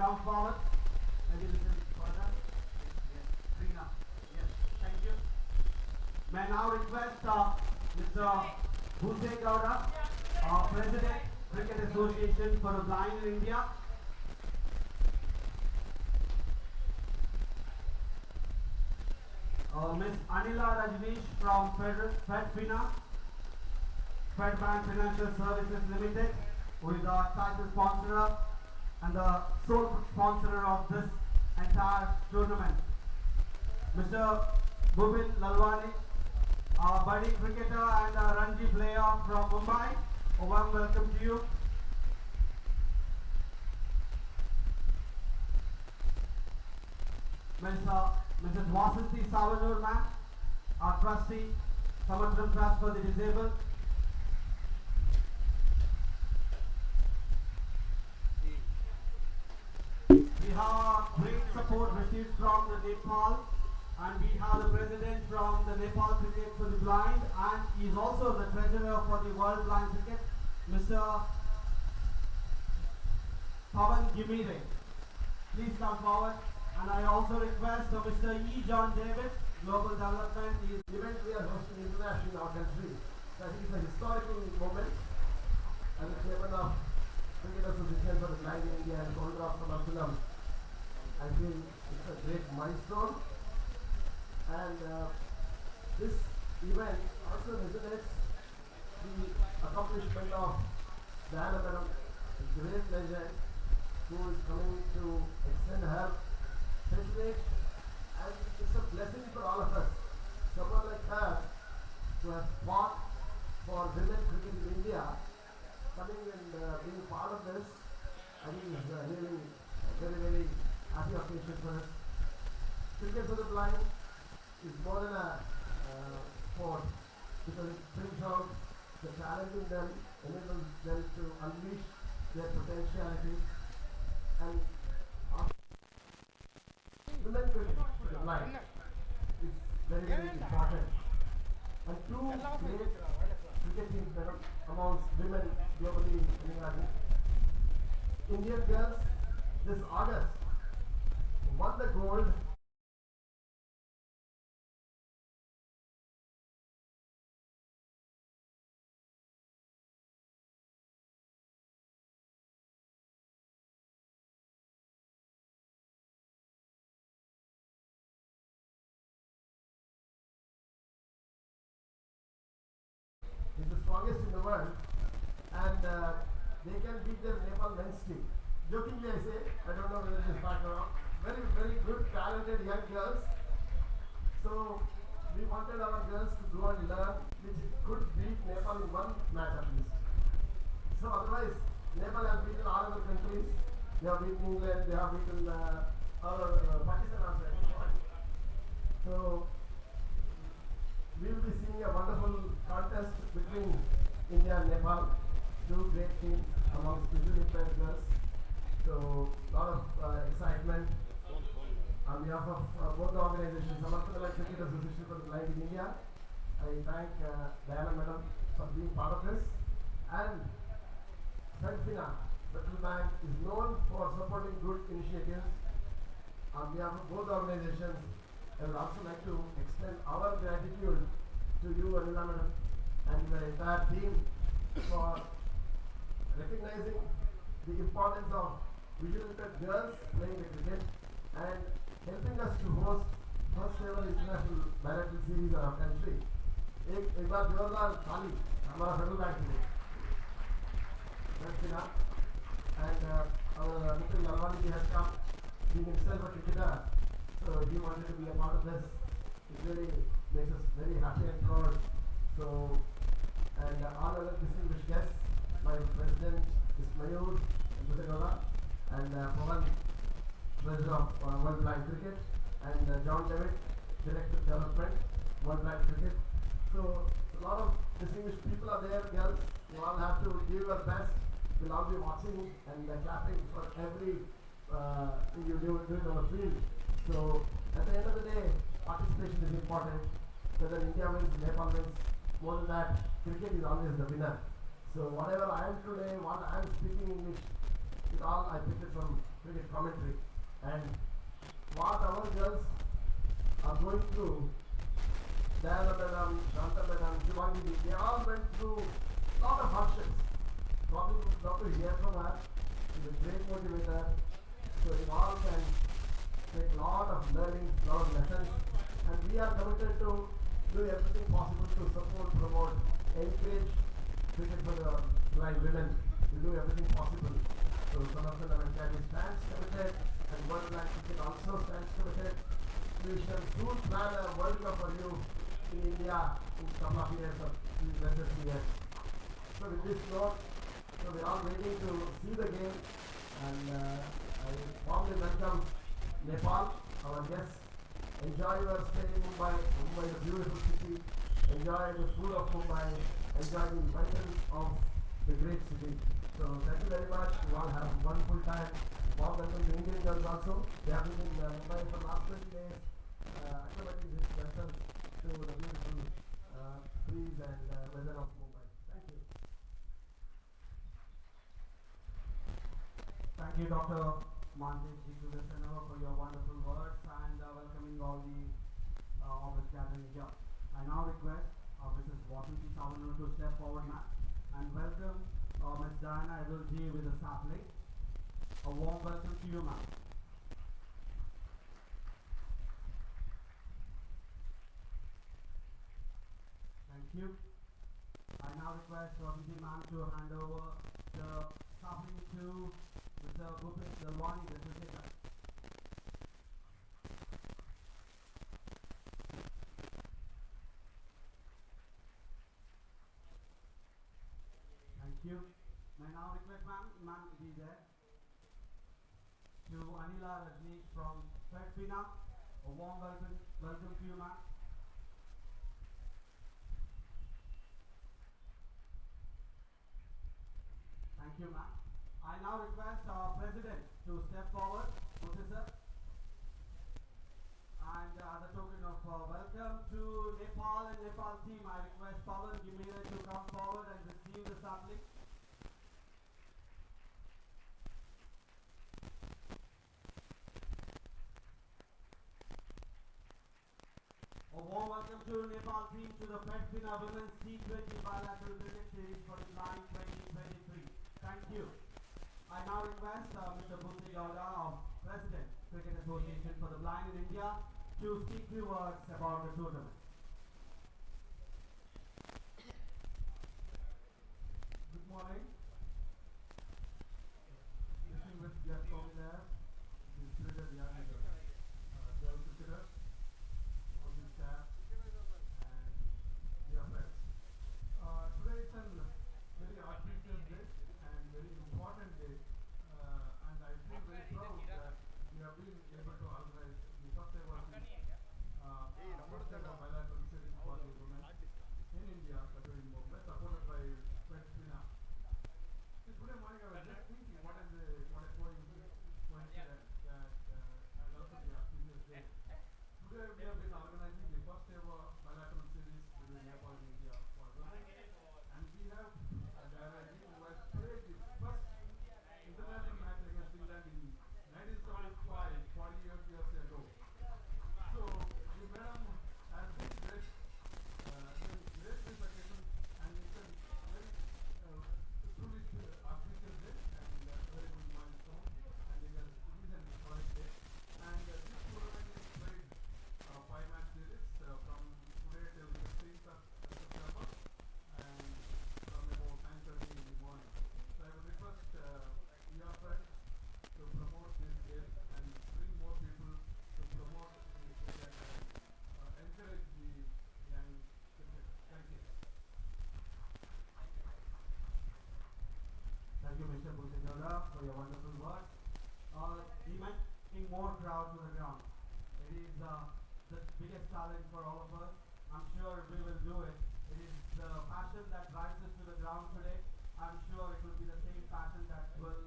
come forward. Maybe a little bit further. Yes, Fedfina. Yes, thank you. May I now request Mr. Bhuse Gowda, President, Cricket Association for the Blind in India. Ms. Anila Rajneesh from Fedfina, Fedbank Financial Services Limited, who is our title sponsor and the sole sponsor of this entire tournament. Mr. Bhupin Lalwani, our budding cricketer and a Ranji player from Mumbai. A warm welcome to you. Mrs. Vasanthi Savanur, ma'am, our trustee, Samatram Trust for the Disabled. We have great support received from the Nepal, and we have the president from the Nepal Cricket for the Blind, and he is also the treasurer for the World Blind Cricket, Mr. Pavan Gimire. Please come forward. And I also request Mr. E. John David, Global Development. The event we are hosting internationally in our country. So I think it's a historical moment. As the chairman of Cricket Association for the Blind in India and holder of Samarthanam, I feel it's a great milestone. And this event also resonates the accomplishment of Diana Madam, a great legend who is coming to extend her patronage, and it's a blessing for all of us. Someone like her who has fought for women cricket in India, coming and being part of this, I think is really a very, very happy occasion for us. Cricket for the Blind is more than a sport, because it brings out the talent in them, enables them to unleash their potentiality, and women cricket for the blind is very, very important. And two great cricket teams amongst women globally in England. Indian girls this August won the gold . Is the strongest in the world, and they can beat their Nepal men's team. Jokingly I say, I don't know whether it is back or not. Very, very good, talented young girls. So we wanted our girls to go and learn, which could beat Nepal in one match at least. So otherwise, Nepal has beaten all other countries. They have beaten England, they have beaten Pakistan also. So we will be seeing a wonderful contest between India and Nepal, two great teams amongst visually impaired girls. So a lot of excitement on behalf of both the organizations, Samarthanam and Cricket Association for the Blind in India. I thank Diana Madam for being part of this. And Fedfina, Federal Bank, is known for supporting good initiatives. On behalf of both organizations, I would also like to extend our gratitude to you, Anila Madam, and your entire team for recognizing the importance of visually impaired girls playing the cricket and helping us to host first ever international bilateral series in our country. एक बार जोरदार ताली हमारा federal bank के लिए. And our Mr. Lalwani has come, being himself a cricketer, so he wanted to be a part of this. It really makes us very happy and proud. So, and all other distinguished guests, my president is Mayur Bhusegola, and Pavan, President of World Blind Cricket, and John David, Director of Development, World Blind Cricket. So a lot of distinguished people are there, girls. You all have to give your best. We'll all be watching and clapping for every thing you do it on the field. So at the end of the day, participation is important. Whether India wins, Nepal wins, more than that, cricket is always the winner. So whatever I am today, what I am speaking English, it all I picked it from cricket commentary. And what our girls are going through, Diana Madam, Shanta Madam, Shivangi, they all went through a lot of hardships. Got to hear from her. She's a great motivator. So you all can take a lot of learning, lot of lessons. And we are committed to do everything possible to support, promote, encourage cricket for the blind women. We do everything possible. So Sanatana Academy stands committed, and World Blind Cricket also stands committed. We shall soon plan a World Cup for you in India in a couple of years or less than 3 years. So with this note, so we are all waiting to see the game, and I warmly welcome Nepal, our guests. Enjoy your stay in Mumbai. Mumbai is a beautiful city. Enjoy the food of Mumbai. Enjoy the environment of the great city. So thank you very much. You all have a wonderful time. Warm welcome to Indian girls also. They have been in Mumbai for the last 20 days, acclimating themselves to the beautiful breeze and weather of Mumbai. Thank you. Thank you, Dr. Mandeep Jigulesano, for your wonderful words and welcoming all the office gathering here. I now request Mrs. Vasanthi Savanu to step forward, ma'am, and welcome Ms. Diana Adulji with a sapling. A warm welcome to you, ma'am. Thank you. I now request Vasanthi ma'am to hand over the sapling to Mr. Bhupin Dalwani, the cricketer. Thank you. May I now request ma'am be there, to Anila Rajneesh from Fedfina. A warm welcome to you, ma'am. Thank you, ma'am. I now request our president to step forward, Professor. And as a token of welcome to Nepal and Nepal team, I request Pawan Gimire to come forward and receive the sapling. A warm welcome to Nepal team to the Fedfina Women's T20 Bilateral Cricket Series 49-2023. Thank you. I now request Mr. Bhuti Gowda, our President, Cricket Association for the Blind in India, to speak few words about the tournament. Good morning. Distinguished guest luminaires, the spirited young girl cricketers, all the staff, and dear friends. Today is a very auspicious day and very important day, and I feel very proud that we have been able to organize the first ever bilateral series for the women in India, in Mumbai, supported by Fedfina. See, today morning I was just thinking what a coincidence that and also the auspicious day. Today we have been organizing the first ever bilateral series between Nepal and India for women, and we have who has played the first international match against England in 1975, 48 years ago. So the madam has been great presentation, and it's a very truly auspicious day and a very good milestone, and it is an historic day. And this tournament is played 5-match series from today till 16th of September, and from about 9:30 in the morning. So I would request your friends to promote this game and bring more people to promote this cricket and encourage the young cricket. Thank you. Thank you, Mr. Bhutinjoda, for your wonderful words. He meant bring more crowd to the ground. It is the biggest challenge for all of us. I'm sure we will do it. It is the passion that drives us to the ground today. I'm sure it will be the same passion that will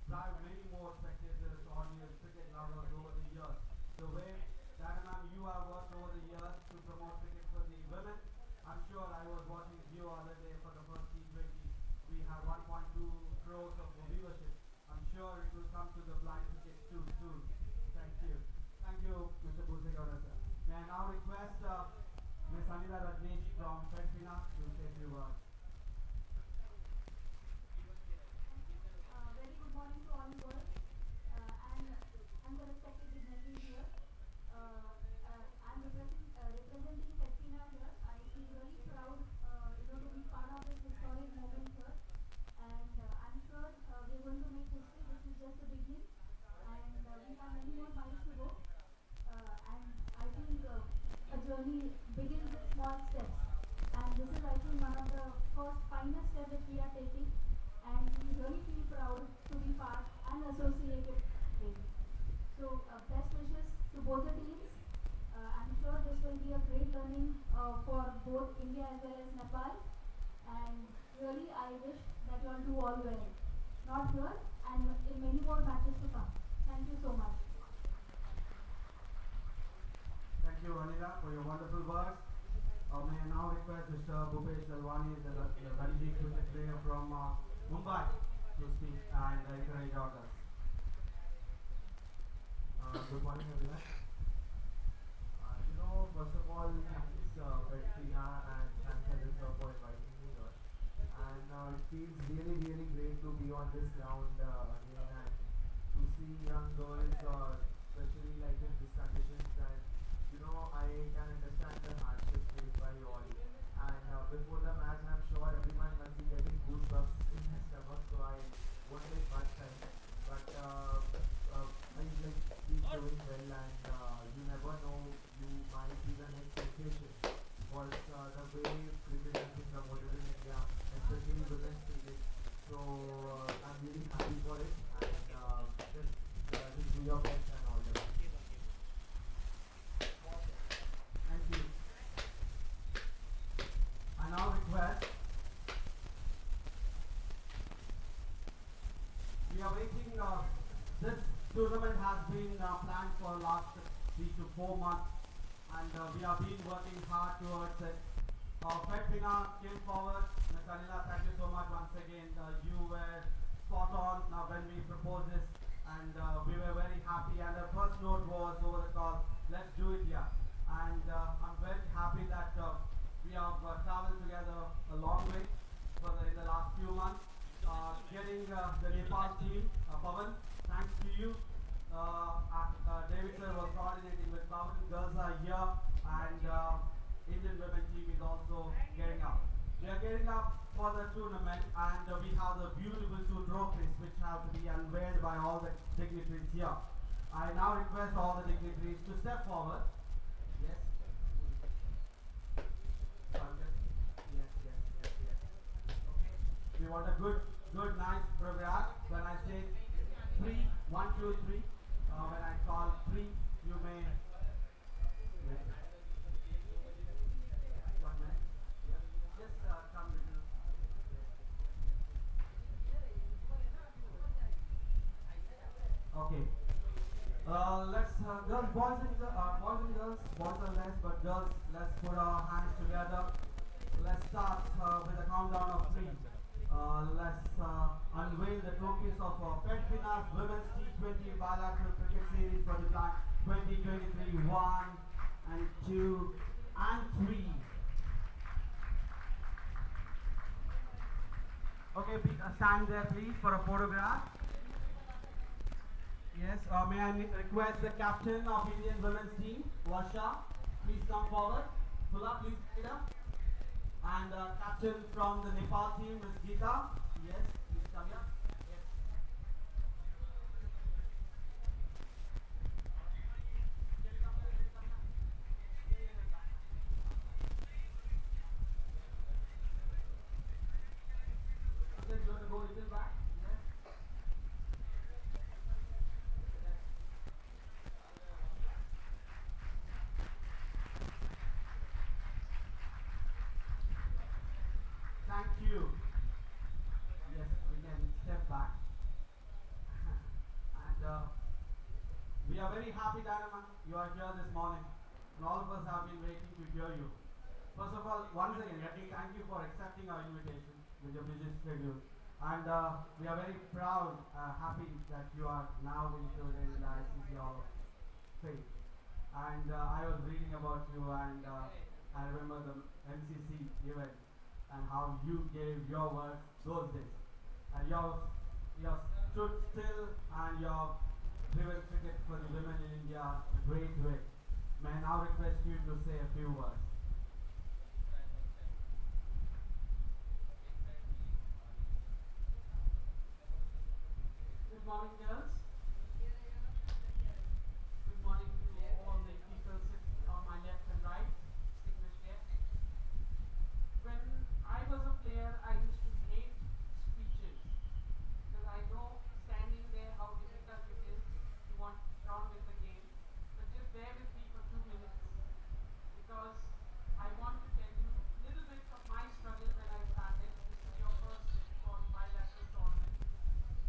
drive many more spectators, audience, cricket lovers over the years. The way that, ma'am, you have worked over the years to promote cricket for the women. I'm sure I was watching you other day for the first T20. We had 1.2 crores of viewership. I'm sure sure it will come to the blind cricket too soon. Thank you. Thank you, Mr. Bhusegaura, sir. May I now request Ms. Anila Rajneesh from Fedfina to say a few words. Very good morning to all viewers and the respected dignitaries here. I'm representing Fedfina here. I feel really proud, to be part of this historic moment here. And I'm sure we're going to make history. This is just the beginning, and we have many more miles to go. And I think a journey begins with small steps. And this is, I think, one of the first finest steps that we are taking. And we really feel proud to be part and associated with. So, best wishes to both the teams. I'm sure this will be a great learning for both India as well as Nepal. And really, I wish that you all do all well. Not here, and in many more matches to come. Thank you so much. Thank you, Anila, for your wonderful words. May I now request Mr. Bhupesh Dalwani, the Ranji cricket player from Mumbai, to speak and encourage others. Good morning, everyone. First of all, thanks Fedfina and thanks Edison for inviting me here. And it feels really, really great to be on this ground again and to see young girls, especially like in these conditions. And I can understand the hardship faced by you all. And before the match, I'm sure everyone must be getting goosebumps in their stomach, so I won't take much time. But I like keep doing well, and you never know, you might be the next sensation. Because the way cricket has been promoted in India, especially women's cricket, so I'm really happy for it. And just do your best and all the best. Thank you. I now request, we are waiting, this tournament has been planned for last 3 to 4 months, and we have been working hard towards it. Fedfina came forward. Ms. Anila, thank you so much once again. You were spot on when we proposed this, and we were very happy, and the first note was over the call, let's do it here. And I'm very happy that we have traveled together a long way in the last few months. Getting the Nepal team, Pavan, thanks to you. David sir was coordinating with Pavan. Girls are here, and Indian women team is also getting up. We are getting up for the tournament, and we have the beautiful 2 trophies which have to be unveiled by all the dignitaries here. I now request all the dignitaries to step forward. Yes. Yes. Okay. We want a good, nice program. When I say 3, 1, 2, 3, when I call 3, you may. Yes. 1 minute. Yeah. Just come with you. Okay. Girls, boys and girls, boys are less, but girls, let's put our hands together. Let's start with a countdown of 3. Let's unveil the trophies of Fedfina's Women's T20 Bilateral Cricket Series for the time 2023. 1 and 2 and 3. Okay, stand there please for a photograph. Yes, may I request the captain of Indian women's team, Varsha, please come forward. Phula, please get up. And captain from the Nepal team, Ms. Geeta. Yes, please come here. Yes. Yes, you want to go a little back? Yes. Thank you. Yes, we can step back. And we are very happy, Dynama, you are here this morning. And all of us have been waiting to hear you. First of all, once again, let me thank you for accepting our invitation with your busy schedule. And we are very proud, happy that you are now included in the ICC Hall of Fame. And I was reading about you, and I remember the MCC event and how you gave your words those days. And you have stood still and you have driven cricket for the women in India a great way. May I now request you to say a few words. Good morning, girls. Good morning to all the people sitting on my left and right, distinguished guests. When I was a player, I used to hate speeches because I know standing there how difficult it is. You want to get on with the game, but just bear with me for 2 minutes because I want to tell you a little bit of my struggle when I started. This is your first called bilateral tournament.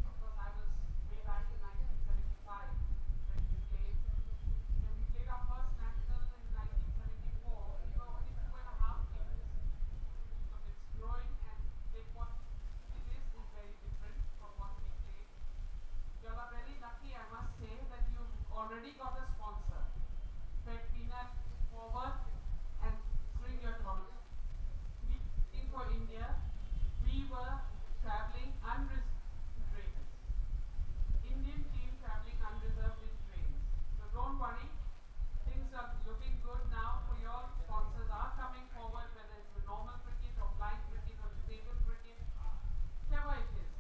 Of course, I was way back in 1975 when we played. When we played our first national in 1974, we were only 2.5 teams. So it's growing, and what it is very different from what we played. You all are very lucky, I must say, that you've already got a sponsor. Fedfina forward and swing your toes. We in for India, we were traveling unreserved trains. Indian team traveling unreserved in trains. So don't worry, things are looking good now for your sponsors are coming forward, whether it's the normal cricket or blind cricket or disabled cricket, whatever it is.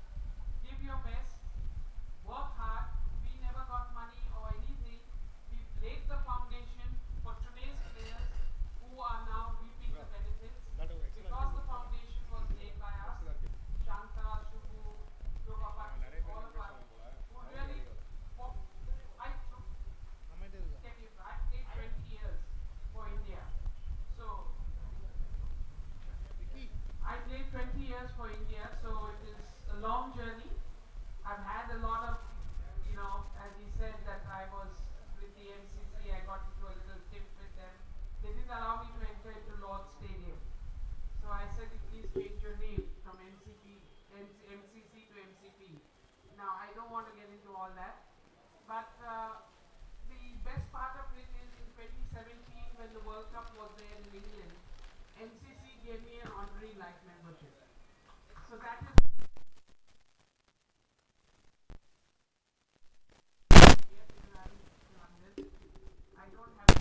Give your best, work hard. We never got money or anything. We've laid the foundation for today's players who are now reaping the benefits because the foundation was laid by us. Shanta, Shubhu, Yogapat, all of us who really fought right through. Get it right, take 20 years for India. So I played 20 years for India, so it is a long journey. I've had a lot of, as he said that I was with the MCC, I got into a little tiff with them. They didn't allow me to enter into Lord's Stadium. So I said, please change your name from MCC to MCP. Now, I don't want to get into all that, but the best part of it is in 2017 when the World Cup was there in England, MCC gave me an honorary life membership. So that is I don't have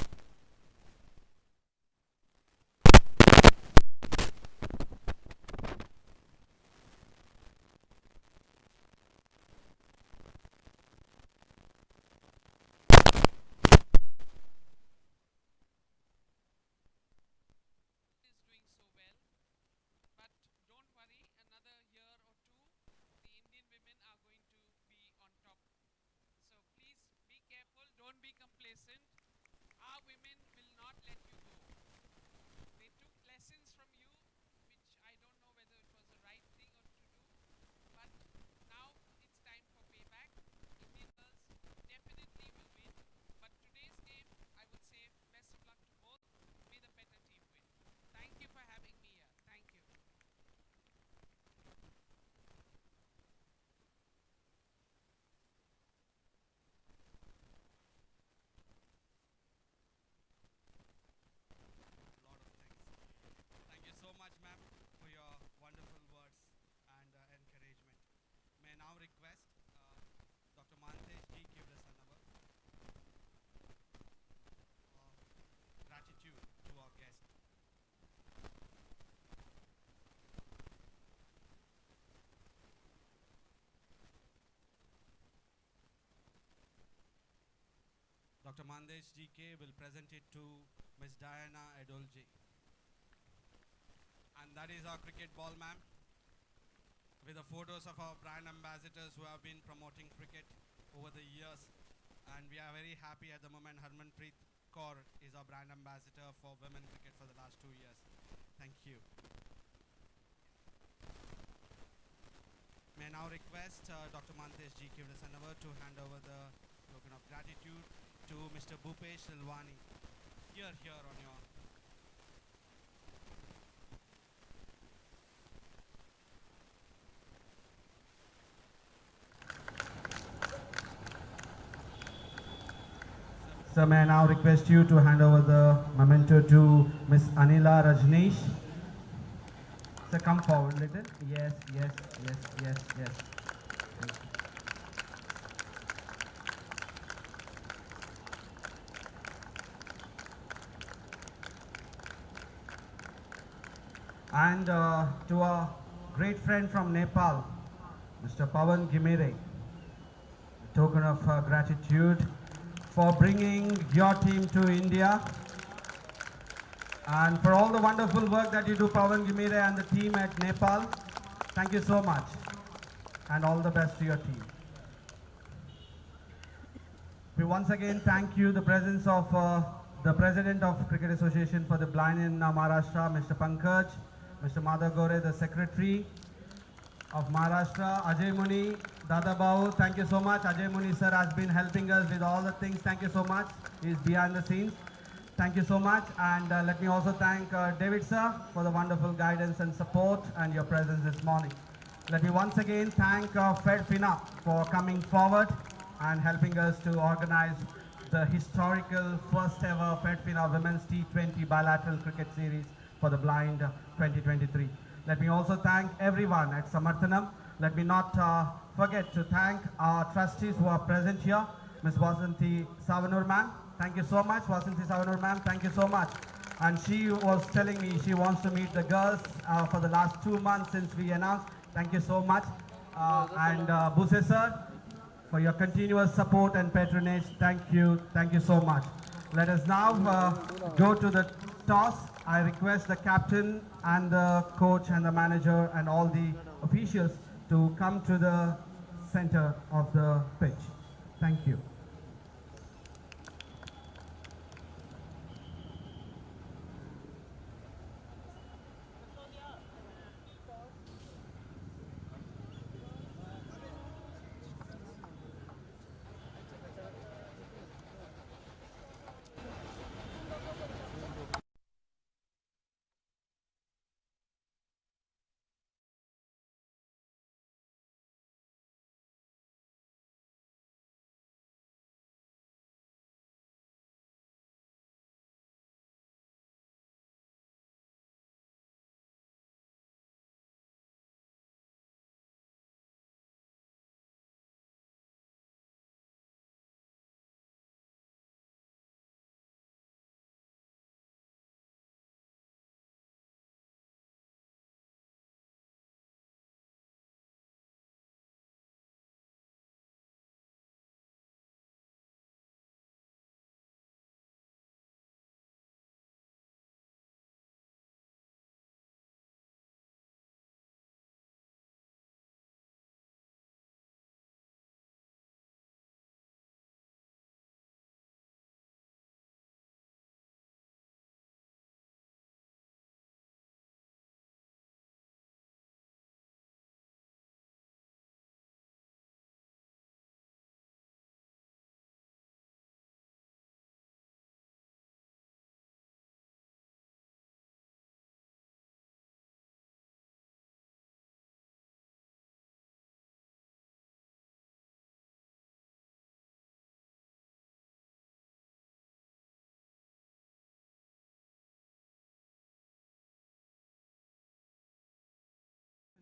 is doing so well, but don't worry, another year or two, the Indian women are going to be on top. So please be careful, don't be complacent. Our women will not let you go. They took lessons from you, which I don't know whether it was the right thing or to do, but now it's time for payback. Indian girls definitely will win, but today's game, I would say best of luck to both. May the better team win. Thank you for having me here. Thank you. Lot of things. Thank you so much, ma'am, for your wonderful words and encouragement. May I now request Dr. Mantesh ji give us another gratitude to our guest. Dr. Mandesh GK will present it to Ms. Diana Edolji. And that is our cricket ball, ma'am, with the photos of our brand ambassadors who have been promoting cricket over the years. And we are very happy at the moment Harmanpreet Kaur is our brand ambassador for women cricket for the last 2 years. Thank you. May I now request Dr. Mantesh G. Kivdasanava to hand over the token of gratitude to Mr. Bhupesh Silwani. Here on your So may I now request you to hand over the memento to Miss Anila Rajneesh. So come forward a little. Yes, yes, yes, yes, yes. Thank you. And to a great friend from Nepal, Mr. Pawan Gimere, a token of gratitude for bringing your team to India and for all the wonderful work that you do, Pawan Gimere and the team at Nepal. Thank you so much and all the best to your team. We once again thank you, the presence of the President of Cricket Association for the Blind in Maharashtra, Mr. Pankaj, Mr. Madhav Gore, the Secretary of Maharashtra, Ajay Muni, Dada Babu, thank you so much. Ajay Muni sir has been helping us with all the things. Thank you so much. He is behind the scenes. Thank you so much. And let me also thank David sir for the wonderful guidance and support and your presence this morning. Let me once again thank Fedfina for coming forward and helping us to organize the historical first ever Fedfina Women's T20 Bilateral Cricket Series for the Blind 2023. Let me also thank everyone at Samarthanam. Let me not forget to thank our trustees who are present here. Ms. Vasanthi Savanur ma'am, thank you so much. Vasanthi Savanur ma'am, thank you so much. And she was telling me she wants to meet the girls for the last 2 months since we announced. Thank you so much. And Buse sir, for your continuous support and patronage. Thank you so much. Let us now go to the toss. I request the captain and the coach and the manager and all the officials to come to the center of the pitch. Thank you.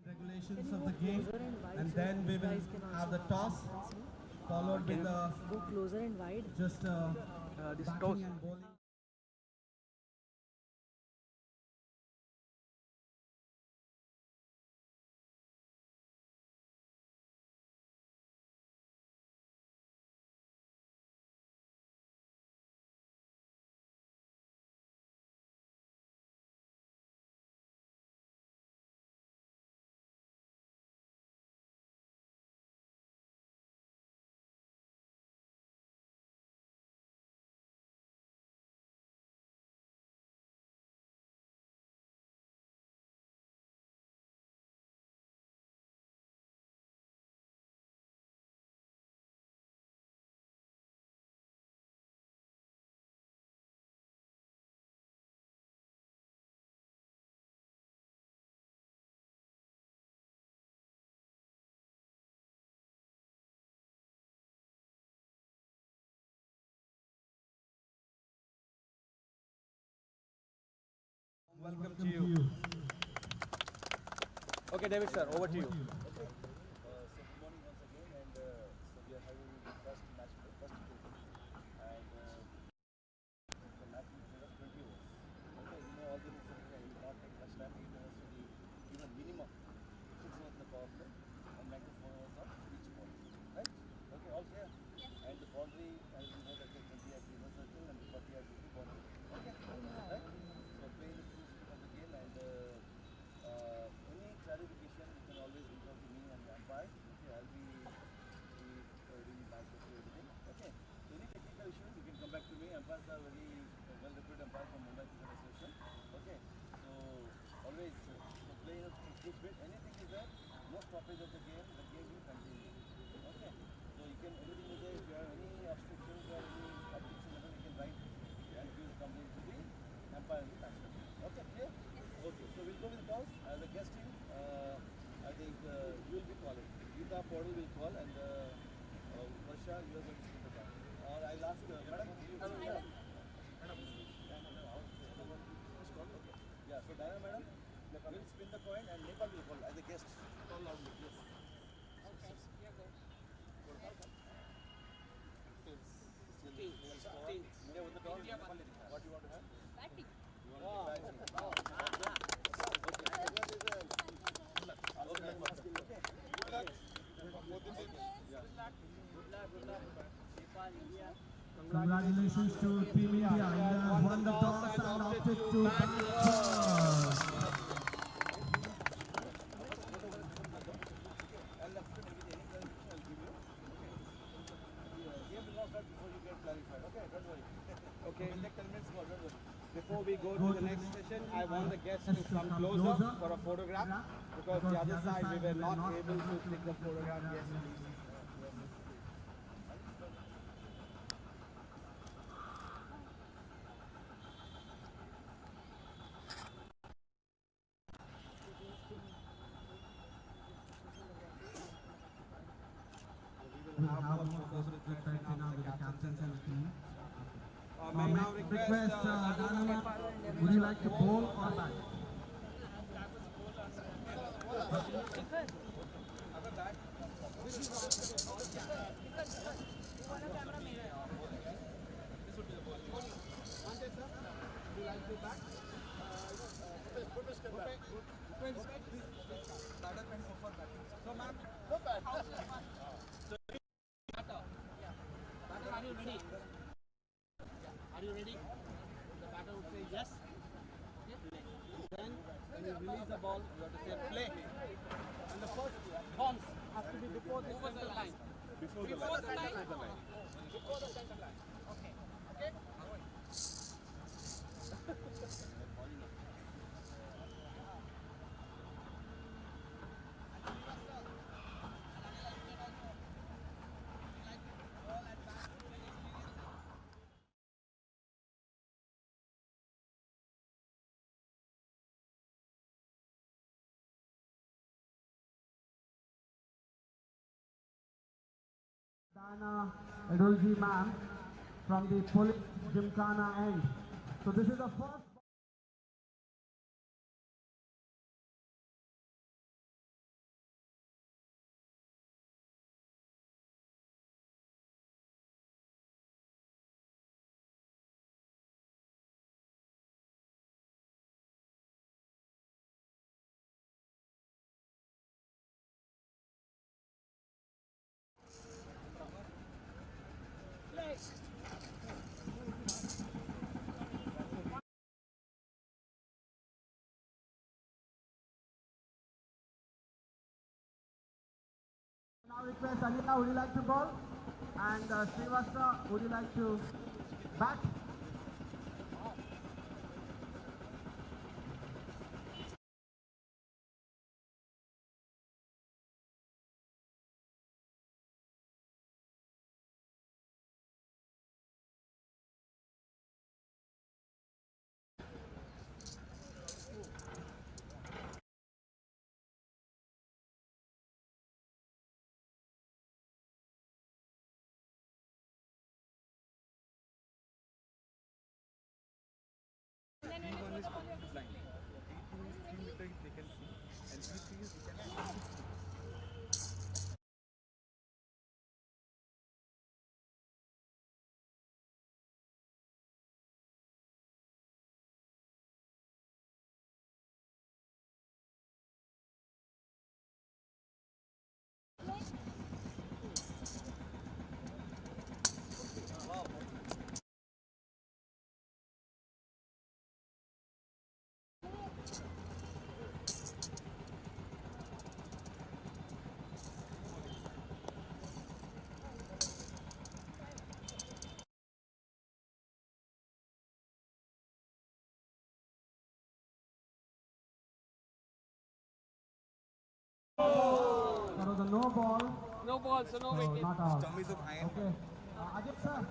Regulations of the game, and then we will have the toss, followed with the Go closer and wide. just This batting toss. and bowling. welcome to you. Okay, David sir, over to you. So good morning once again, and so we are having the first match, first T20, and the match will be just 20 overs. Okay, you know all the rules, and we will not take much time. 8 overs to the even minimum 6 overs in the power play, and 94 overs of each ball. Right? Okay, all clear. Yes. And the boundary, as you know, that the 20 yards is the circle, and the 40 yards is the boundary. Okay, right? So playing the full spirit of the game, and any clarification you can always reach out to me and the umpires. Okay, I'll be reading match with you everything. Okay. So any technical issues, you can come back to me. Umpires are very well reputed umpires from Mumbai Cricket Association. Okay. So always so playing a full spirit. Anything is there, no stoppage of the game will continue. Okay. So you can anything is there. If you have any obstructions or any objection, you can write and give the complaint to the umpire and the batsman. Okay, clear? Okay, so we'll go with the calls. As a guest team, I think you will be calling. Geeta Portal will call, and Varsha, you are going to spin the call. Or I'll ask, madam, you can I will. Okay. Yeah, so Diana madam will spin the coin and Nepal will call as a guest. Call loudly, yes. Okay, here goes. India with the toss. India Nepal, what do you want to have? Batting. You want to take Congratulations to Team India. India has won the toss and opted to bat first. I'll explain everything. Any clarification I'll give you. Okay. Game will not start before you get clarified. Okay, don't worry. Okay. We'll take 10 minutes more, don't worry. Before we go to the next session, I want the guests to come closer for a photograph because the other side we were not able to click the photograph. Yes, please. We will have one more photo with Fedfina with the captains and team. May I now request Dana, would you like to bowl or bat? So, ma'am, Are you ready? Are you ready? The batter would say yes. Okay. then when you release the ball, you have to say play. And the first bounce has to be before the Over the center line. Before the Before line. the line. Before the line. Before the center line. Okay. Okay. Dana Edulji ma'am from the police Gymkhana end. So this is the first now request Anila, would you like to bowl? And Srivastava, would you like to bat? was a no ball. No ball, so no So wicket. not out. Tummies of iron. Okay. Ajit sir.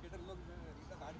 Cricketer लोग इतना bat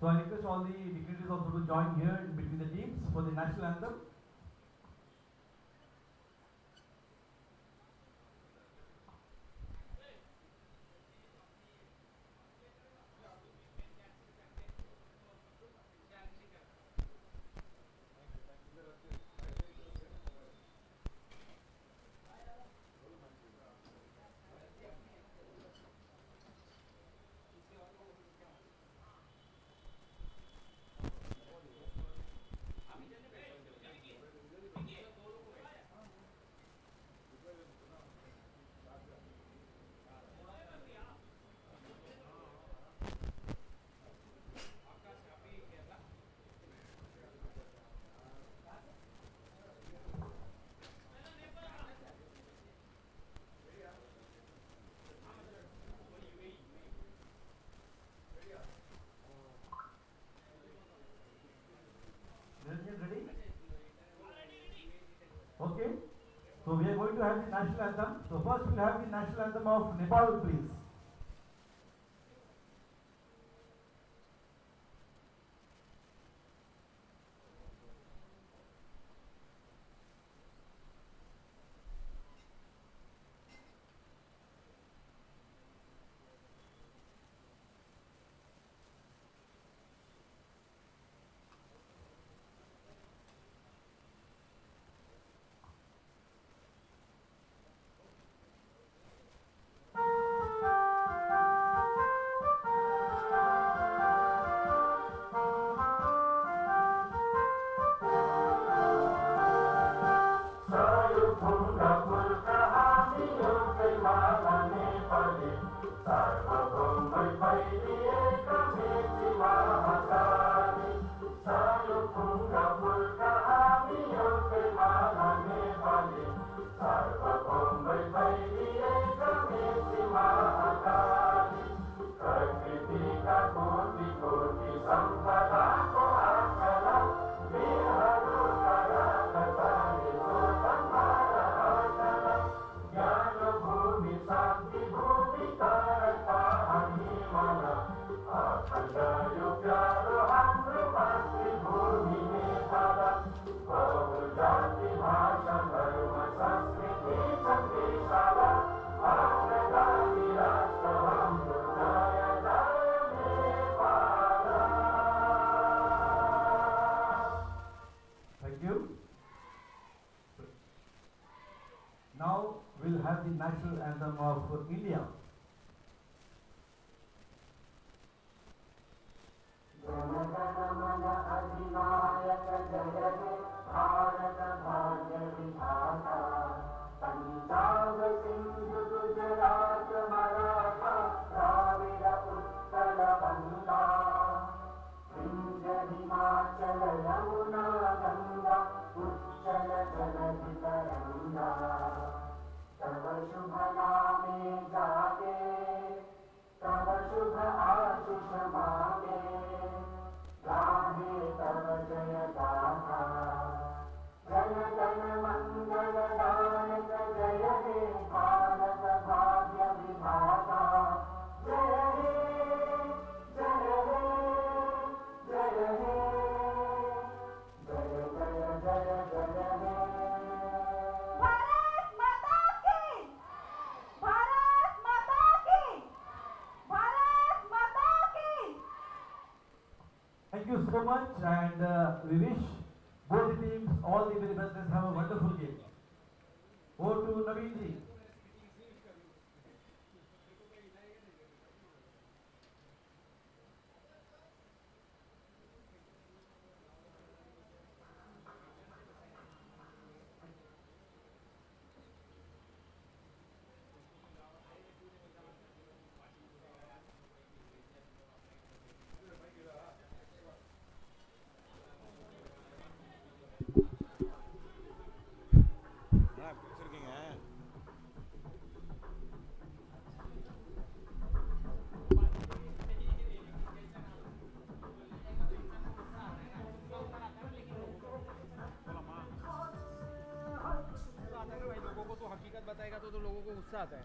So I request all the dignitaries also to join here in between the teams for the national anthem. Ready? Okay. So we are going to have the national anthem. So first we'll have the national anthem of Nepal, please. Thank you. Now we'll have the national anthem of India. Thank you so much, and we wish both the teams all the very best. Let's have a wonderful game. Over to Naveen ji. बताएगा तो लोगों को गुस्सा आता है।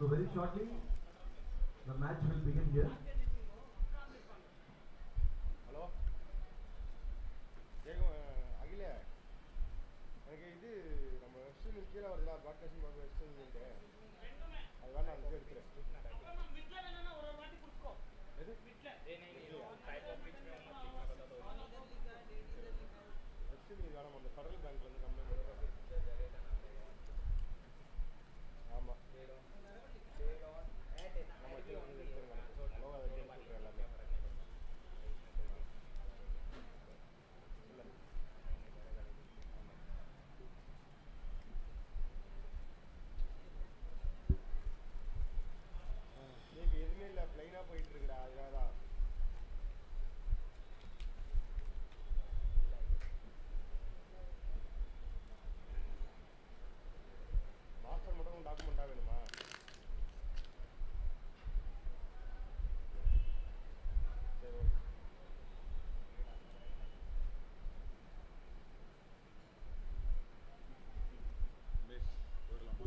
So very shortly, the match will begin here. Hello கேட்கும் அகில எனக்கு இது நம்ம வெப்சைட் கீழே வருதுல ப்ராட்காஸ்டிங் பார்க்க வெப்சைட் அது வேணா அந்த இது எடுத்துறேன் எது வெப்சைட் வேணாம் அந்த ஃபெடரல் பேங்க்லேருந்து கம்ப்ளைண்ட் ஆமாம் நம்ம கீழே வந்து எடுத்துருங்க ஹலோ அதை எடுத்துக்கிறேன் எல்லாமே நீங்க எதுவுமே இல்லை பிளைனாக போயிட்டு இருக்குடா அதுக்காக தான் மாஸ்டர் மட்டும் டாக்குமெண்ட்டாக வேணுமா சரி ஓகே பேஸ் போயிடலாமா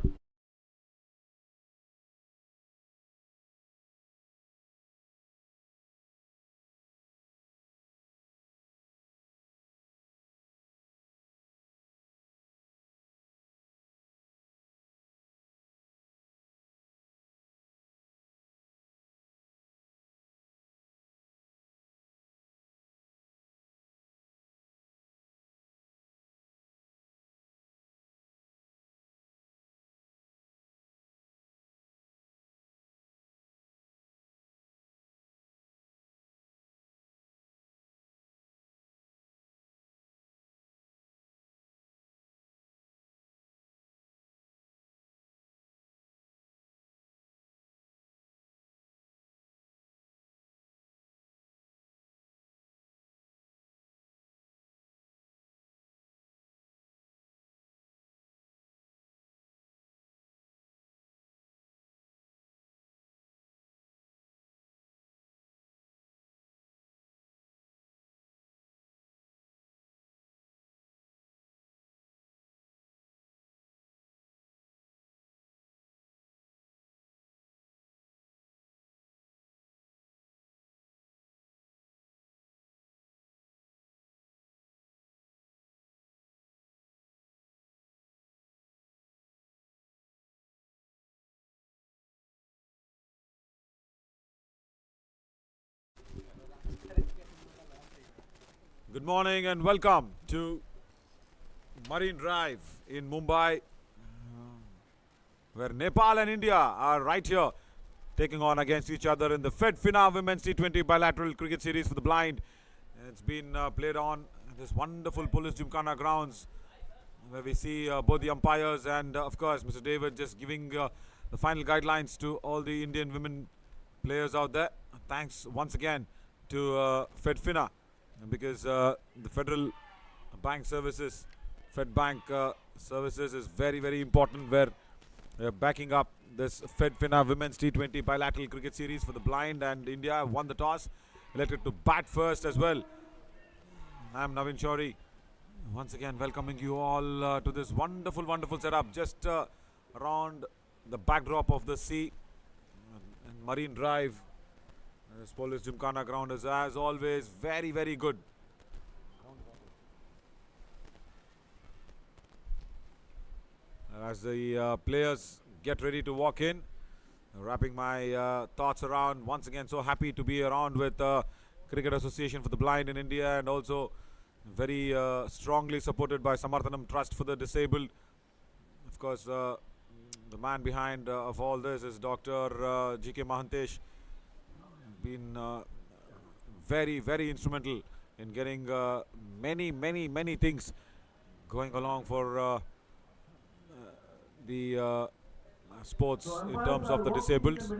Good morning and welcome to Marine Drive in Mumbai, where Nepal and India are right here taking on against each other in the Fedfina Women's T20 Bilateral Cricket Series for the Blind. It's been played on this wonderful Police Gymkhana grounds, where we see both the umpires and of course Mr. David just giving the final guidelines to all the Indian women players out there. Thanks once again to Fedfina, because the Federal Bank Services, Fed Bank Services is very, very important, where backing up this Fedfina Women's T20 Bilateral Cricket Series for the Blind, and India won the toss, elected to bat first as well. I'm Navin Shourie, once again welcoming you all to this wonderful, wonderful setup just around the backdrop of the sea and Marine Drive. This Police Gymkhana ground is, as always, very, very good. As the players get ready to walk in, wrapping my thoughts around, once again so happy to be around with Cricket Association for the Blind in India, and also very strongly supported by Samarthanam Trust for the Disabled. Of course, the man behind of all this is Dr. G.K. Mahantesh. Been very, very instrumental in getting many things going along for the sports in terms of the disabled. So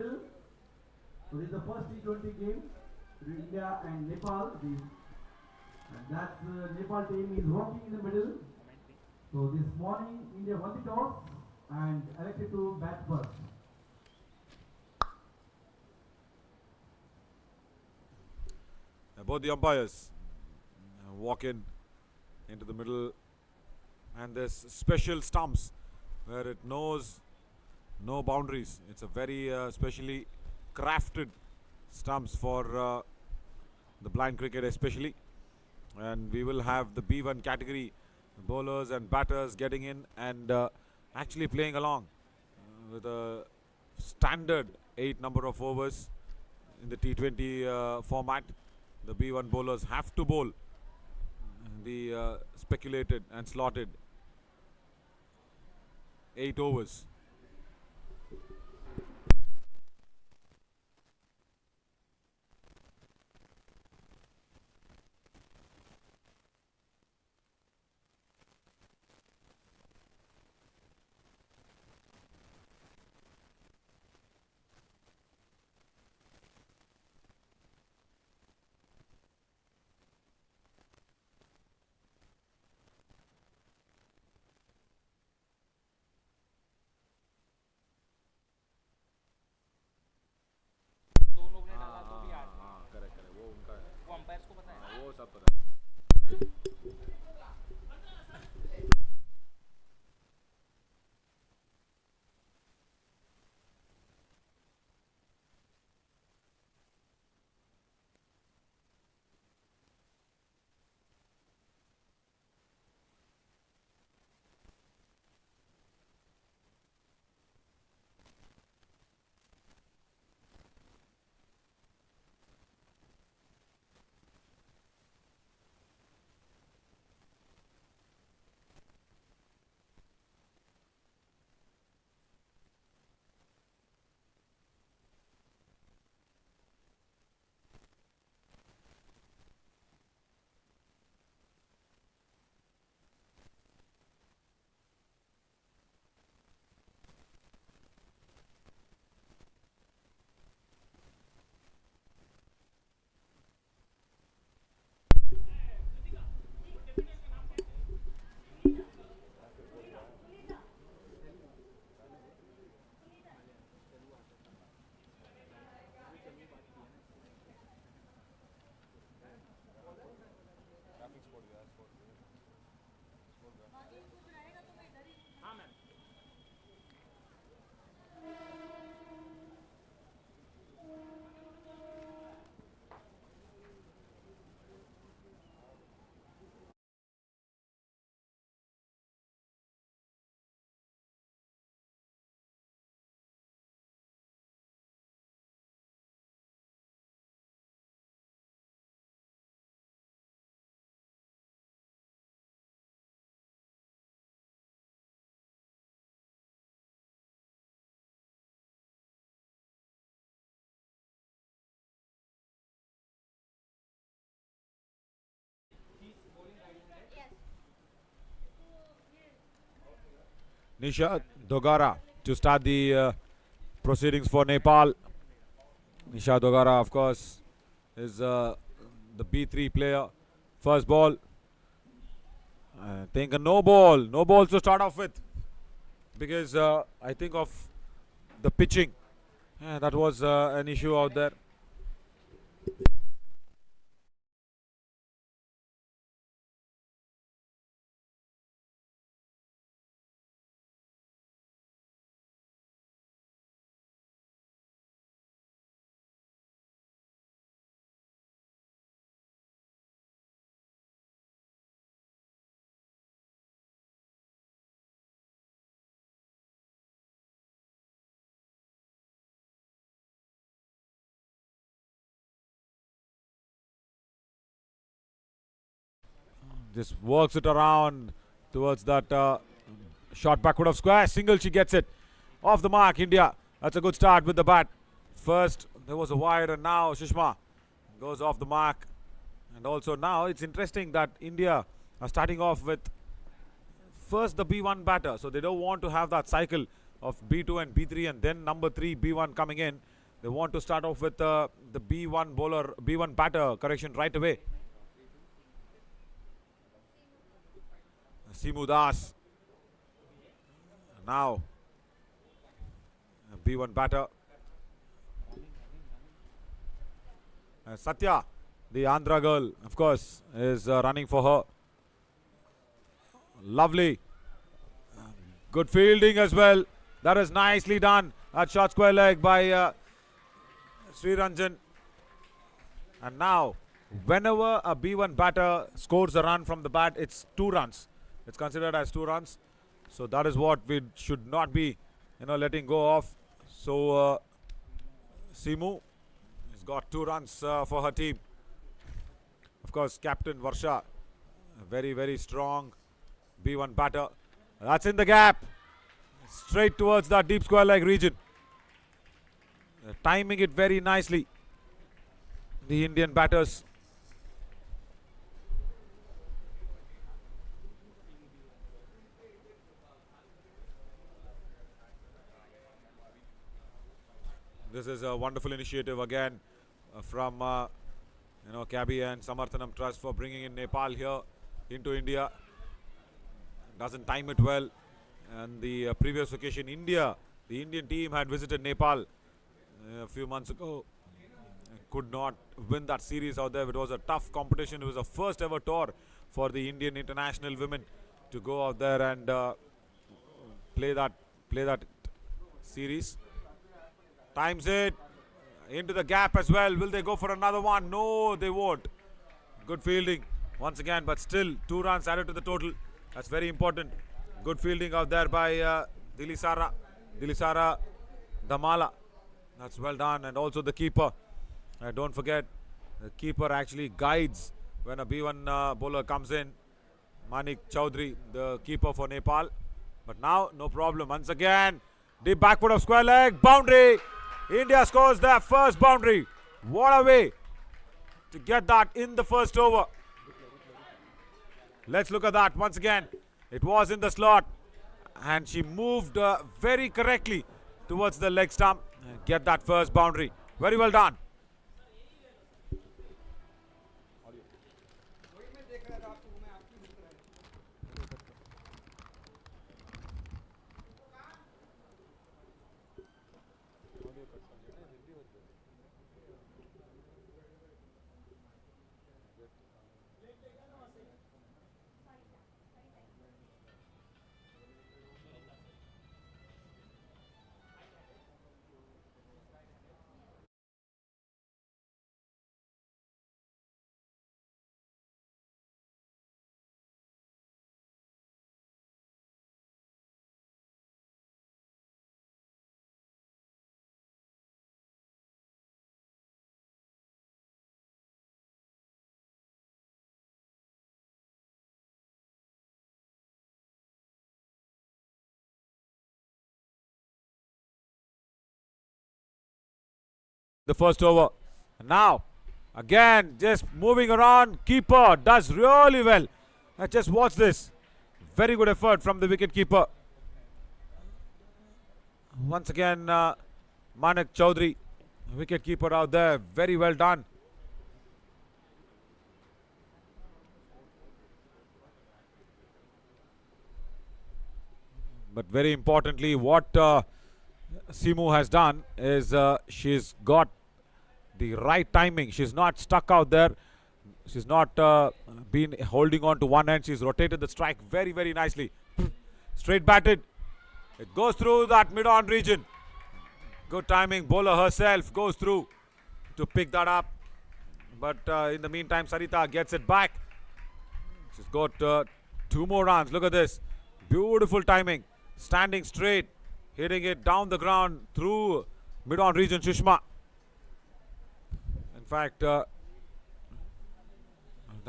this is the first T20 game between India and Nepal. And that Nepal team is walking in the middle. So this morning India won the toss and elected to bat first. Both the umpires walk in into the middle, and there's special stumps where it knows no boundaries. It's a very specially crafted stumps for the blind cricket especially. And we will have the B1 category bowlers and batters getting in and actually playing along with a standard 8 number of overs in the T20 format. The B1 bowlers have to bowl the speculated and slotted 8 overs. दो लोग ने डाला तो भी आठ correct correct वो उनका है, वो अंपायर्स को पता है वो सब पता है. Nisha Dogara to start the proceedings for Nepal. Nisha Dogara, of course, is the B3 player. First ball. I think a no ball to start off with, because I think of the pitching. Yeah, that was an issue out there. Just works it around towards that shot backward of square. Single, she gets it. Off the mark, India. That's a good start with the bat. First, there was a wide, and now Sushma goes off the mark. And also now, it's interesting that India are starting off with first the B1 batter. So they don't want to have that cycle of B2 and B3 and then number 3, B1 coming in. They want to start off with the B1 bowler, B1 batter correction right away. Simu Das. Now, B1 batter. Satya, the Andhra girl, of course, is running for her. Lovely. Good fielding as well. That is nicely done at short square leg by Sri Ranjan. And now, whenever a B1 batter scores a run from the bat, it's 2 runs. It's considered as 2 runs. So that is what we should not be, letting go of. So Simu has got 2 runs for her team. Of course, Captain Varsha, a very, very strong B1 batter. That's in the gap. Straight towards that deep square leg region. Timing it very nicely. The Indian batters. This is a wonderful initiative again from Cabby and Samarthanam Trust for bringing in Nepal here into India. Doesn't time it well. And the previous occasion, the Indian team had visited Nepal a few months ago. Could not win that series out there. It was a tough competition. It was the first ever tour for the Indian international women to go out there and play that series. Times it into the gap as well. Will they go for another one? No, they won't. Good fielding once again, but still 2 runs added to the total. That's very important. Good fielding out there by Dilisara Damala. That's well done. And also the keeper. Don't forget, the keeper actually guides when a B1 bowler comes in. Manik Chaudhary, the keeper for Nepal. But now, no problem. Once again, deep backward of square leg. Boundary. India scores their first boundary. What a way to get that in the first over. Let's look at that once again. It was in the slot. And she moved very correctly towards the leg stump. And get that first boundary. Very well done. The first over. Now, again, just moving around. Keeper does really well. Just watch this. Very good effort from the wicket keeper. Once again, Manik Chaudhary, wicket keeper out there. Very well done. But very importantly, what Simu has done is she's got the right timing. She's not stuck out there. She's not been holding on to one end. She's rotated the strike very, very nicely. Straight batted. It goes through that mid-on region. Good timing. Bowler herself goes through to pick that up. But in the meantime, Sarita gets it back. She's got 2 more runs. Look at this. Beautiful timing. Standing straight. Hitting it down the ground through mid-on region, Sushma. In fact, that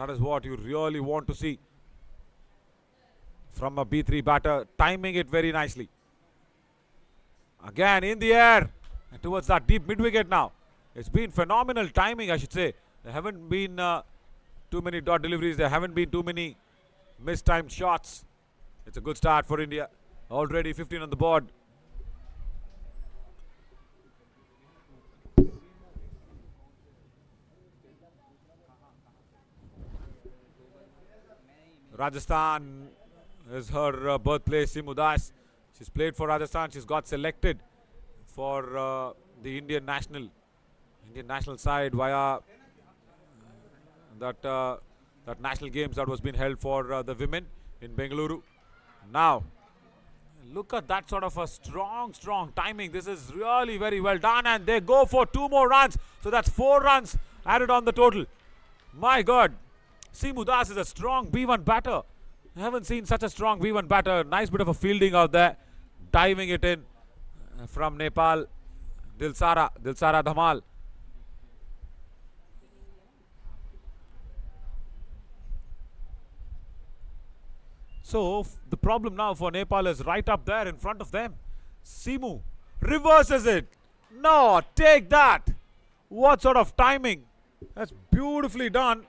is what you really want to see from a B3 batter. Timing it very nicely. Again, in the air. And towards that deep mid-wicket now. It's been phenomenal timing, I should say. There haven't been too many dot deliveries. There haven't been too many mistimed shots. It's a good start for India. Already 15 on the board. Rajasthan is her birthplace, Simu Das. She's played for Rajasthan. She's got selected for the Indian national side via that national games that was being held for the women in Bengaluru. Now, Look at that sort of a strong timing. This is really very well done, and they go for 2 more runs. So that's 4 runs added on the total. My God, Seemu Das is a strong B1 batter. I haven't seen such a strong B1 batter. Nice bit of a fielding out there, diving it in from Nepal. Dilsara Dhamal. So the problem now for Nepal is right up there in front of them. Seemu reverses it. No, take that. What sort of timing? That's beautifully done.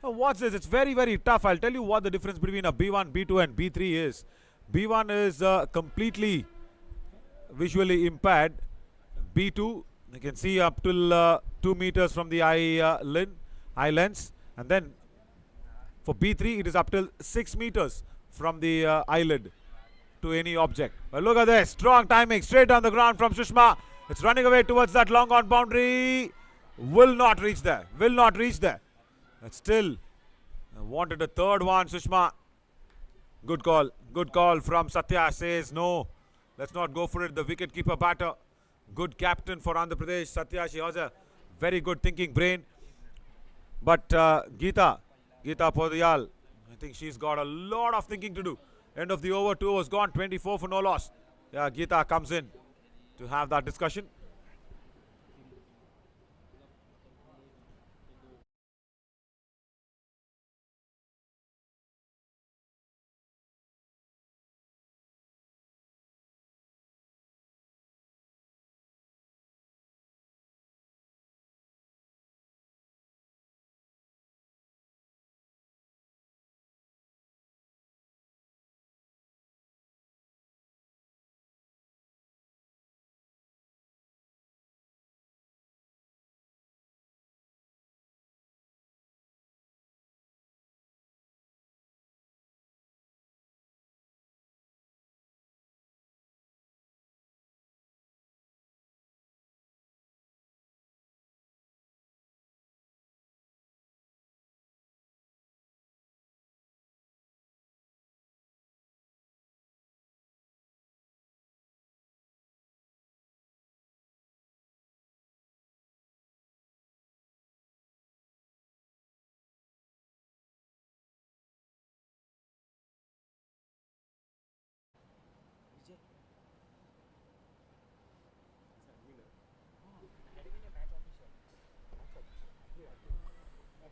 Now what's this? It's very tough. I'll tell you what the difference between a B1, B2 and B3 is. B1 is completely visually impaired. B2, you can see up till 2 meters from the eye lens, and then for B3 it is up till 6 meters from the eyelid to any object. But look at this, strong timing, straight on the ground from Sushma. It's running away towards that long on boundary. Will not reach there. But still wanted a third one. Sushma, good call from Satya. Says no, let's not go for it. The wicket keeper batter, good captain for Andhra Pradesh. Satya, she has a very good thinking brain. But Geeta Podiyal, I think she's got a lot of thinking to do. End of the over, 2 overs gone, 24 for no loss. Yeah, Geeta comes in to have that discussion.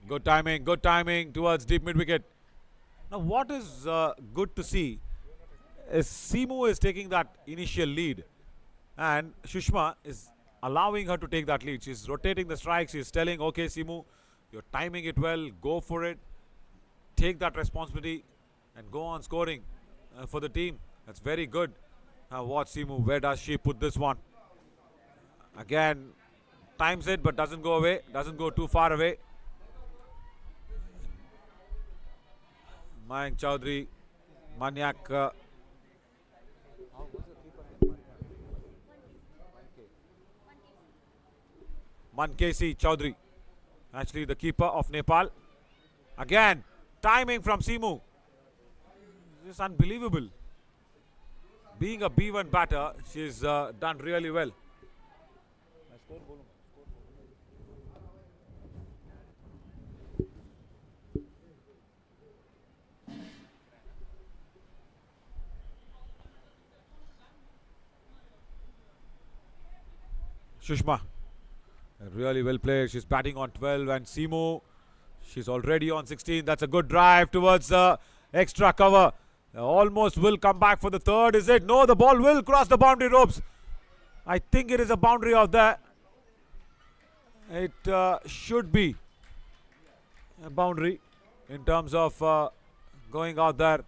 Good timing towards deep mid wicket. Now what is good to see is Seemu is taking that initial lead, and Sushma is allowing her to take that lead. She's rotating the strikes. She's telling, okay, Seemu, you're timing it well. Go for it. Take that responsibility and go on scoring for the team. That's very good. Now watch Seemu. Where does she put this one? Again, times it but doesn't go away. Doesn't go too far away. Mayank Chaudhary, Manyak. Mankesi Chaudhary, actually the keeper of Nepal. Again, timing from Seemu. This is unbelievable. Being a B1 batter, she's done really well. Sushma, really well played. She's batting on 12, and Seemu, she's already on 16. That's a good drive towards extra cover. Almost will come back for the third. Is it? No, the ball will cross the boundary ropes. I think it is a boundary out there. It should be a boundary in terms of going out there.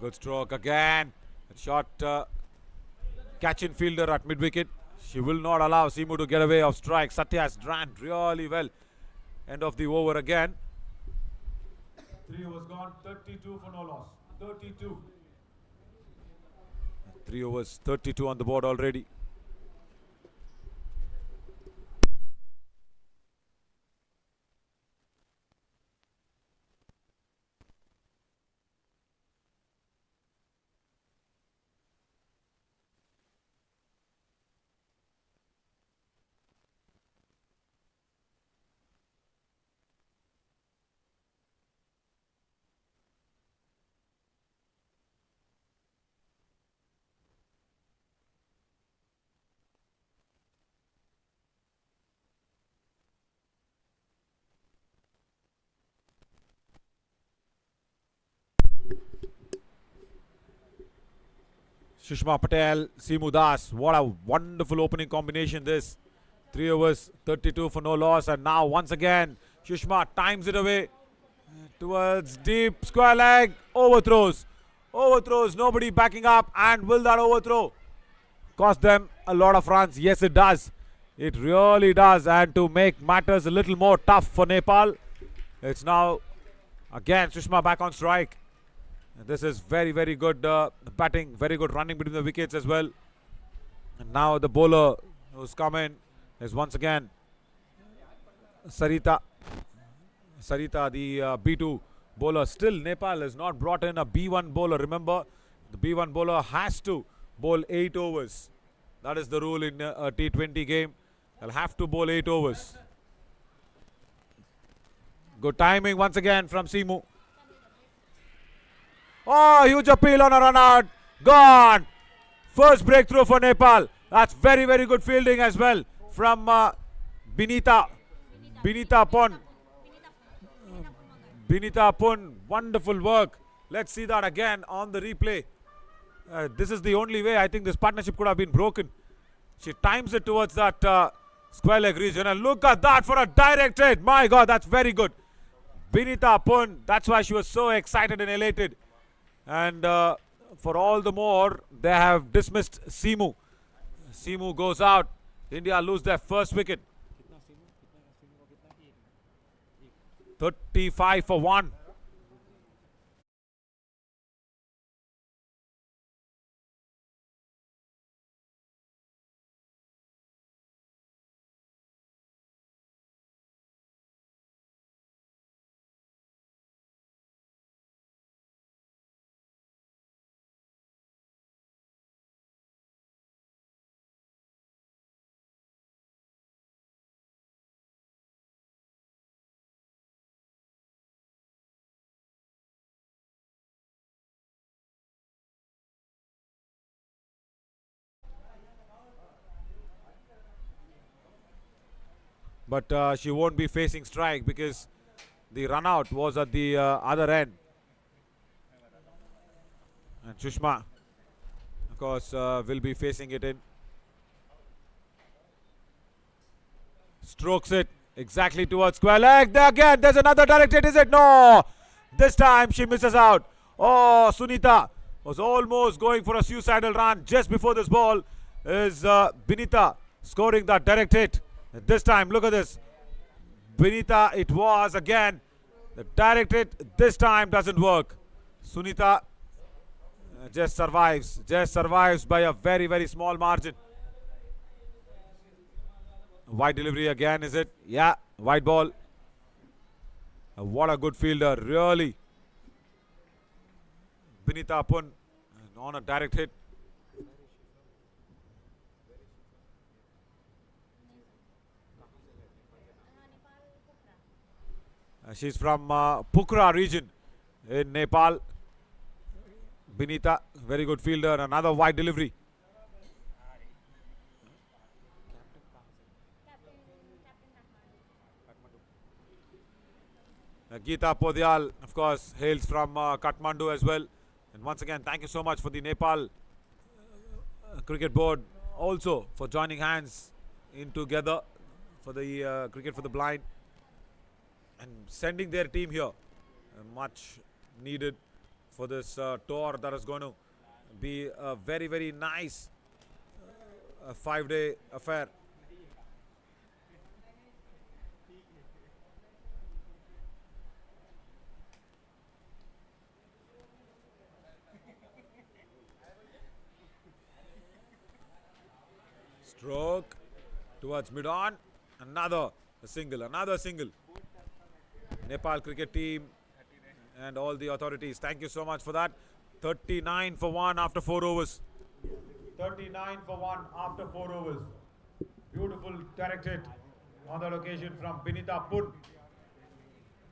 Good stroke again. Shot catch-in fielder at mid-wicket. She will not allow Seemu to get away of strike. Satya has ran really well. End of the over again. 3 overs gone, 32 for no loss. 32. 3 overs, 32 on the board already. Sushma Patel, Simu Das. What a wonderful opening combination this. 3 overs, 32 for no loss. And now once again, Sushma times it away towards deep square leg. Overthrows. Overthrows. Nobody backing up. And will that overthrow cost them a lot of runs? Yes, it does. It really does. And to make matters a little more tough for Nepal, it's now again Sushma back on strike. This is very, very good batting, very good running between the wickets as well. And now the bowler who's come in is once again Sarita. Sarita, the B2 bowler. Still, Nepal has not brought in a B1 bowler. Remember, the B1 bowler has to bowl 8 overs. That is the rule in a T20 game. They'll have to bowl 8 overs. Good timing once again from Simu. Oh, huge appeal on a run out. Gone. First breakthrough for Nepal. That's very, very good fielding as well from Binita Pon. Binita Pon. Wonderful work. Let's see that again on the replay. This is the only way I think this partnership could have been broken. She times it towards that square leg region. And look at that for a direct hit. My God, that's very good. Binita Pon. That's why she was so excited and elated. And for all the more, they have dismissed Simu. Simu goes out. India lose their first wicket. 35 for 1. But she won't be facing strike because the run out was at the other end. And Sushma, of course, will be facing it in. Strokes it exactly towards square leg. There again, there's another direct hit, is it? No! This time she misses out. Oh, Sunita was almost going for a suicidal run just before this ball. Is Binita scoring that direct hit. This time, look at this. Binita, it was again. The direct hit this time doesn't work. Sunita just survives by a very, very small margin. Wide delivery again, is it? Yeah, wide ball. What a good fielder, really. Binita Pun on a direct hit. She's from Pokhara region in Nepal. Binita, very good fielder. Another wide delivery. Geeta Podial, of course, hails from Kathmandu as well. And once again, thank you so much for the Nepal Cricket Board also for joining hands in together for the Cricket for the Blind and sending their team here. Much needed for this tour that is going to be a very, very nice 5-day affair. Stroke towards mid-on. Another single. Nepal cricket team and all the authorities, thank you so much for that. 39 for 1 after 4 overs. 39 for 1 after 4 overs. Beautiful direct hit on that occasion from Binita Pun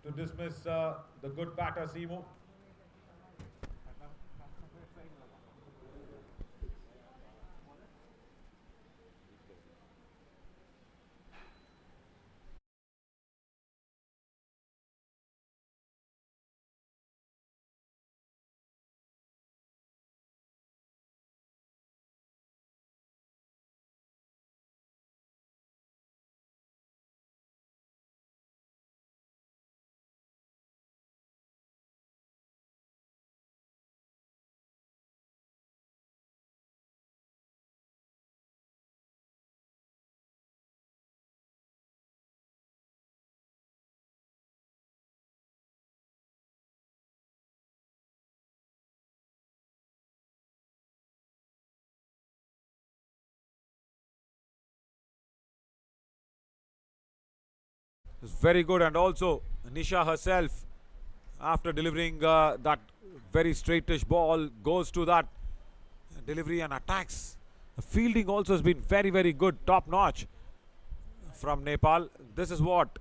to dismiss the good batter Simu. It's very good, and also Nisha herself, after delivering that very straightish ball, goes to that delivery and attacks. The fielding also has been very, very good, top notch from Nepal. This is what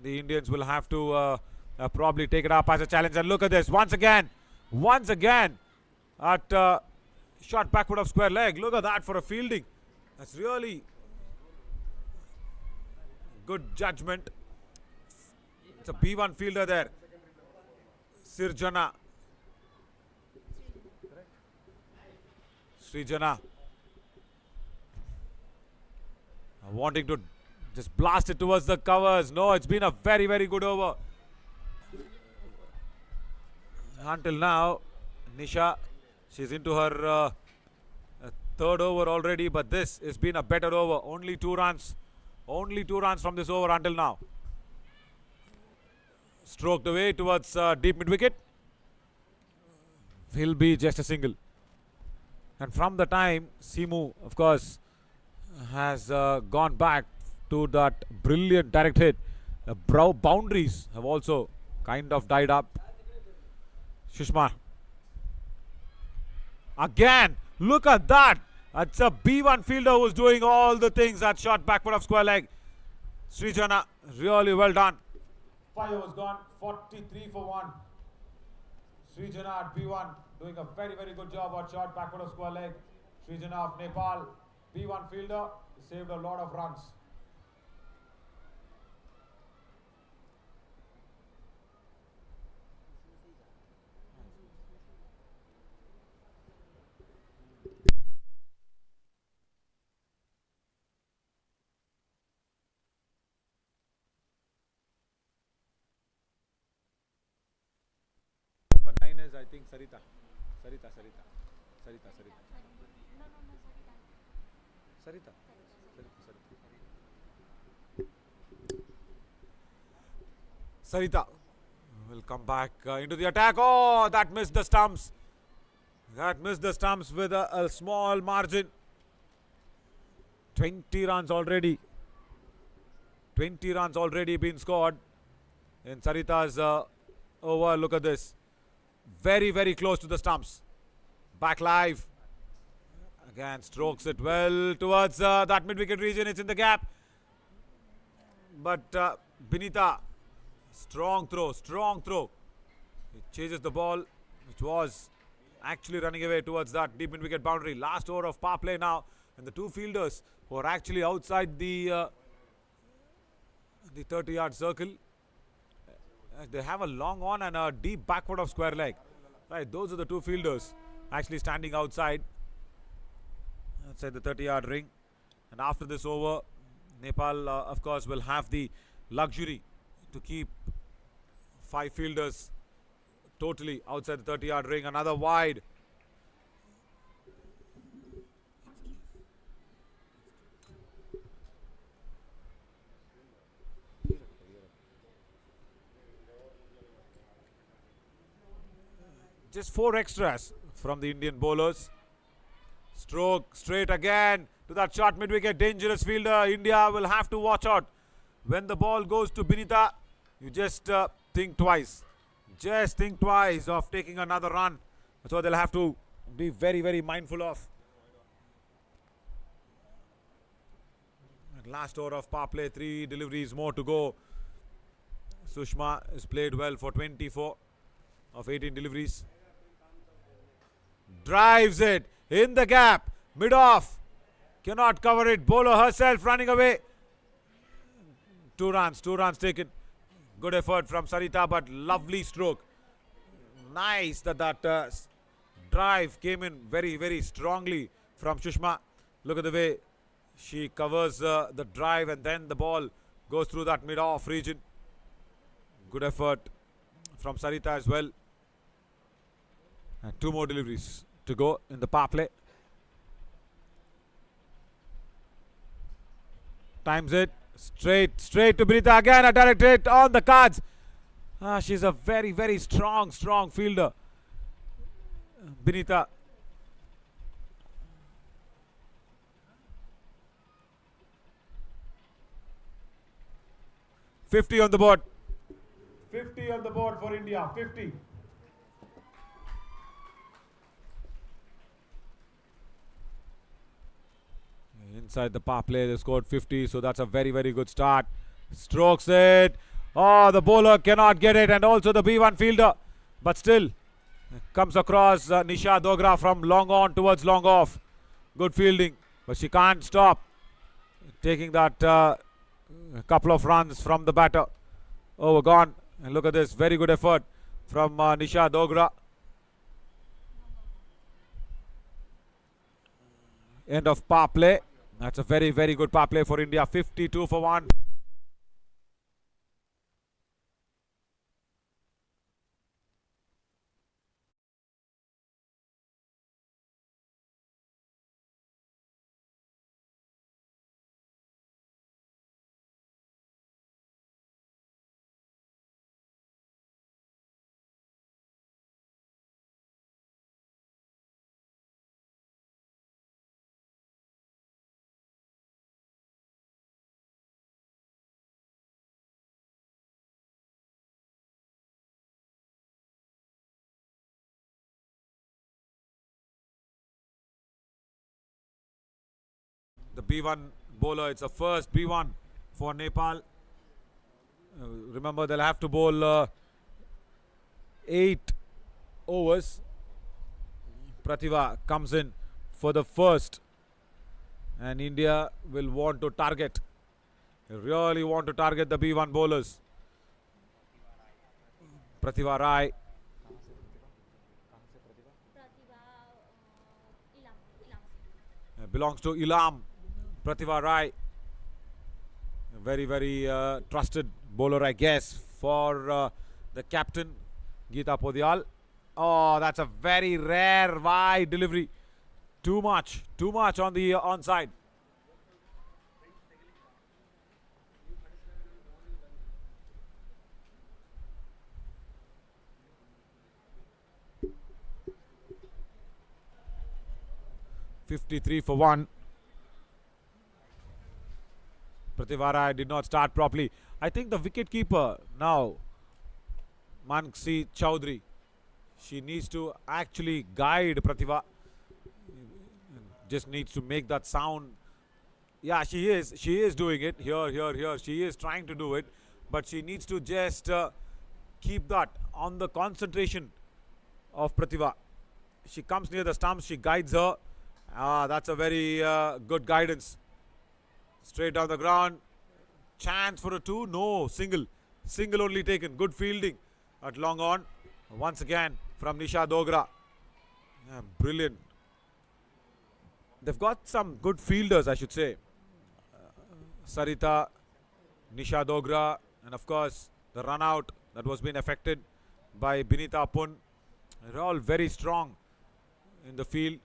the Indians will have to probably take it up as a challenge. And look at this, once again at shot backward of square leg. Look at that for a fielding. That's really good judgment. It's a B1 fielder there. Srijana. Wanting to just blast it towards the covers. No, it's been a very, very good over. Until now, Nisha, she's into her third over already, but this has been a better over. Only 2 runs. Only 2 runs from this over until now. Stroked away towards deep mid-wicket. Will be just a single. And from the time Simu, of course, has gone back to that brilliant direct hit, the boundaries have also kind of died up. Sushma. Again, look at that. That's a B1 fielder who's doing all the things. That shot backward of square leg. Srijana, really well done. 5 overs gone, 43 for 1. Srijana at B1 doing a very, very good job at shot backward of square leg. Srijana of Nepal, B1 fielder, saved a lot of runs. Number 9 is, I think, Sarita. Sarita will come back into the attack. Oh, that missed the stumps. With a small margin. 20 runs already. 20 runs already been scored in Sarita's over. Look at this. Very, very close to the stumps. Back live. Again, strokes it well towards that mid-wicket region. It's in the gap. But Binita, strong throw. He chases the ball, which was actually running away towards that deep mid-wicket boundary. Last over of power play now. And the 2 fielders who are actually outside the 30-yard circle. They have a long on and a deep backward of square leg. Right, those are the 2 fielders actually standing outside the 30-yard ring. And after this over, Nepal, of course, will have the luxury to keep 5 fielders totally outside the 30-yard ring. Another wide. Just 4 extras from the Indian bowlers. Stroke straight again to that short mid-wicket. Dangerous fielder. India will have to watch out. When the ball goes to Binita, you just think twice. Just think twice of taking another run. So they'll have to be very, very mindful of. Last over of power play, 3 deliveries more to go. Sushma has played well for 24 of 18 deliveries. Drives it in the gap, mid off. Cannot cover it. Bowler herself running away. 2 runs taken. Good effort from Sarita, but lovely stroke. Nice that drive came in very, very strongly from Sushma. Look at the way she covers the drive and then the ball goes through that mid-off region. Good effort from Sarita as well. And 2 more deliveries to go in the power play. Times it. Straight to Binita again. A direct hit on the cards. She's a very, very strong fielder. Binita. $50 on the board. 50 on the board for India. 50. Inside the power play, they scored 50, so that's a very, very good start. Strokes it. Oh, the bowler cannot get it, and also the B1 fielder. But still, comes across Nisha Dogra from long on towards long off. Good fielding, but she can't stop. Taking that couple of runs from the batter. Over gone. And look at this, very good effort from Nisha Dogra. End of power play. That's a very, very good power play for India. 52 for 1. The B1 bowler, it's a first B1 for Nepal. Remember, they'll have to bowl 8 overs. Pratibha comes in for the first, and India will want to target. They really want to target the B1 bowlers. Pratibha Rai. Belongs to Ilam. Pratibha Rai. A very, very trusted bowler, I guess, for the captain, Geeta Podial. Oh, that's a very rare wide delivery. Too much on the onside. $53 for 1. Pratibha Rai did not start properly. I think the wicketkeeper now, Manksi Chowdhury, she needs to actually guide Pratibha. Just needs to make that sound. Yeah, she is doing it. Here. She is trying to do it. But she needs to just keep that on the concentration of Pratibha. She comes near the stumps. She guides her. That's a very good guidance. Straight down the ground. Chance for a 2. No, single only taken. Good fielding at long on. Once again from Nisha Dogra. Brilliant. They've got some good fielders, I should say. Sarita, Nisha Dogra, and of course the run out that was being affected by Binita Pun. They're all very strong in the field.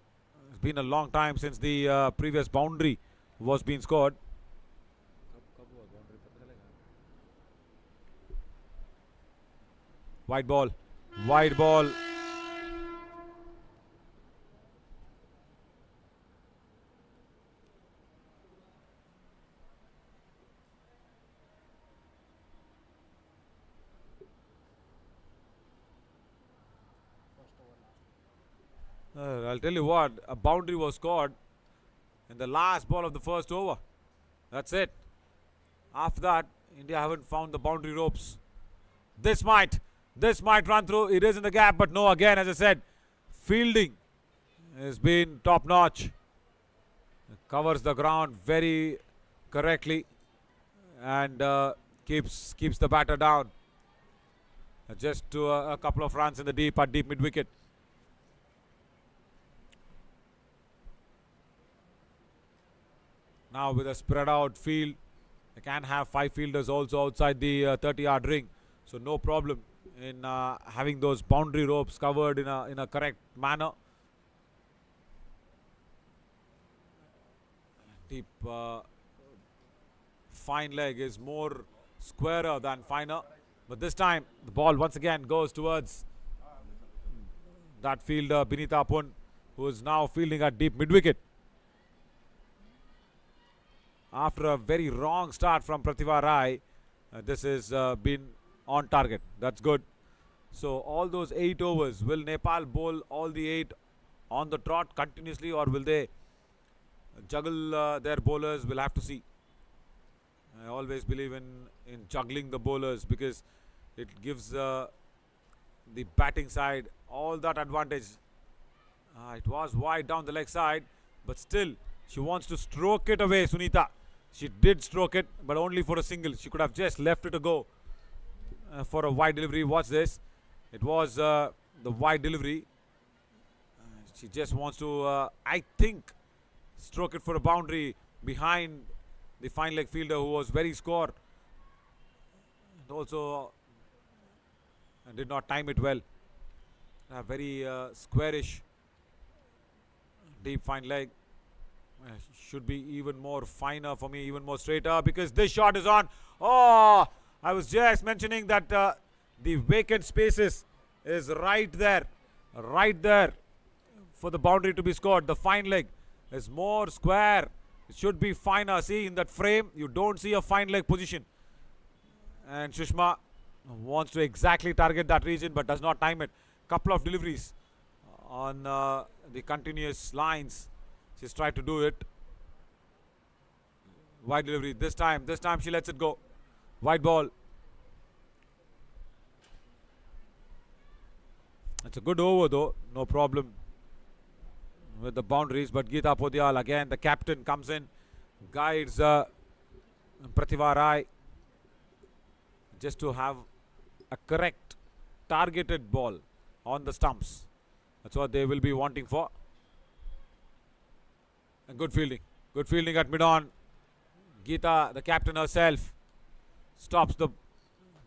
It's been a long time since the previous boundary was being scored. Wide ball. I'll tell you what, a boundary was scored in the last ball of the first over. That's it. After that, India haven't found the boundary ropes. This might run through. It is in the gap, but no, again, as I said, fielding has been top notch. Covers the ground very correctly and keeps the batter down. Just to a couple of runs in the deep mid wicket. Now with a spread out field, they can have 5 fielders also outside the 30-yard ring, so no problem in having those boundary ropes covered in a correct manner. Deep fine leg is more squarer than finer, but this time the ball once again goes towards that fielder Binita Pun, who is now fielding at deep mid wicket. After a very wrong start from Pratibha Rai, this has been on target. That's good. So all those 8 overs, will Nepal bowl all the 8 on the trot continuously, or will they juggle their bowlers? We'll have to see. I always believe in juggling the bowlers because it gives the batting side all that advantage. It was wide down the leg side, but still she wants to stroke it away, Sunita. She did stroke it, but only for a single. She could have just left it to go for a wide delivery. Watch this. It was the wide delivery. She just wants to, I think, stroke it for a boundary behind the fine leg fielder who was very score. And also did not time it well. A very squarish deep fine leg. Should be even more finer for me, even more straighter, because this shot is on. Oh, I was just mentioning that the vacant spaces is right there for the boundary to be scored. The fine leg is more square. It should be finer. See, in that frame, you don't see a fine leg position. And Sushma wants to exactly target that region, but does not time it. Couple of deliveries on the continuous lines. She's tried to do it. Wide delivery. This time she lets it go. Wide ball. It's a good over though. No problem with the boundaries. But Geeta Podial again, the captain, comes in, guides Pratibha Rai just to have a correct targeted ball on the stumps. That's what they will be wanting for. And good fielding. Good fielding at mid-on. Geeta, the captain herself, stops the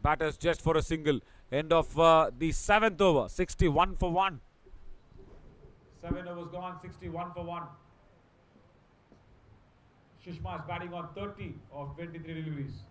batters just for a single. End of the 7th over. 61 for 1. 7 overs gone. 61 for 1. Sushma is batting on 30 of 23 deliveries.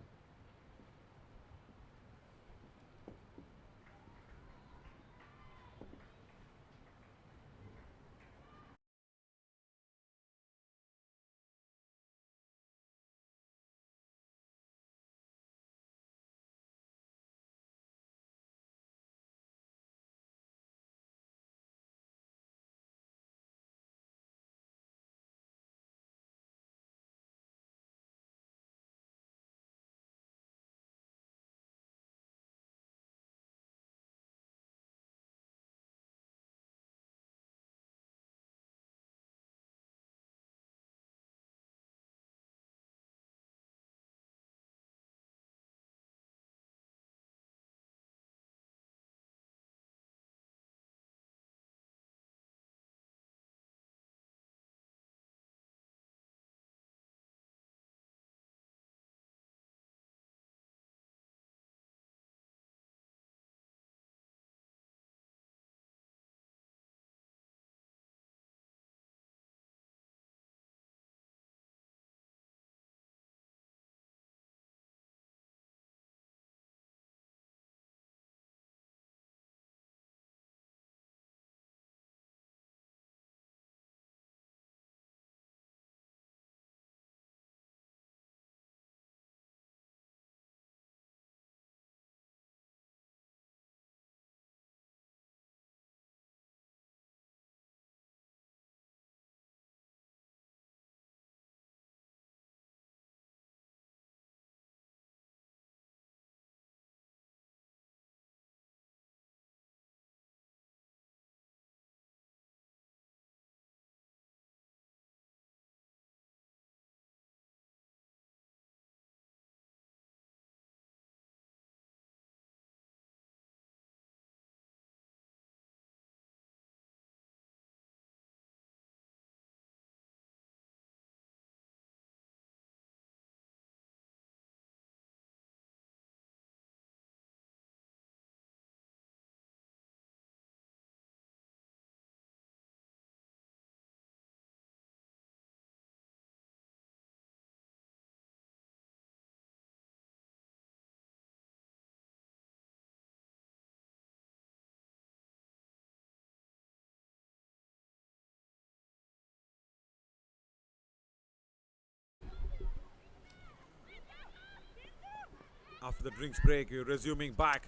After the drinks break, we're resuming back.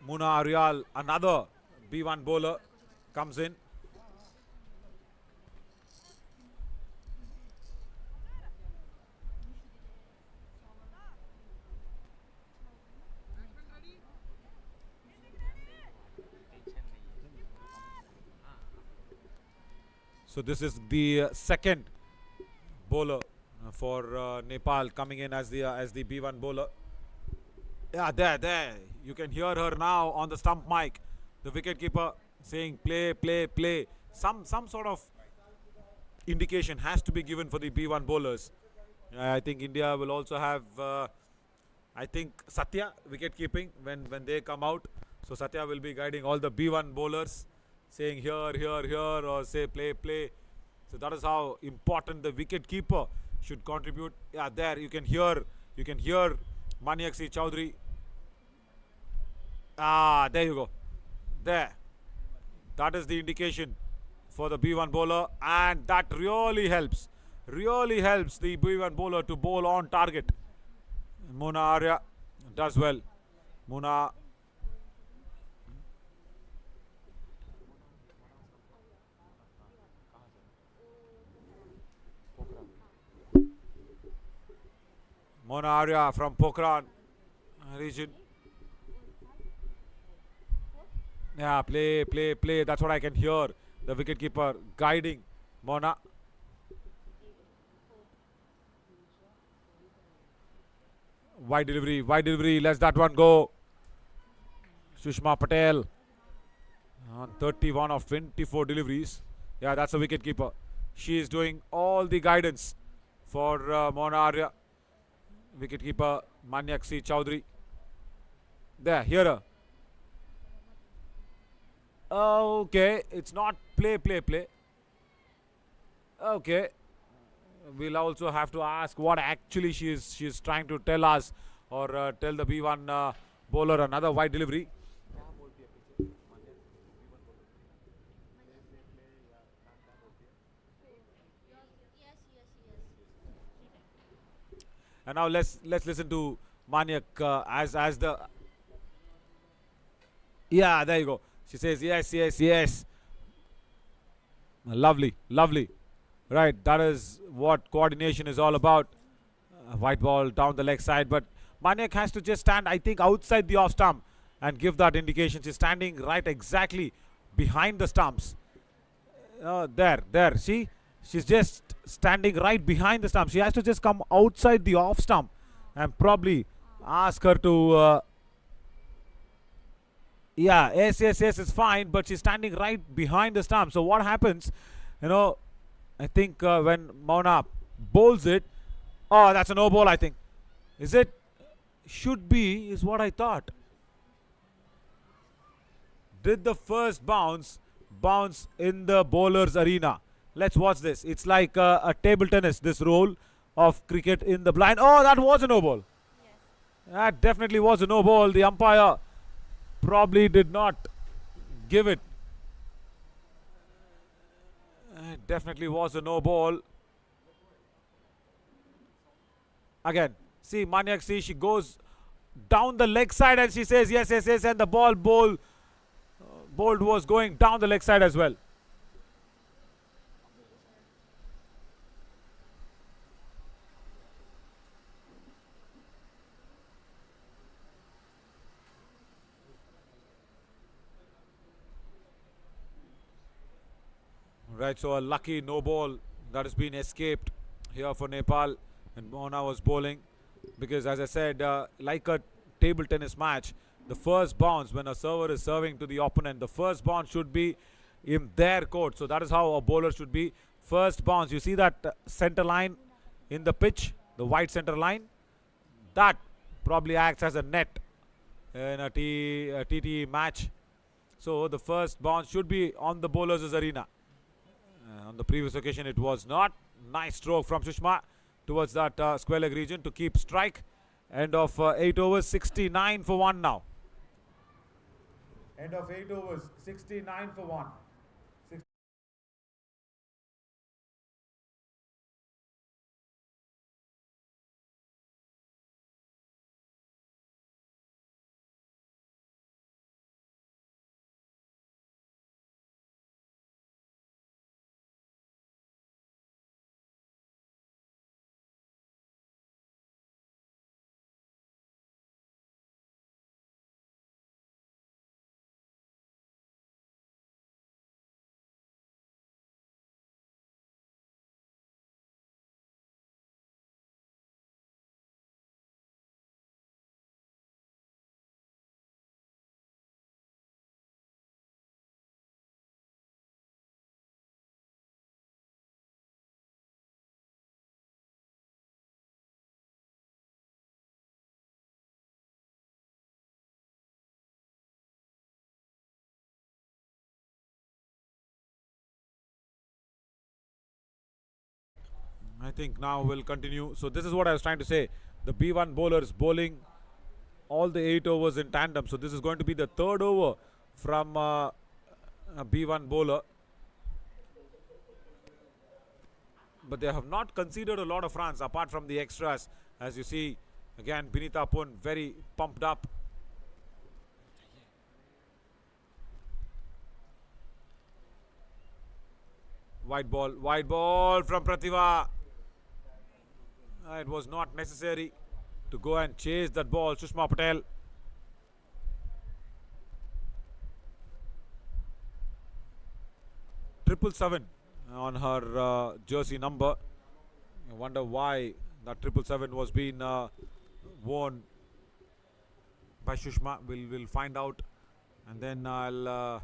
Muna Arial, another B1 bowler, comes in. So this is the second bowler for Nepal coming in as the B1 bowler. Yeah, there. You can hear her now on the stump mic. The wicketkeeper saying play, play, play. Some sort of indication has to be given for the B1 bowlers. I think India will also have, I think Satya wicket keeping when they come out. So Satya will be guiding all the B1 bowlers, saying here, or say play, play. So that is how important the wicket keeper should contribute. Yeah, there you can hear Maniaksi Chowdhury. Ah, there you go. There. That is the indication for the B1 bowler, and that really helps the B1 bowler to bowl on target. Mona Arya does well. Mona. Mona Arya from Pokhran region. Yeah, play, play, play. That's what I can hear. The wicketkeeper guiding Mona. Wide delivery. Let's that one go. Sushma Patel on 31 of 24 deliveries. Yeah, that's a wicketkeeper. She is doing all the guidance for Mona Arya. Wicketkeeper Manyaksi Chowdhury. There, hear her. Okay, it's not play. Okay, we'll also have to ask what actually she's trying to tell us, or tell the B1 bowler. Another wide delivery. And now let's listen to Manyak as the. Yeah, there you go. She says yes. Lovely. Right, that is what coordination is all about. White ball down the leg side, but Manyak has to just stand, I think, outside the off stump and give that indication. She's standing right exactly behind the stumps. There. See, she's just standing right behind the stump. She has to just come outside the off stump and probably ask her to. Yeah, yes, it's fine, but she's standing right behind the stump. So what happens, I think when Mona bowls it, oh, that's a no ball, I think. Is it? Should be, is what I thought. Did the first bounce in the bowler's arena? Let's watch this. It's like a table tennis, this roll of cricket in the blind. Oh, that was a no ball. Yes. That definitely was a no ball. The umpire probably did not give it. It definitely was a no ball. Again, see Manyak, she goes down the leg side and she says yes, and the ball bowled was going down the leg side as well. Right, so a lucky no ball that has been escaped here for Nepal, and Mona was bowling, because as I said, like a table tennis match, the first bounce when a server is serving to the opponent, the first bounce should be in their court. So that is how a bowler should be. First bounce, you see that center line in the pitch, the white center line, that probably acts as a net in a T20 match. So the first bounce should be on the bowler's arena. On the previous occasion it was not. Nice stroke from Sushma towards that square leg region to keep strike. End of 8 overs, 69 for 1 now. End of 8 overs, 69 for 1. I think now we'll continue. So this is what I was trying to say. The B1 bowlers bowling all the 8 overs in tandem. So this is going to be the third over from a B1 bowler. But they have not conceded a lot of runs apart from the extras. As you see, again, Binita Pun very pumped up. Wide ball from Pratibha. It was not necessary to go and chase that ball. Sushma Patel. Triple 7 on her jersey number. I wonder why that 777 was being worn by Sushma. We'll find out, and then I'll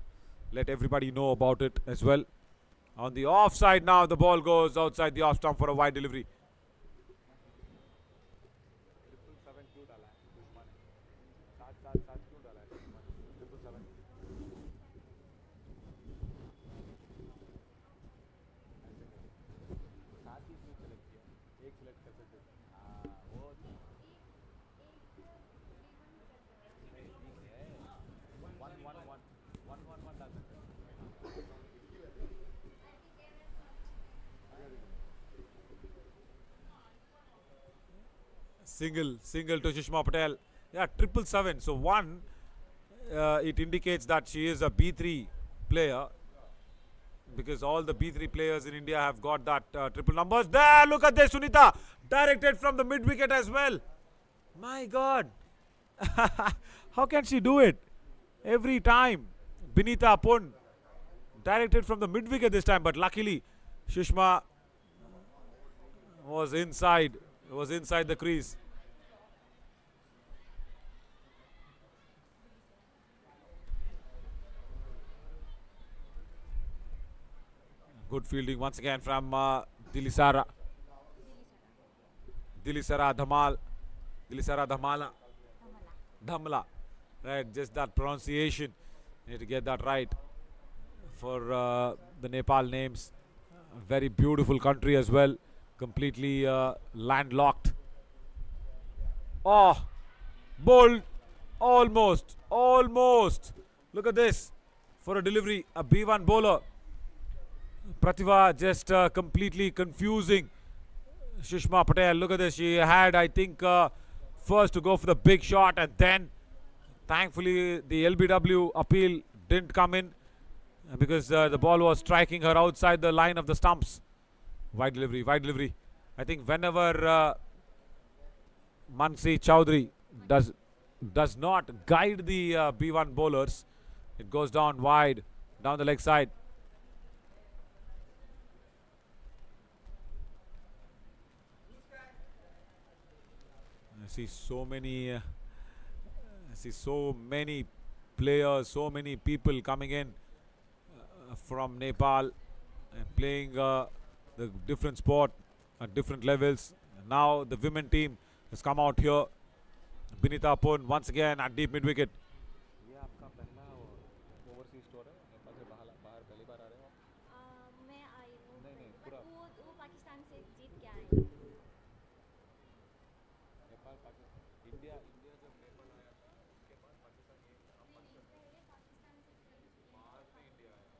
let everybody know about it as well. On the offside now, the ball goes outside the off stump for a wide delivery. Single to Sushma Patel. Yeah, 777. So one, it indicates that she is a B3 player, because all the B3 players in India have got that triple numbers. There, look at this, Sunita, directed from the mid wicket as well. My God, how can she do it every time? Binita Pun directed from the mid wicket this time, but luckily Sushma was inside the crease. Good fielding once again from Dilisara Dhamala. Right, just that pronunciation. Need to get that right for the Nepal names. A very beautiful country as well. Completely landlocked. Oh, bowled. Almost. Look at this. For a delivery, a B1 bowler. Pratibha just completely confusing Sushma Patel. Look at this. She had, I think, first to go for the big shot, and then thankfully the LBW appeal didn't come in because the ball was striking her outside the line of the stumps. Wide delivery. I think whenever Mansi Chowdhury does not guide the B1 bowlers, it goes down wide, down the leg side. I see so many players, so many people coming in from Nepal and playing the different sport at different levels. Now the women team has come out here. Binita Pun once again at deep mid wicket. ये आपका पहला overseas tour है नेपाल से बाहर पहली बार आ रहे हो मैं आई हूँ नहीं but पूरा वो पाकिस्तान से जीत के आए हैं। नेपाल पाकिस्तान इंडिया जब नेपाल आया था उसके बाद पाकिस्तान ये पहले पाकिस्तान से बाहर से इंडिया आया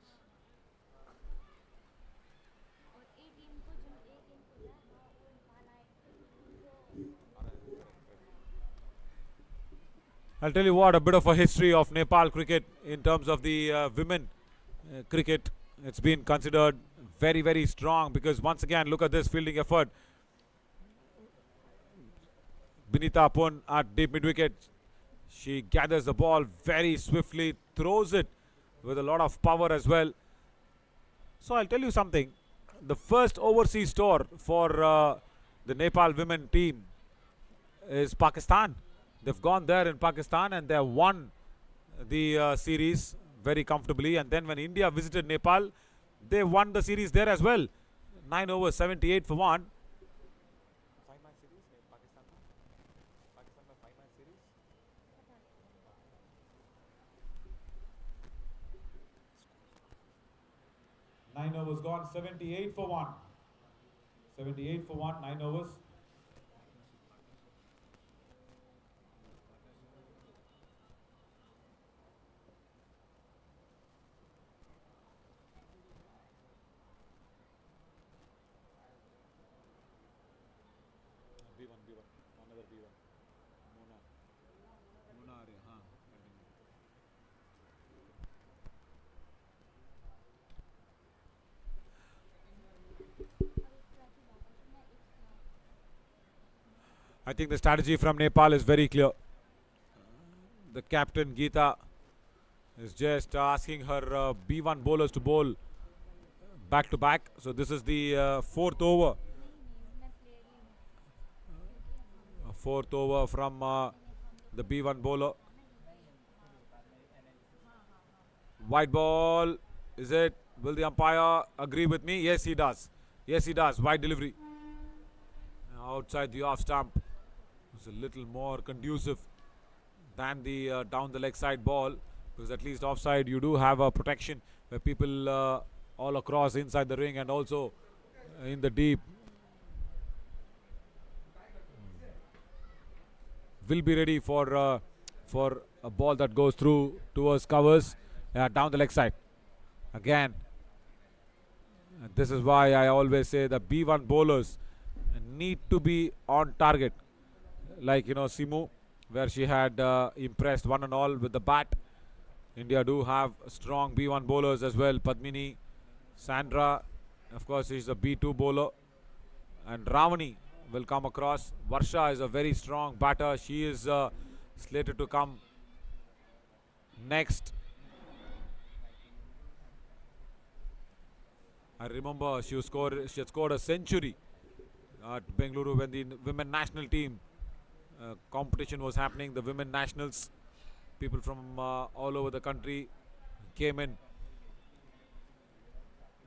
और ए टीम को जो ए टीम को वो नेपाल आए I'll tell you what, a bit of a history of Nepal cricket in terms of the women cricket. It's been considered very, very strong because once again, look at this fielding effort. Binita Pun at deep mid wicket. She gathers the ball very swiftly, throws it with a lot of power as well. So I'll tell you something. The first overseas tour for the Nepal women team is Pakistan. They've gone there in Pakistan and they have won the series very comfortably. And then when India visited Nepal, they won the series there as well. 9 overs, 78 for 1. 5-match series है पाकिस्तान में 5-match series 9 overs gone, 78 for 1. 78 for 1, 9 overs. B1, another B1. Mona area, huh? I think the strategy from Nepal is very clear. The captain Geeta is just asking her B1 bowlers to bowl back to back. So this is the fourth over. Fourth over from the B1 bowler. White ball. Is it? Will the umpire agree with me? Yes, he does. Yes, he does. Wide delivery. Outside the off stump. It's a little more conducive than the down the leg side ball, because at least offside you do have a protection where people all across inside the ring and also in the deep will be ready for a ball that goes through towards covers down the leg side. Again, this is why I always say the B1 bowlers need to be on target. Like, you know, Simu, where she had impressed one and all with the bat. India do have strong B1 bowlers as well. Padmini, Sandra, of course, she's a B2 bowler. And Ravani will come across. Varsha is a very strong batter. She is slated to come next. I remember she had scored a century at Bengaluru when the women national team competition was happening. The women nationals, people from all over the country came in,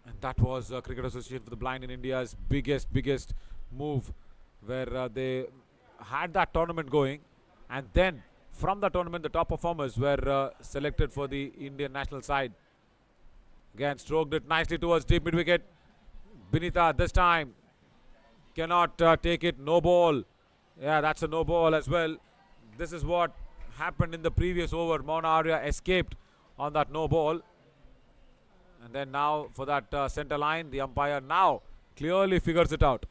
and that was Cricket Association for the Blind in India's biggest move, where they had that tournament going, and then from the tournament the top performers were selected for the Indian national side. Again, stroked it nicely towards deep mid wicket. Binita this time cannot take it. No ball. Yeah, that's a no ball as well. This is what happened in the previous over. Mona Arya escaped on that no ball. And then now for that center line, the umpire now clearly figures it out.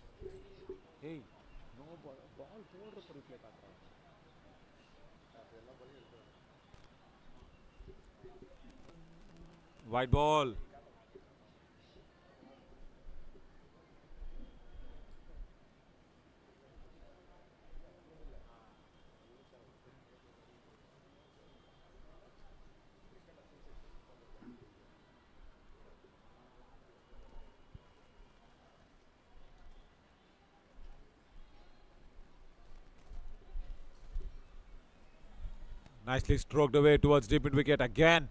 Hey, no ball. White ball. Nicely stroked away towards deep mid wicket again.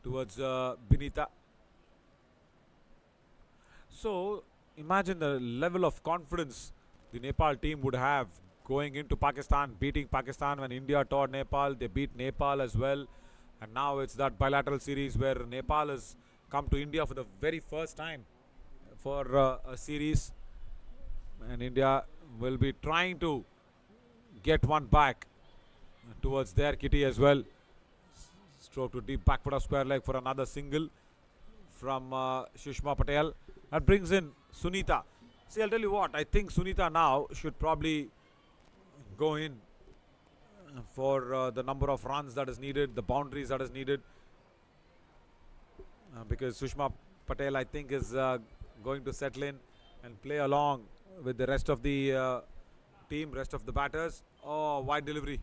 Towards Binita. So imagine the level of confidence the Nepal team would have going into Pakistan, beating Pakistan. When India toured Nepal, they beat Nepal as well. And now it's that bilateral series where Nepal has come to India for the very first time for a series. And India will be trying to get one back towards their kitty as well. Stroke to deep back foot of square leg for another single from Sushma Patel. That brings in Sunita. See, I'll tell you what, I think Sunita now should probably go in for the number of runs that is needed, the boundaries that is needed. Because Sushma Patel, I think, is going to settle in and play along with the rest of the team, rest of the batters. Oh, wide delivery,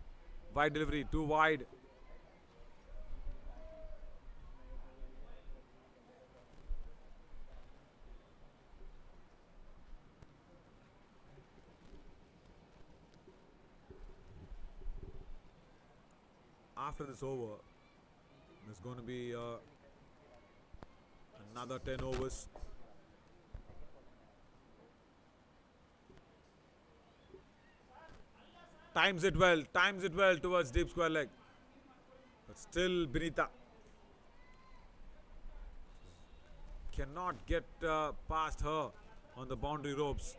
too wide. After this over, there's going to be another 10 overs. Times it well towards deep square leg. But still Binita cannot get past her on the boundary ropes.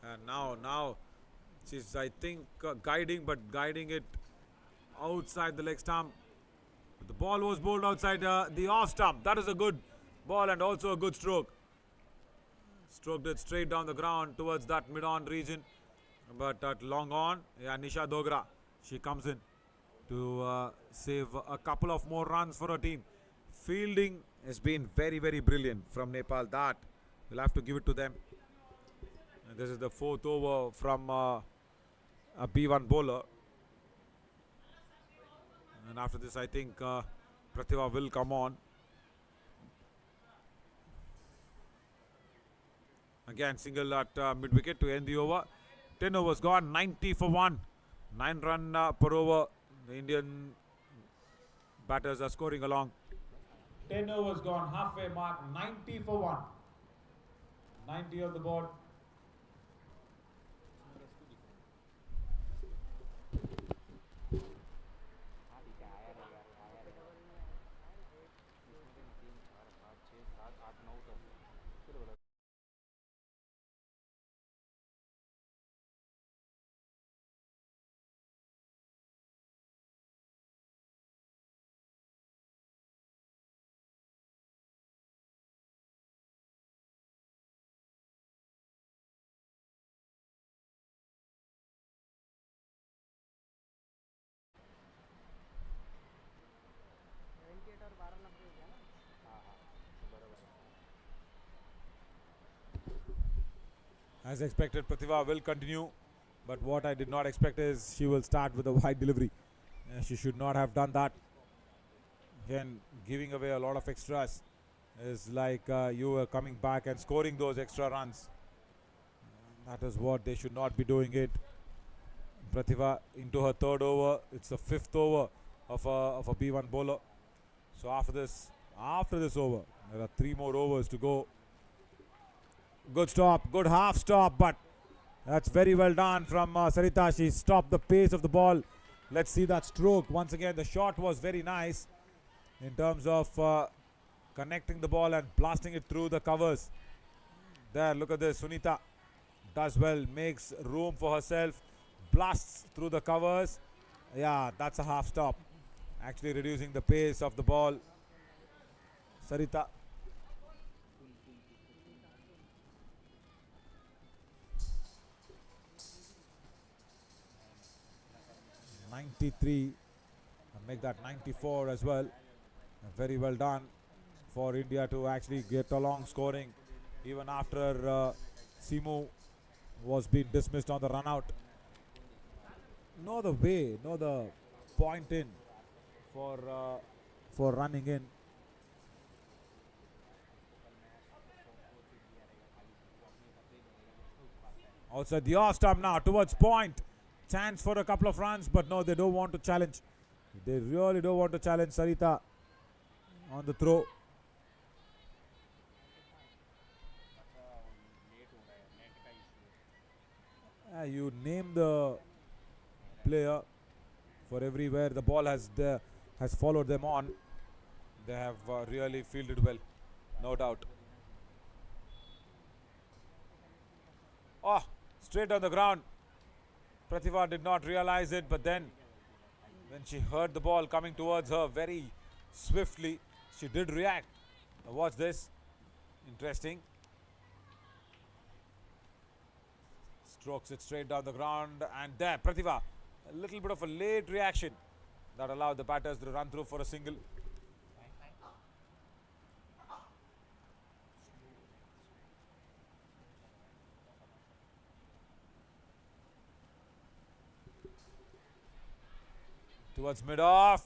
And now she's, I think, guiding, but guiding it outside the leg stump. The ball was bowled outside the off stump. That is a good ball and also a good stroke. Stroked it straight down the ground towards that mid-on region. But at long on, yeah, Nisha Dogra, she comes in to save a couple of more runs for her team. Fielding has been very, very brilliant from Nepal. That we'll have to give it to them. And this is the fourth over from a B1 bowler. And after this, I think Pratibha will come on. Again, single at mid-wicket to end the over. 10 overs gone, 90 for 1. 9 run per over. The Indian batters are scoring along. 10 overs gone, halfway mark, 90 for 1. 90 on the board. As expected, Pratibha will continue. But what I did not expect is she will start with a wide delivery. She should not have done that. Again, giving away a lot of extras is like you were coming back and scoring those extra runs. That is what they should not be doing it. Pratibha into her third over. It's the fifth over of a B1 bowler. So after this over, there are 3 more overs to go. Good stop, good half stop, but that's very well done from Sarita. She stopped the pace of the ball. Let's see that stroke. Once again, the shot was very nice in terms of connecting the ball and blasting it through the covers. There, look at this. Sunita does well, makes room for herself, blasts through the covers. Yeah, that's a half stop. Actually reducing the pace of the ball. Sarita. '93 and make that 94 as well. Very well done for India to actually get along scoring even after Simu was being dismissed on the run out. No the way, no the point in for running in. Outside the off stump now towards point. Chance for a couple of runs, but no, they don't want to challenge. They really don't want to challenge Sarita on the throw. You name the player for everywhere the ball has followed them on. They have really fielded well, no doubt. Oh, straight on the ground. Pratibha did not realize it, but then when she heard the ball coming towards her very swiftly, she did react. Now watch this. Interesting. Strokes it straight down the ground, and there, Pratibha, a little bit of a late reaction that allowed the batters to run through for a single. Towards mid-off.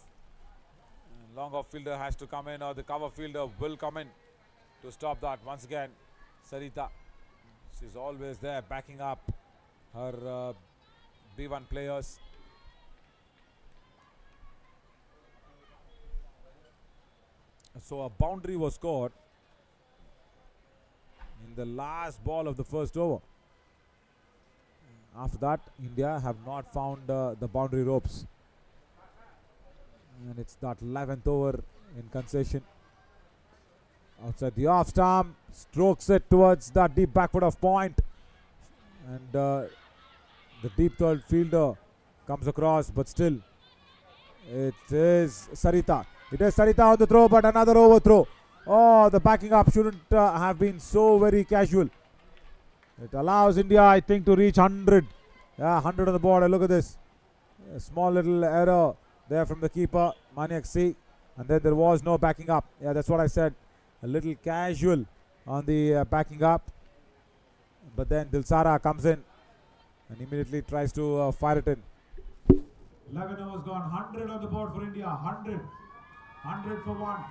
Long off fielder has to come in, or the cover fielder will come in to stop that. Once again, Sarita. She's always there backing up her B1 players. So a boundary was scored. in the last ball of the first over. After that, India have not found the boundary ropes. And it's that 11th over in concession. Outside the off stump, strokes it towards the deep backward of point. And the deep third fielder comes across, but still it is Sarita. It is Sarita on the throw, but another overthrow. Oh, the backing up shouldn't have been so very casual. It allows India, I think, to reach 100. Yeah, 100 on the board. Look at this. A small little error there from the keeper, Maniak C. And then there was no backing up. Yeah, that's what I said. A little casual on the backing up. But then Dilsara comes in and immediately tries to fire it in. 11 overs gone. 100 on the board for India. 100. 100 for 1.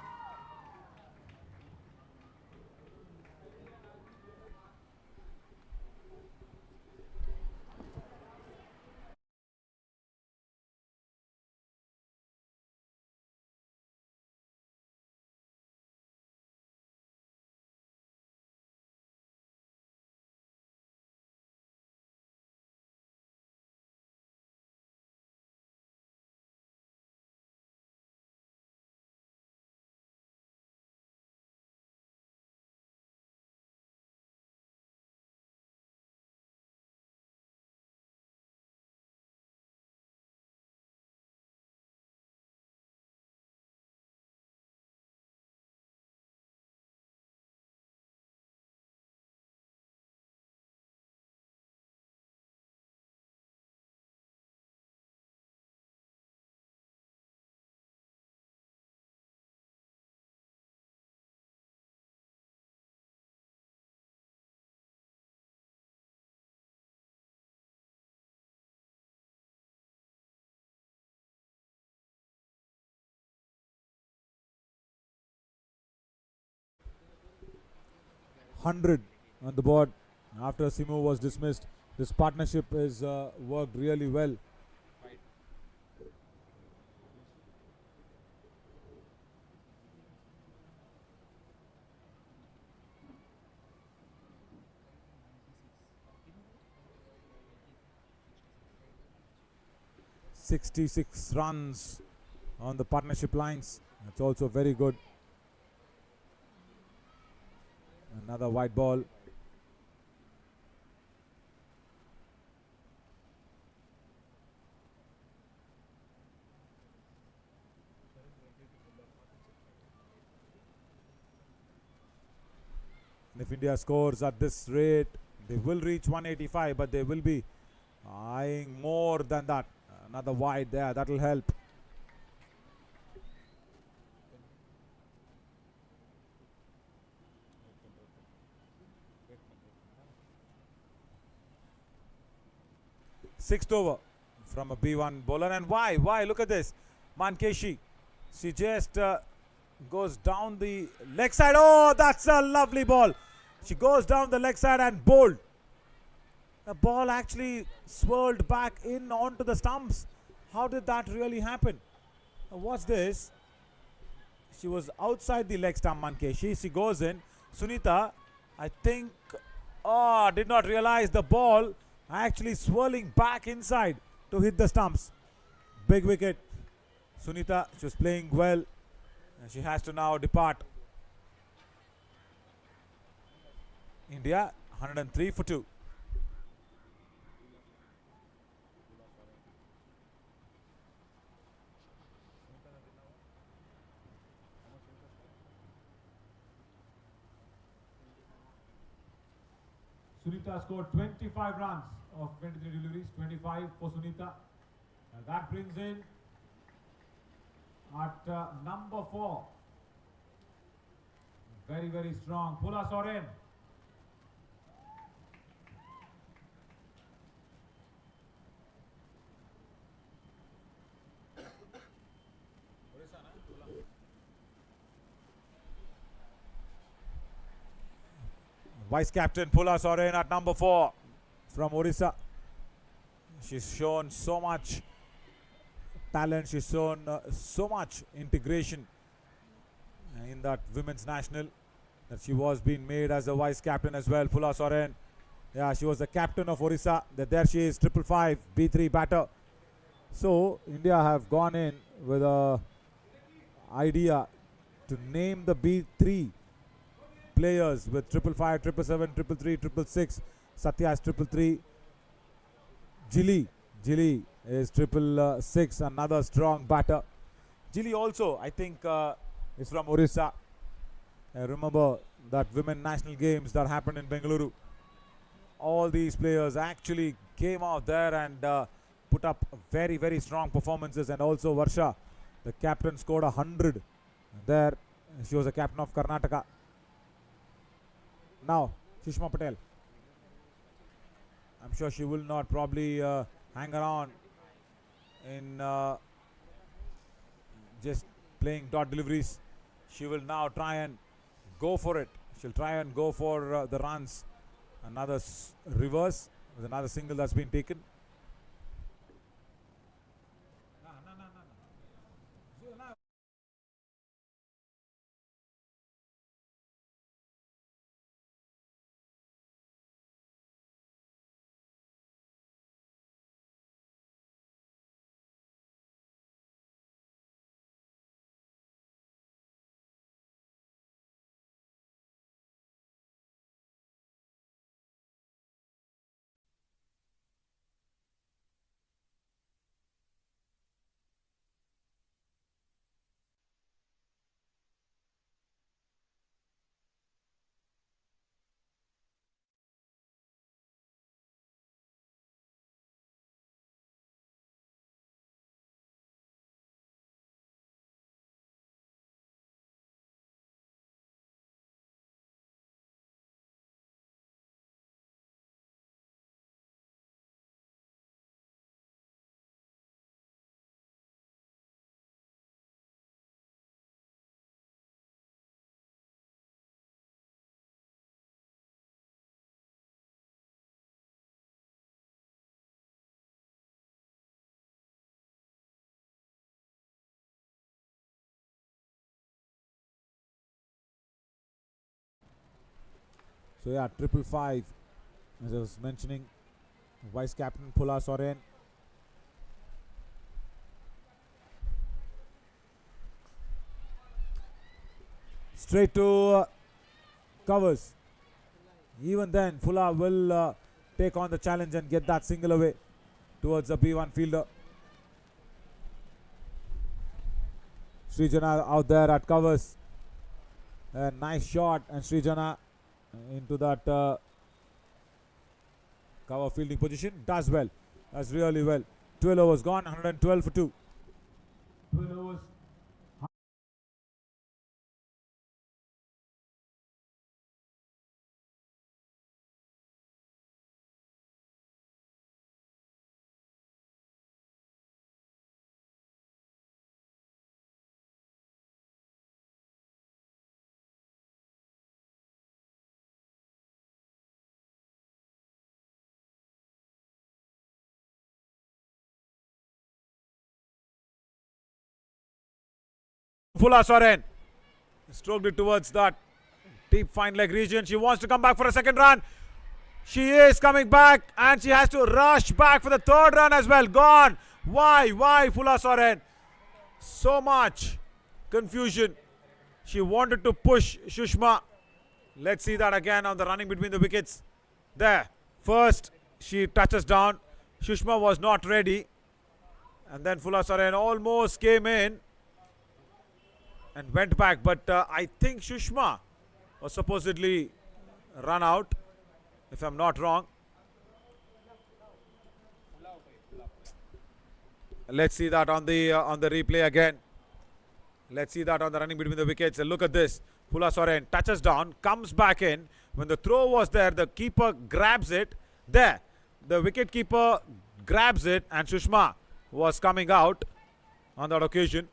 $100 on the board after Simu was dismissed. This partnership has worked really well. $66 runs on the partnership lines. That's also very good. Another white ball. And if India scores at this rate, they will reach 185, but they will be eyeing more than that. Another wide there, that will help. Sixth over from a B1 bowler. And why? Look at this. Mankeshi. She just goes down the leg side. Oh, that's a lovely ball. She goes down the leg side and bowled. The ball actually swirled back in onto the stumps. How did that really happen? What's this? She was outside the leg stump, Mankeshi. She goes in. Sunita, I think, did not realize the ball actually swirling back inside to hit the stumps. Big wicket. Sunita, she was playing well. And she has to now depart. India 103 for 2. Sunita scored 25 runs of 23 deliveries, 25 for Sunita. And that brings in at number 4. Very, very strong. Pula Soren. Vice captain Pula Soren at number 4 from Orissa. She's shown so much talent. She's shown so much integration in that women's national. that she was being made as a vice captain as well. Phula Soren, yeah, she was the captain of Orissa. There she is, 555 B3 batter. So India have gone in with a idea to name the B3 players with 555, 777, 333, 666. Satya is 333. Jili is 666, another strong batter. Jili also, I think, is from Orissa. I remember that women national games that happened in Bengaluru. All these players actually came out there and put up very, very strong performances. And also Varsha, the captain, scored 100 there. She was the captain of Karnataka. Now, Sushma Patel. I'm sure she will not probably hang around in just playing dot deliveries. She will now try and go for it. She'll try and go for the runs. Another reverse with another single that's been taken. So yeah, 555, as I was mentioning, vice captain Phula Soren. Straight to covers. Even then, Phula will take on the challenge and get that single away towards the B1 fielder. Srijana out there at covers. A nice shot, and Srijana into that cover fielding position. Does well. Does really well. 12 overs gone, 112 for 2. 12 overs. Phula Soren stroked it towards that deep fine leg region. She wants to come back for a second run. She is coming back and she has to rush back for the third run as well. Gone. Why Phula Soren? So much confusion. She wanted to push Sushma. Let's see that again on the running between the wickets. There. First she touches down. Sushma was not ready. And then Phula Soren almost came in and went back, but I think Sushma was supposedly run out, if I'm not wrong. Let's see that on the replay again. Let's see that on the running between the wickets. Look at this. Phula Soren touches down, comes back in. When the throw was there, the keeper grabs it. There, the wicket keeper grabs it, and Sushma was coming out on that occasion.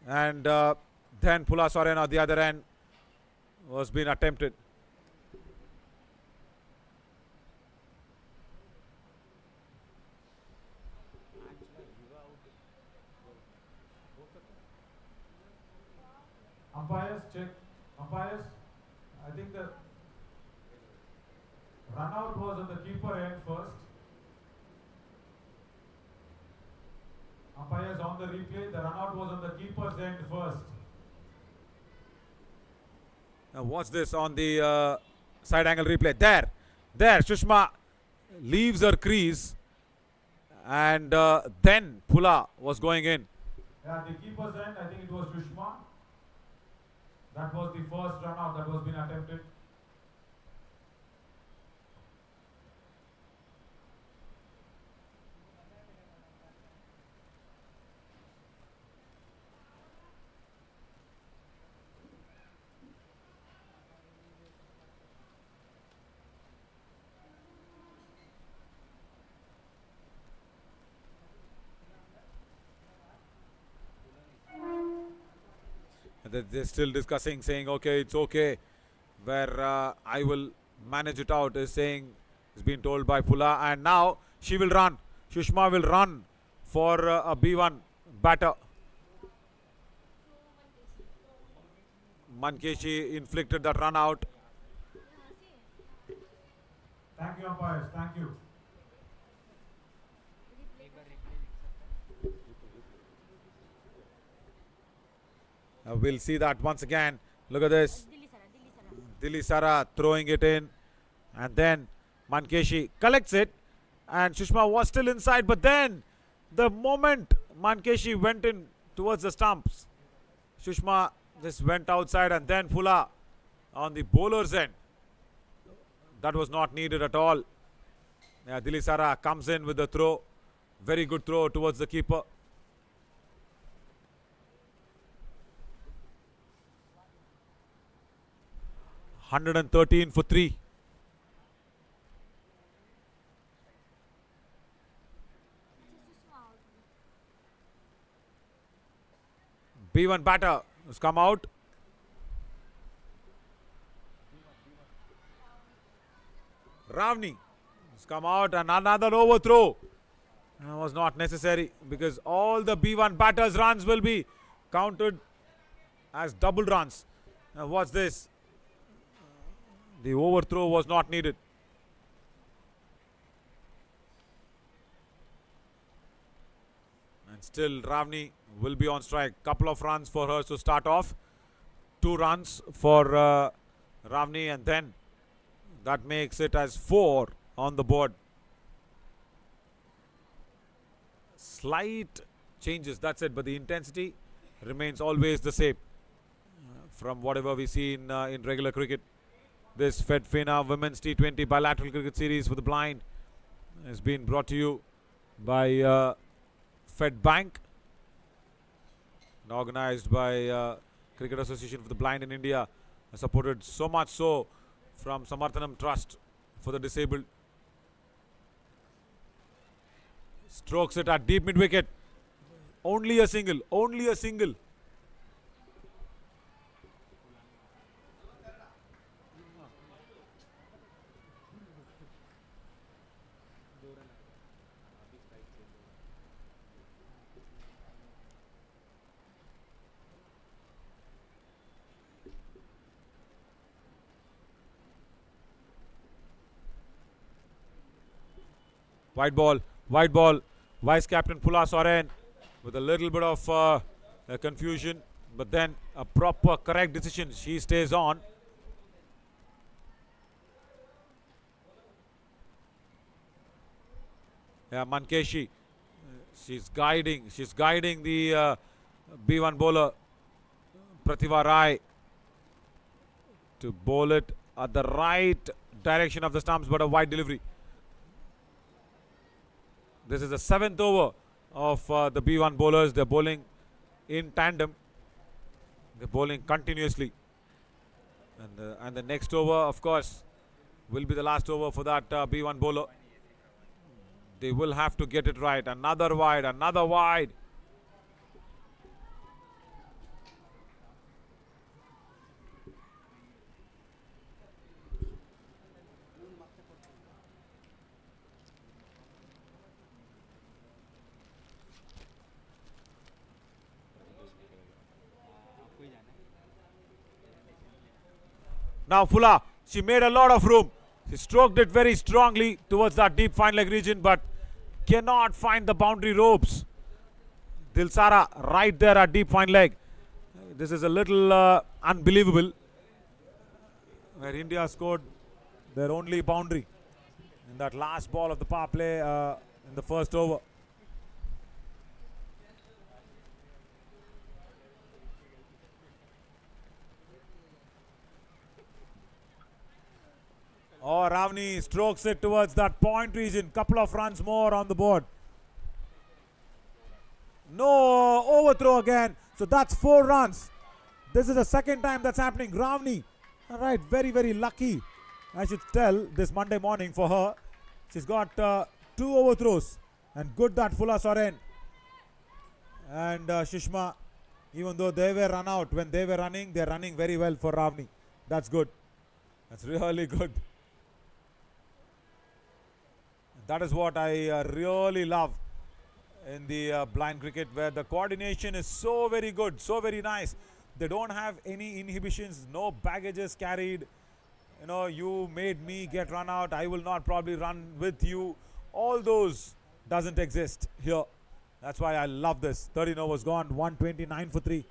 And then Phula Soren on the other end was being attempted. Umpires check. Umpires. I think the run out was on the keeper end first. Umpires on the replay. The run out was on the keeper's end first. Now watch this on the side angle replay. There, Sushma leaves her crease, and then Pula was going in. Yeah, the keeper's end, I think it was Sushma. That was the first run out that was being attempted. They're still discussing, saying, okay, it's okay. Where I will manage it out is been told by Pula. And now she will run. Sushma will run for a B1 batter. Mankeshi inflicted that run out. Thank you, umpires. Thank you. We'll see that once again. Look at this. Dilli Sara throwing it in. And then Mankeshi collects it. And Sushma was still inside. But then the moment Mankeshi went in towards the stumps, Sushma just went outside. And then Pula on the bowler's end. That was not needed at all. Dilli Sara comes in with the throw. Very good throw towards the keeper. 113 for 3. B1 batter has come out. Ravni has come out, and another overthrow. Was not necessary because all the B1 batters' runs will be counted as double runs. Now what's this? The overthrow was not needed. And still Ravni will be on strike. Couple of runs for her to start off. 2 runs for Ravni, and then that makes it as 4 on the board. Slight changes, that's it, but the intensity remains always the same from whatever we see in regular cricket. This Fedfina Women's T20 Bilateral Cricket Series for the Blind has been brought to you by Fedbank and organized by Cricket Association for the Blind in India, supported so much so from Samarthanam Trust for the Disabled. Strokes it at deep mid wicket. Only a single. Only a single. White ball, Vice Captain Pula Soren with a little bit of confusion, but then a proper correct decision. She stays on. Yeah, Mankeshi, she's guiding the B1 bowler Pratibha Rai to bowl it at the right direction of the stumps, but a wide delivery. This is the 7th over of the B1 bowlers. They're bowling in tandem. They're bowling continuously. And the next over, of course, will be the last over for that B1 bowler. They will have to get it right. Another wide, another wide. Now Phula, she made a lot of room. She stroked it very strongly towards that deep fine leg region, but cannot find the boundary ropes. Dilsara right there at deep fine leg. This is a little unbelievable, where India scored their only boundary in that last ball of the power play in the first over. Oh, Ravni strokes it towards that point region. Couple of runs more on the board. No, overthrow again. So that's 4 runs. This is the second time that's happening. Ravni, all right, very, very lucky, I should tell, this Monday morning for her. She's got 2 overthrows. And good that Phula Soren and Shishma, even though they were run out, when they were running, they're running very well for Ravni. That's good. That's really good. That is what I really love in the blind cricket, where the coordination is so very good, so very nice. They don't have any inhibitions, no baggages carried. You know, you made me get run out, I will not probably run with you. All those doesn't exist here. That's why I love this. 13 overs gone, 129 for 3.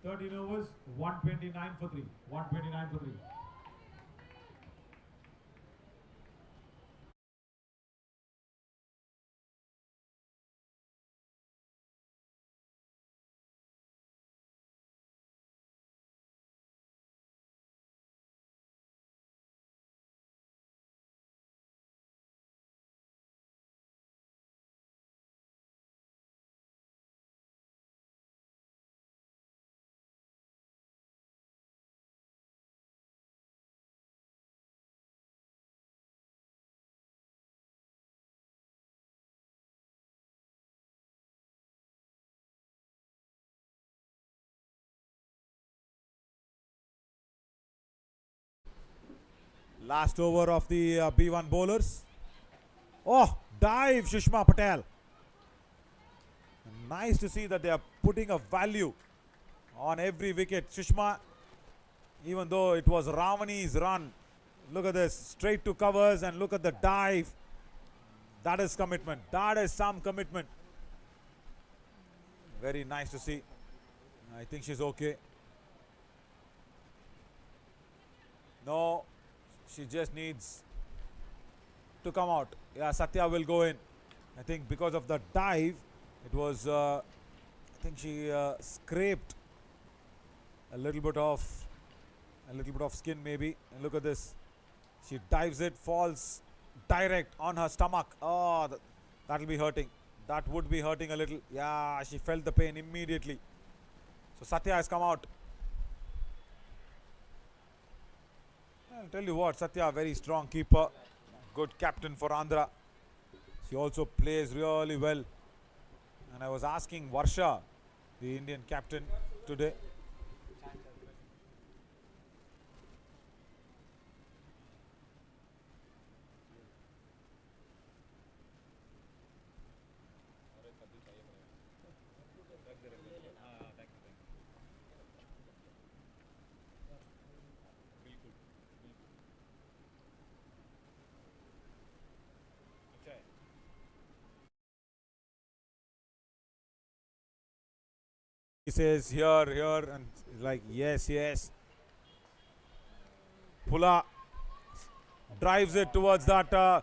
13 overs, 129 for 3. 129 for 3. Last over of the B1 bowlers. Oh, dive Shishma Patel. Nice to see that they are putting a value on every wicket. Shishma, even though it was Ravani's run, look at this, straight to covers, and look at the dive. That is commitment. That is some commitment. Very nice to see. I think she's okay. No, she just needs to come out. Yeah, Satya will go in. I think because of the dive, it was, I think she scraped a little bit of skin maybe. And look at this. She dives it, falls direct on her stomach. Oh, that will be hurting. That would be hurting a little. Yeah, she felt the pain immediately. So Satya has come out. I'll tell you what, Satya, very strong keeper, good captain for Andhra. She also plays really well. And I was asking Varsha, the Indian captain, today. He says here, here, and like yes, yes. Phula drives it towards that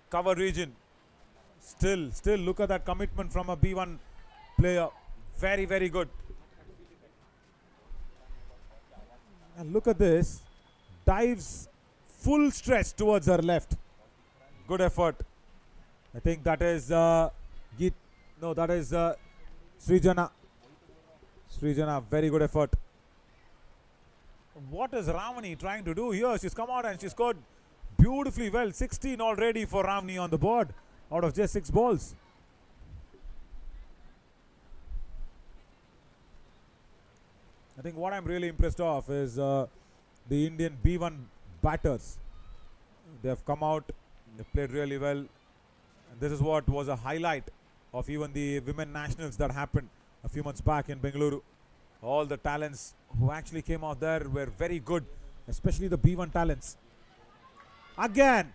cover region. Still look at that commitment from a B1 player. Very, very good. And look at this. Dives full stretch towards her left. Good effort. I think that is Geet. No, that is Srijana. Srijana, very good effort. What is Ravani trying to do here? She's come out and she scored beautifully well. 16 already for Ravani on the board out of just 6 balls. I think what I'm really impressed of is the Indian B1 batters. They have come out, they played really well. And this is what was a highlight of even the women nationals that happened a few months back in Bengaluru. All the talents who actually came out there were very good. especially the B1 talents. Again,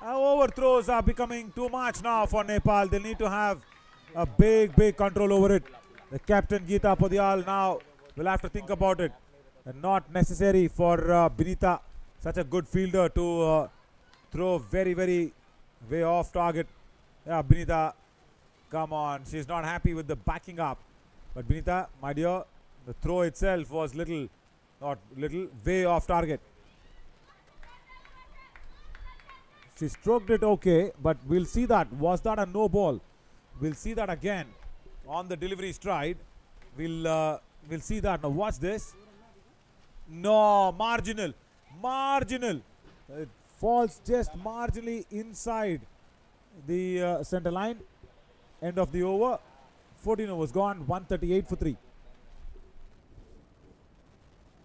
overthrows are becoming too much now for Nepal. They need to have a big control over it. The captain Geeta Padial now will have to think about it. And not necessary for Binita, such a good fielder, to throw very way off target. Yeah, Binita, come on. She's not happy with the backing up. But Binita, my dear, the throw itself was way off target. She stroked it okay, but we'll see that. Was that a no ball? We'll see that again on the delivery stride. We'll see that. Now watch this. No, marginal. It falls just marginally inside the center line. End of the over. 14 overs gone. 138 for 3.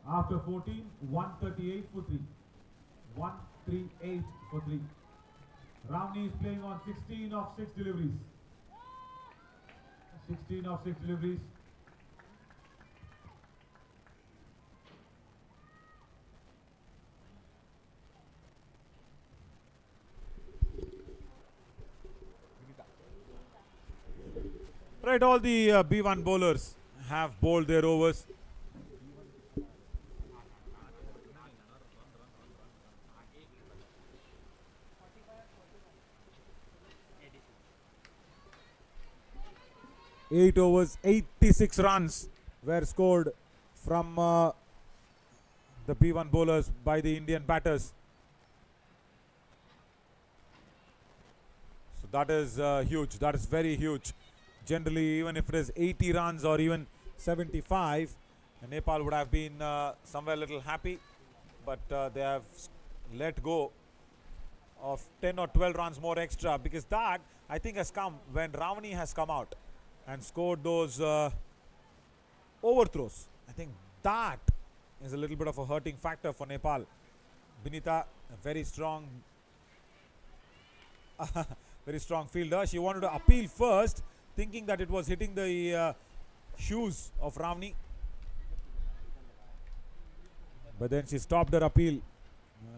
After 14, 138 for 3. 138 for 3. Ravni is playing on 16 of 6 deliveries. 16 of 6 deliveries. Right, all the B1 bowlers have bowled their overs. Eight overs, 86 runs were scored from the B1 bowlers by the Indian batters. So that is huge. That is very huge. Generally, even if it is 80 runs or even 75, Nepal would have been somewhere a little happy. But they have let go of 10 or 12 runs more extra, because that, I think, has come when Ravani has come out and scored those overthrows. I think that is a little bit of a hurting factor for Nepal. Binita, a very strong fielder. She wanted to appeal first, thinking that it was hitting the shoes of Ravani. But then she stopped her appeal,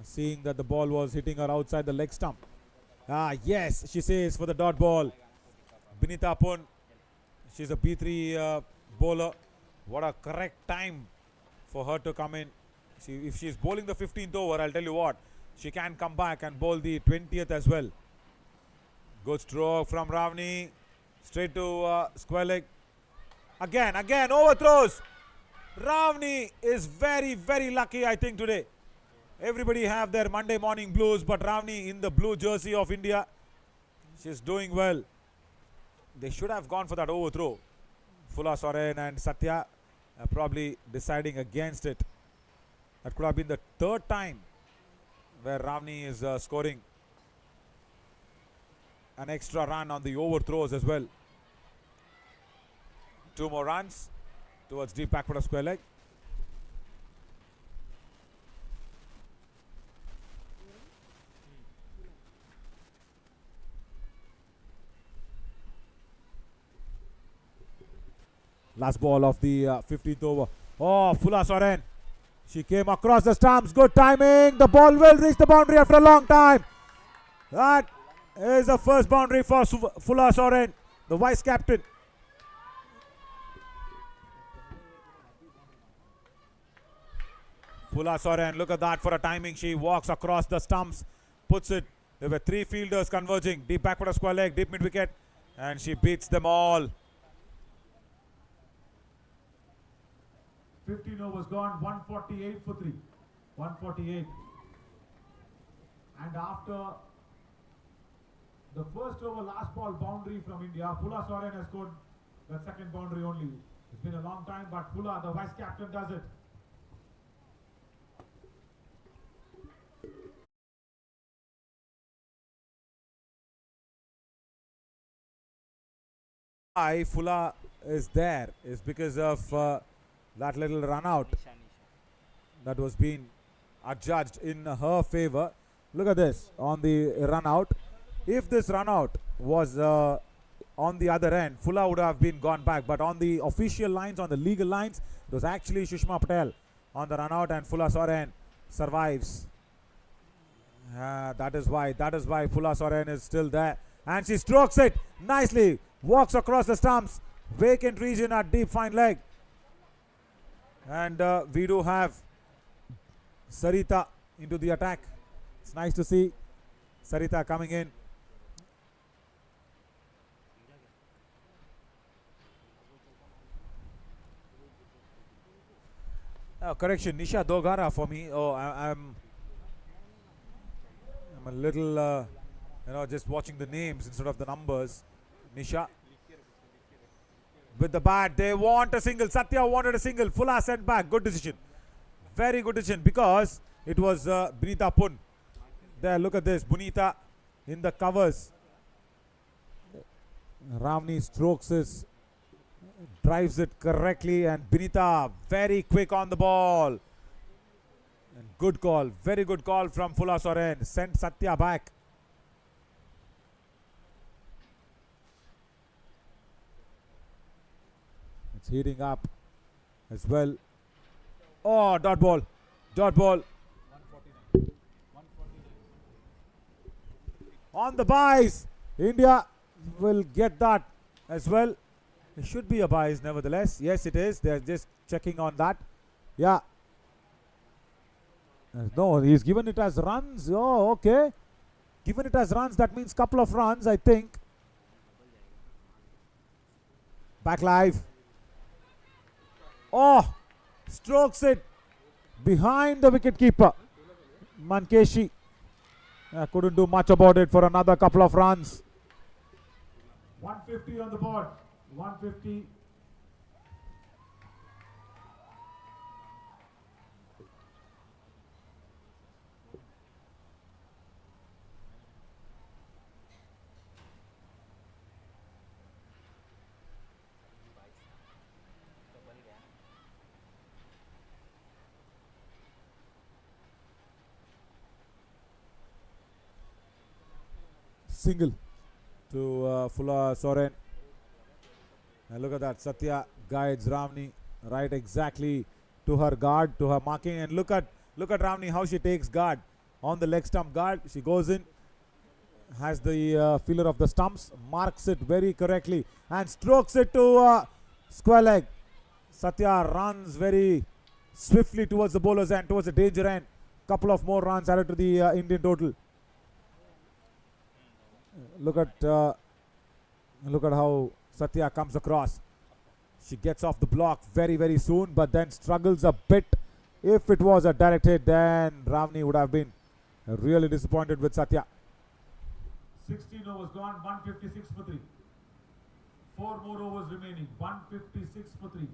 seeing that the ball was hitting her outside the leg stump. Yes, she says, for the dot ball. Binita Pun, she's a B3 bowler. What a correct time for her to come in. If she's bowling the 15th over, I'll tell you what, she can come back and bowl the 20th as well. Good stroke from Ravani. Straight to square leg. Again, overthrows. Ravani is very lucky, I think, today. Everybody have their Monday morning blues, but Ravani in the blue jersey of India, she's doing well. They should have gone for that overthrow. Phula Soren and Satya are probably deciding against it. That could have been the third time where Ravani is scoring an extra run on the overthrows as well. 2 more runs towards deep backward of square leg. Last ball of the 15th over. Oh, Phula Soren. She came across the stumps. Good timing. The ball will reach the boundary after a long time. That is the first boundary for Phula Soren, the vice captain. Phula Soren, look at that for a timing. She walks across the stumps, puts it. There were 3 fielders converging. Deep backward of square leg, deep mid wicket. And she beats them all. 15 overs gone, 148 for 3. 148. And after the first over, last ball boundary from India, Phula Soren has scored that second boundary only. It's been a long time, but Phula, the vice captain, does it. Why Phula is there is because of that little run out that was being adjudged in her favor. Look at this on the run out. If this run out was on the other end, Phula would have been gone back. But on the official lines, on the legal lines, it was actually Sushma Patel on the run out, and Phula Soren survives. That is why Phula Soren is still there. And she strokes it nicely. Walks across the stumps. Vacant region at deep fine leg. And we do have Sarita into the attack. It's nice to see Sarita coming in. Correction, Nisha Dogara for me. Oh, I'm a little, just watching the names instead of the numbers. Nisha with the bat. They want a single. Satya wanted a single. Phula sent back. Good decision. Very good decision because it was Bunita Pun. There, look at this. Bunita in the covers. Ramni strokes his, drives it correctly, and Bunita very quick on the ball. And good call. Very good call from Phula Soren. Sent Satya back. It's heating up as well. Oh, dot ball. Dot ball. On the buys. India will get that as well. It should be a buys nevertheless. Yes, it is. They're just checking on that. Yeah. No, he's given it as runs. Oh, okay. Given it as runs, that means couple of runs, I think. Back live. Oh, strokes it behind the wicket keeper. Mankeshi couldn't do much about it for another couple of runs. 150 on the board. 150. Single to Phula Soren. And look at that. Satya guides Ramni right exactly to her guard, to her marking. And look at Ramni how she takes guard on the leg stump guard. She goes in, has the feeler of the stumps, marks it very correctly, and strokes it to square leg. Satya runs very swiftly towards the bowler's end, towards the danger end. Couple of more runs added to the Indian total. Look at how Satya comes across. She gets off the block very soon, but then struggles a bit. If it was a direct hit, then Ramni would have been really disappointed with Satya. 16 overs gone, 156 for 3. 4 more overs remaining, 156 for 3.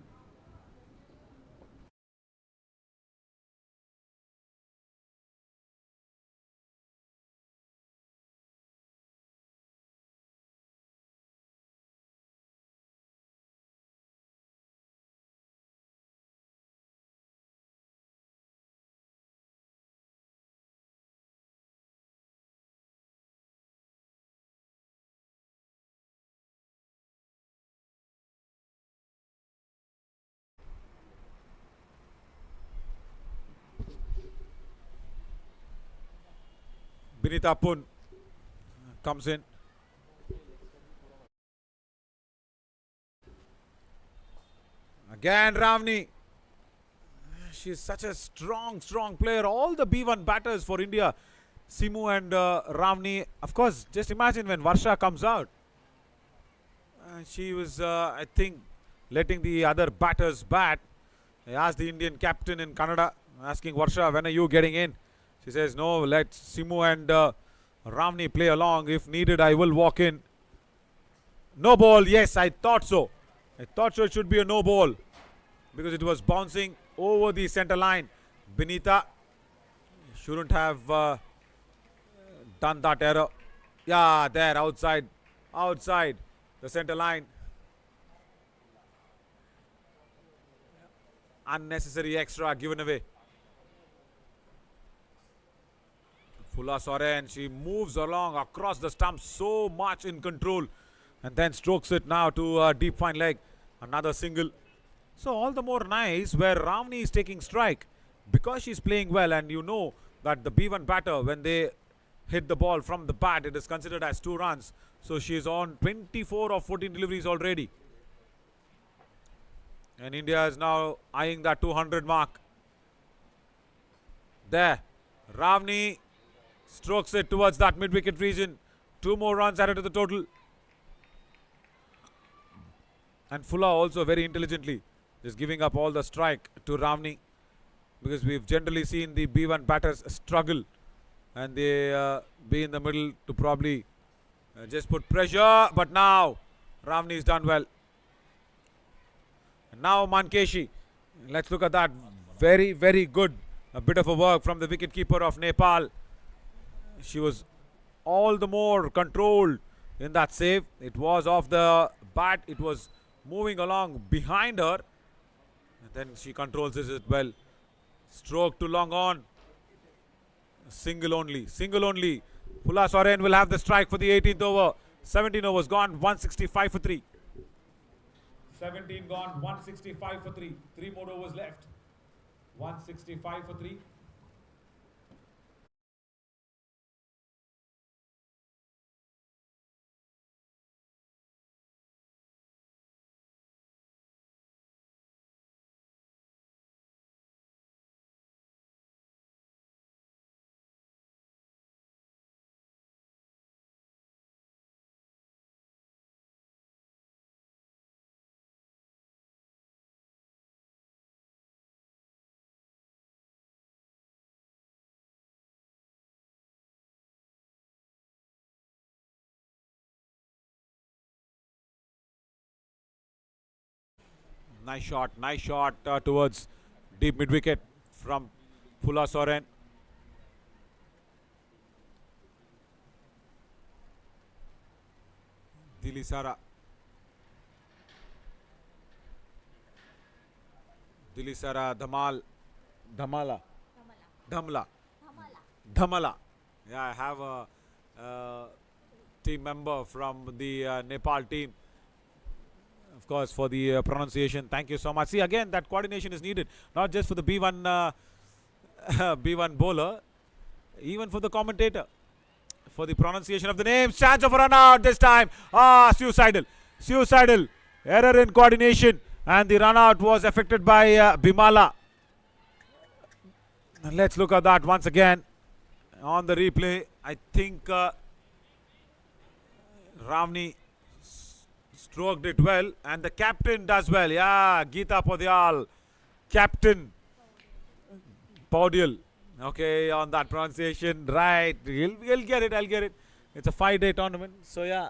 Binita Pun comes in. Again Ramni. She's such a strong player. All the B1 batters for India, Simu and Ramni. Of course, just imagine when Varsha comes out. She was, I think, letting the other batters bat. I asked the Indian captain in Kannada, asking Varsha, when are you getting in? She says, no, let Simu and Ramni play along. If needed, I will walk in. No ball. Yes, I thought so. I thought so it should be a no ball because it was bouncing over the center line. Binita shouldn't have done that error. Yeah, there, outside the center line. Unnecessary extra given away. Phula Soren, she moves along across the stump, so much in control, and then strokes it now to deep fine leg. Another single. So all the more nice where Ramni is taking strike. because she's playing well, and you know that the B1 batter, when they hit the ball from the bat, it is considered as 2 runs. So she is on 24 of 14 deliveries already. And India is now eyeing that 200 mark. There. Ravni strokes it towards that mid-wicket region. 2 more runs added to the total. And Fulla also very intelligently is giving up all the strike to Ravni, because we've generally seen the B1 batters struggle and they be in the middle to probably just put pressure. But now Ravni has done well. And now Mankeshi. Let's look at that. Very, very good. A bit of a work from the wicketkeeper of Nepal. She was all the more controlled in that save. It was off the bat. It was moving along behind her. And then she controls it well. Stroke to long on. Single only. Single only. Fulla Soren will have the strike for the 18th over. 17 overs gone. 165 for 3. 17 gone, 165 for 3. 3 more overs left. 165 for 3. Nice shot towards deep mid wicket from Fulla Soren. Dilisara. Dhamala. Yeah, I have a team member from the Nepal team. Of course, for the pronunciation. Thank you so much. See, again, that coordination is needed, not just for the B1 B1 bowler, even for the commentator, for the pronunciation of the names. Chance of a run out this time. Suicidal error in coordination, and the run out was affected by Bimala. And let's look at that once again on the replay. I think Ravni stroked it well, and the captain does well. Yeah, Geeta Podial, captain Podial. Okay, on that pronunciation, right? He'll get it. I'll get it. It's a 5-day tournament, so yeah,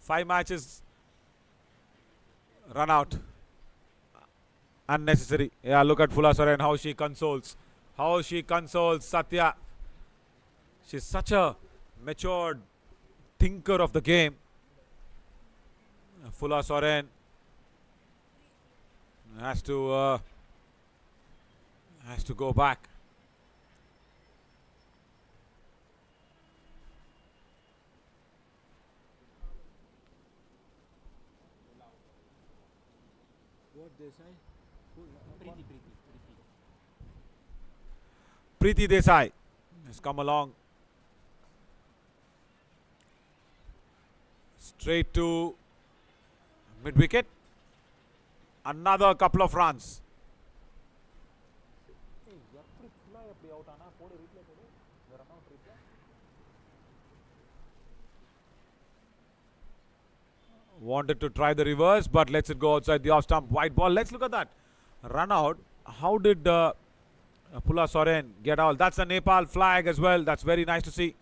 5 matches. Run out. Unnecessary. Yeah, look at Fulla Soren, how she consoles. Satya. She's such a matured thinker of the game. Fulla Soren has to go back. What Desai? Preeti Desai has come along straight to mid wicket. Another couple of runs. Wanted to try the reverse, but lets it go outside the off stump. White ball. Let's look at that run out. How did Fulla Soren get out? That's a Nepal flag as well. That's very nice to see.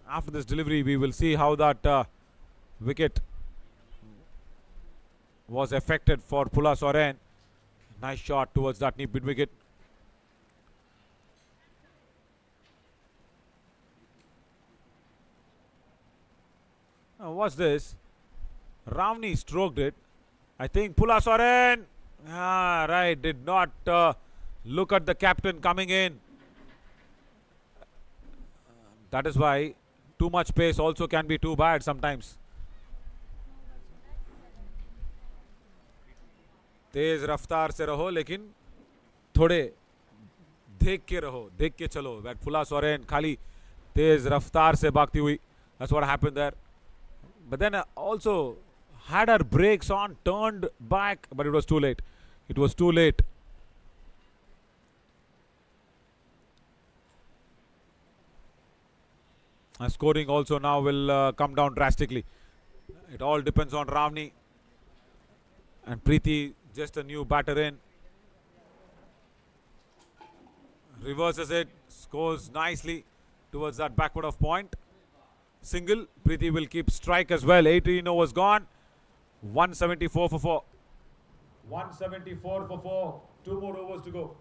After this delivery, we will see how that wicket was affected for Fulla Soren. Nice shot towards that mid wicket. Now, what's this? Ravni stroked it. I think Fulla Soren, right, did not look at the captain coming in. That is why too much pace also can be too bad sometimes. तेज रफ्तार से रहो, लेकिन थोड़े देख के रहो, देख के चलो. That Fula Soren खाली तेज रफ्तार से भागती हुई. That's what happened there. But then also had her brakes on, turned back, but it was too late. It was too late. Scoring also now will come down drastically. It all depends on Ravni. And Preeti, just a new batter in. Reverses it, scores nicely towards that backward of point. Single, Preeti will keep strike as well. 18 overs gone. 174 for 4. 174 for 4. 2 more overs to go.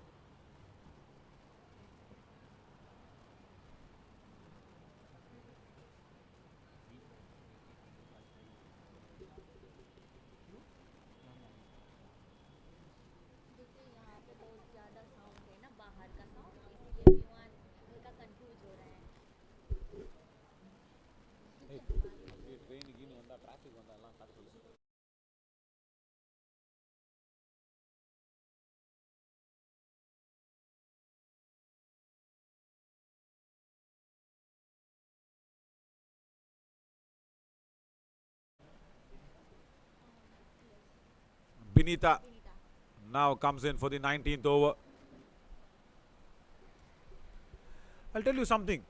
Binita now comes in for the 19th over. I'll tell you something.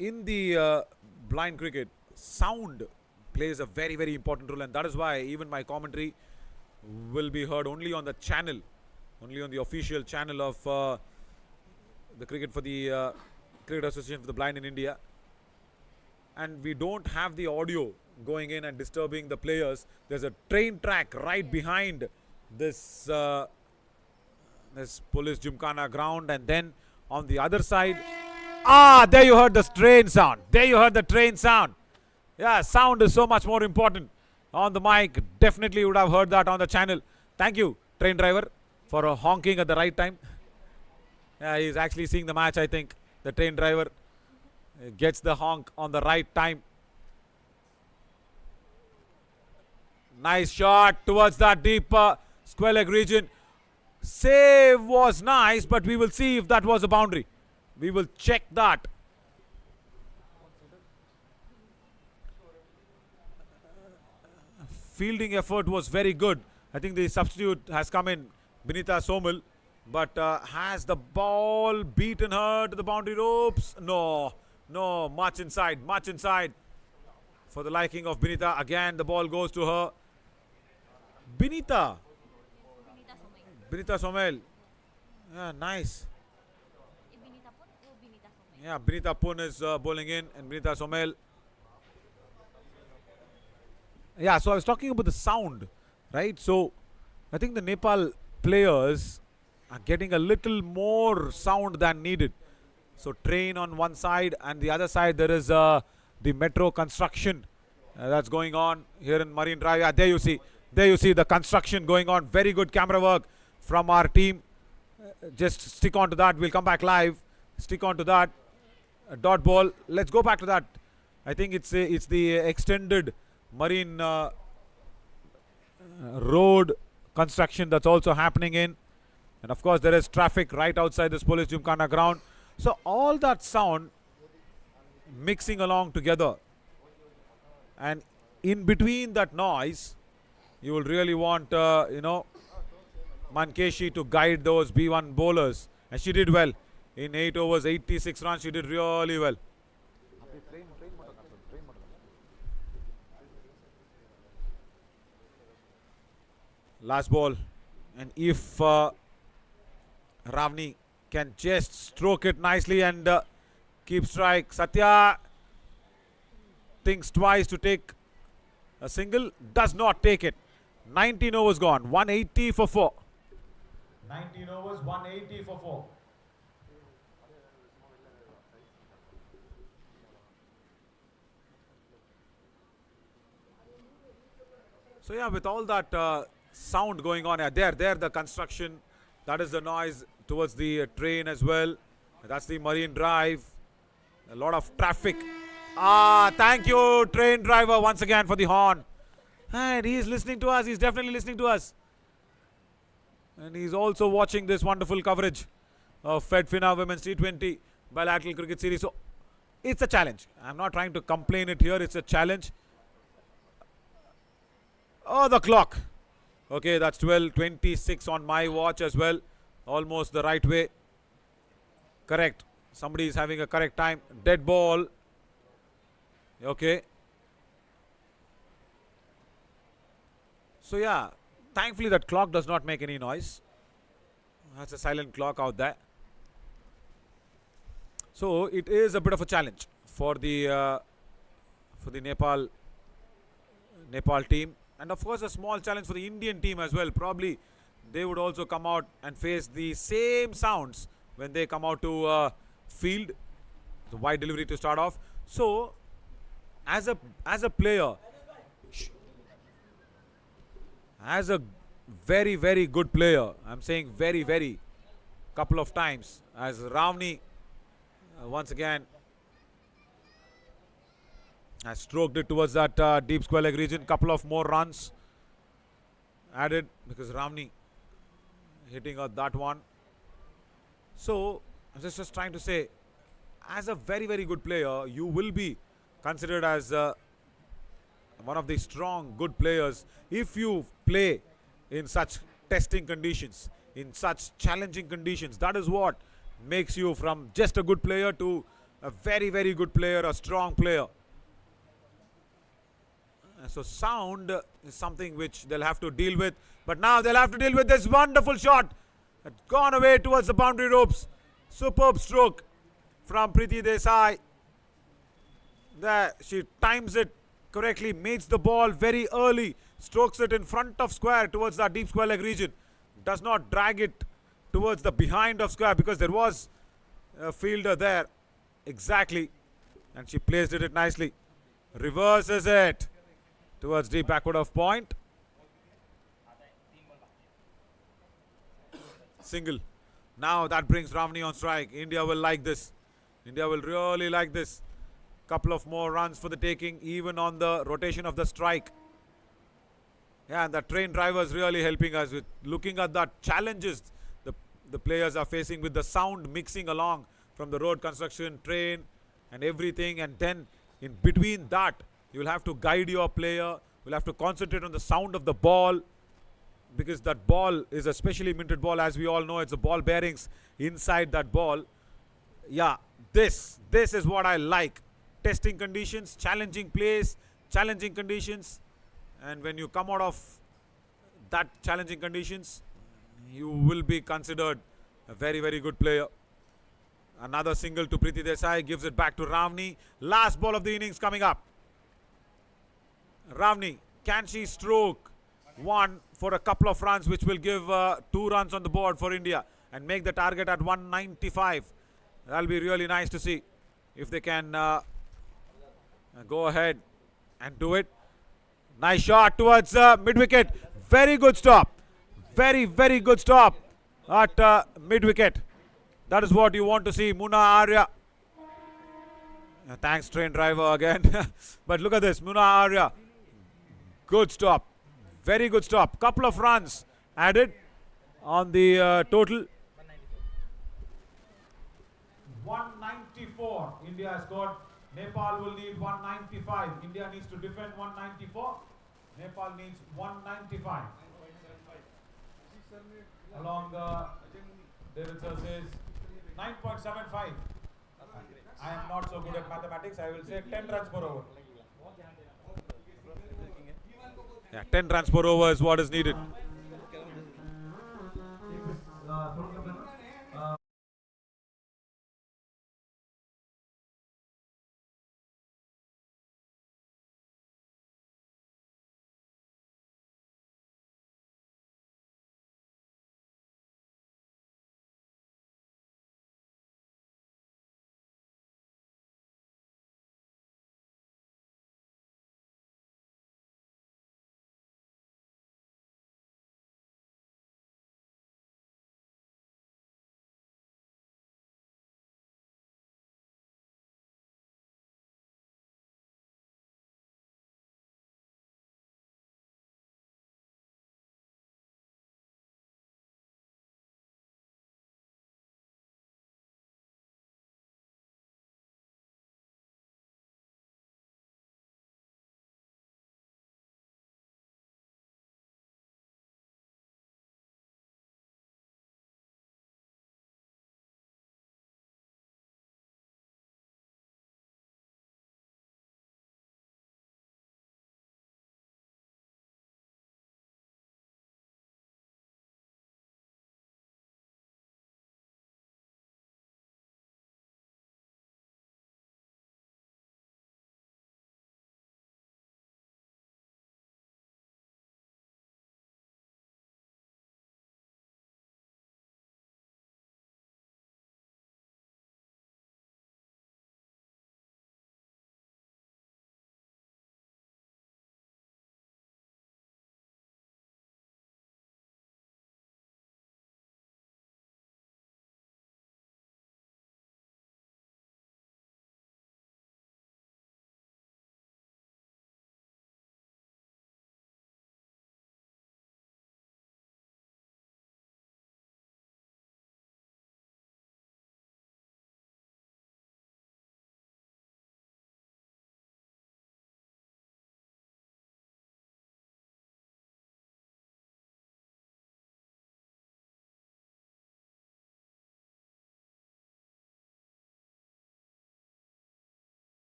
In the blind cricket, sound plays a very, very important role, and that is why even my commentary will be heard only on the channel, only on the official channel of the cricket for the Cricket Association for the Blind in India. And we don't have the audio going in and disturbing the players. There's a train track right behind this this police Gymkhana ground, and then on the other side, there you heard the train sound. There you heard the train sound. Yeah, sound is so much more important. On the mic, definitely would have heard that on the channel. Thank you, train driver, for honking at the right time. Yeah, he's actually seeing the match, I think. The train driver gets the honk on the right time. Nice shot towards that deep square leg region. Save was nice, but we will see if that was a boundary. We will check that. Fielding effort was very good. I think the substitute has come in, Binita Somil, but has the ball beaten her to the boundary ropes? No, much inside, for the liking of Binita. Again, the ball goes to her. Binita Somel. Yeah, nice. Yeah, Binita Pun is bowling in, and Binita Somel. Yeah, so I was talking about the sound, right? So I think the Nepal players are getting a little more sound than needed. So train on one side, and the other side there is the metro construction that's going on here in Marine Drive. Yeah, there you see the construction going on. Very good camera work from our team. Just stick on to that. We'll come back live. Stick on to that. Dot ball. Let's go back to that. I think it's the extended marine road construction that's also happening in, and of course there is traffic right outside this police Gymkhana ground. So all that sound mixing along together, and in between that noise you will really want Mankeshi to guide those B1 bowlers, and she did well. In 8 overs, 86 runs, she did really well. Last ball, and if Ravni can just stroke it nicely and keep strike, Satya thinks twice to take a single, does not take it. 19 overs gone, 180 for 4. 19 overs, 180 for 4. So yeah, with all that sound going on, there the construction, that is the noise towards the train as well. That's the Marine Drive. A lot of traffic. Thank you, train driver, once again for the horn. And he is listening to us. He's definitely listening to us. And he's also watching this wonderful coverage of Fedfina Women's T20 Bilateral Cricket Series. So it's a challenge. I'm not trying to complain it here. It's a challenge. Oh, the clock. Okay, that's 12:26 on my watch as well. Almost the right way. Correct. Somebody is having a correct time. Dead ball. Okay. So yeah, thankfully that clock does not make any noise. That's a silent clock out there. So it is a bit of a challenge for the Nepal team, and of course a small challenge for the Indian team as well. Probably they would also come out and face the same sounds when they come out to field. The wide delivery to start off. So as a player, as a very, very good player, I'm saying very, very couple of times, as Ravni once again has stroked it towards that deep square leg region. Couple of more runs added because Ravni hitting that one. So I was just trying to say, as a very, very good player, you will be considered as one of the strong, good players if you play in such testing conditions, in such challenging conditions. That is what makes you from just a good player to a very, very good player, a strong player. So sound is something which they'll have to deal with. But now they'll have to deal with this wonderful shot. It's gone away towards the boundary ropes. Superb stroke from Preeti Desai. There, she times it correctly, makes the ball very early, strokes it in front of square towards that deep square leg region. Does not drag it towards the behind of square because there was a fielder there. Exactly. And she placed it nicely. Reverses it towards deep backward of point. Single. Now that brings Ravni on strike. India will like this. India will really like this. Couple of more runs for the taking, even on the rotation of the strike. Yeah, and the train drivers really helping us with looking at the challenges the players are facing with the sound mixing along from the road construction, train and everything. And then in between that, you will have to guide your player. You'll have to concentrate on the sound of the ball, because that ball is a specially minted ball. As we all know, it's the ball bearings inside that ball. Yeah, this is what I like. Testing conditions, challenging plays, challenging conditions. And when you come out of that challenging conditions, you will be considered a very, very good player. Another single to Preeti Desai, gives it back to Ravni. Last ball of the innings coming up. Ravni, can she stroke one for a couple of runs, which will give 2 runs on the board for India and make the target at 195. That'll be really nice to see if they can go ahead and do it. Nice shot towards mid-wicket. Very good stop. Very, very good stop at mid-wicket. That is what you want to see. Muna Arya. Thanks, train driver again. But look at this. Muna Arya. Good stop. Very good stop. Couple of runs added on the total. 194. India has scored. Nepal will need 195. India needs to defend 194. Nepal needs 195. Along David sir says 9.75. I am not so good at mathematics. I will say 10 runs per over. Yeah, 10 runs per over is what is needed.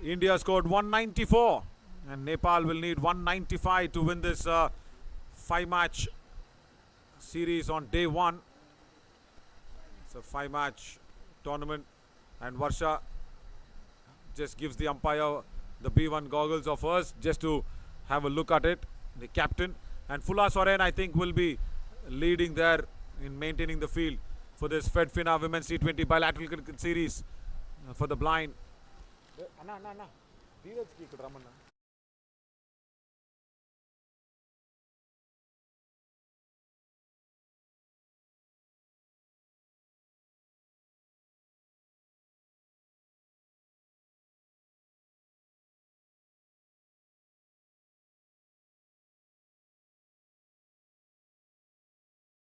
India scored 194 and Nepal will need 195 to win this 5-match series on day 1. It's a 5-match tournament and Varsha just gives the umpire the B1 goggles of hers just to have a look at it. The captain and Fula Soren I think will be leading there in maintaining the field for this Fedfina Women's T20 Bilateral Cricket Series for the blind.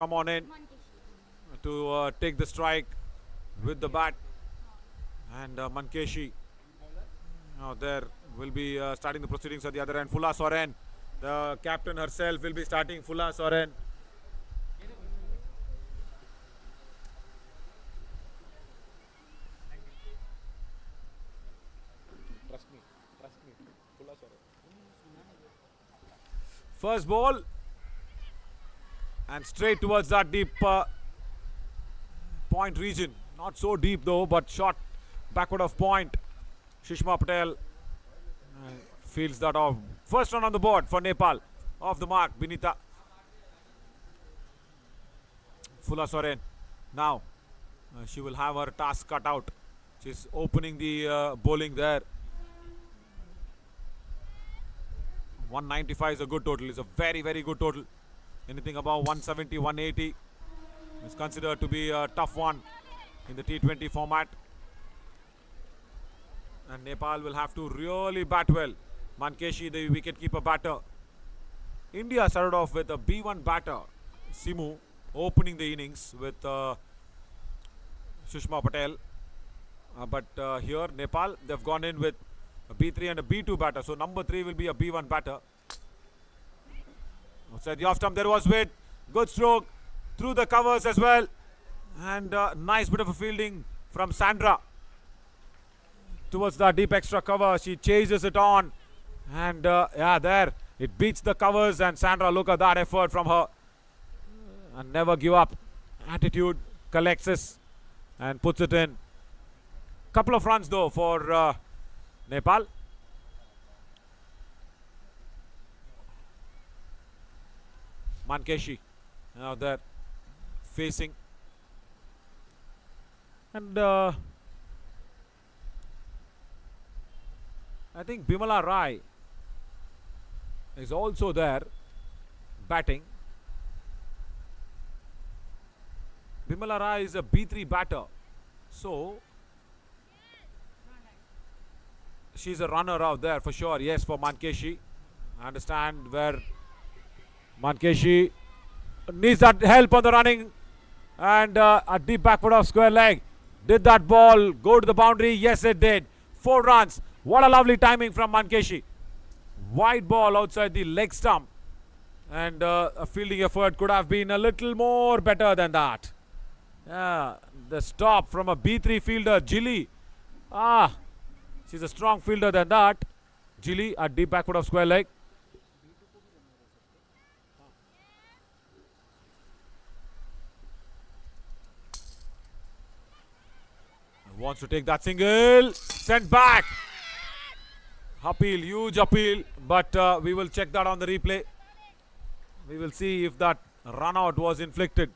Come on in to take the strike with the bat, and Mankeshi now there will be starting the proceedings at the other end. Fula Soren, the captain herself, will be starting. Fula Soren. Trust me. Fula Soren. First ball and straight towards that deep point region. Not so deep though, but shot backward of point. Shishma Patel fields that off. First run on the board for Nepal. Off the mark, Binita. Fula Soren. Now she will have her task cut out. She's opening the bowling there. 195 is a good total. It's a very, very good total. Anything above 170, 180 is considered to be a tough one in the T20 format. And Nepal will have to really bat well. Mankeshi, the wicketkeeper batter. India started off with a B1 batter, Simu, opening the innings with Sushma Patel. But here, Nepal, they've gone in with a B3 and a B2 batter. So number 3 will be a B1 batter. Outside the off stump, there was Wade. Good stroke through the covers as well. And nice bit of a fielding from Sandra. Towards the deep extra cover, she chases it on. And yeah, there, it beats the covers. And Sandra, look at that effort from her. And never give up attitude, collects this and puts it in. Couple of runs though for Nepal. Mankeshi now there facing, and I think Bimala Rai is also there batting. Bimala Rai is a B3 batter, so she's a runner out there for sure. Yes, for Mankeshi. I understand where Mankeshi needs that help on the running, and a deep backward of square leg. Did that ball go to the boundary? Yes, it did. 4 runs. What a lovely timing from Mankeshi. Wide ball outside the leg stump, and a fielding effort could have been a little more better than that. Yeah, the stop from a B3 fielder, Jilly. She's a strong fielder than that. Jilly, a deep backward of square leg. Wants to take that single. Sent back. Appeal, huge appeal. But we will check that on the replay. We will see if that run out was inflicted.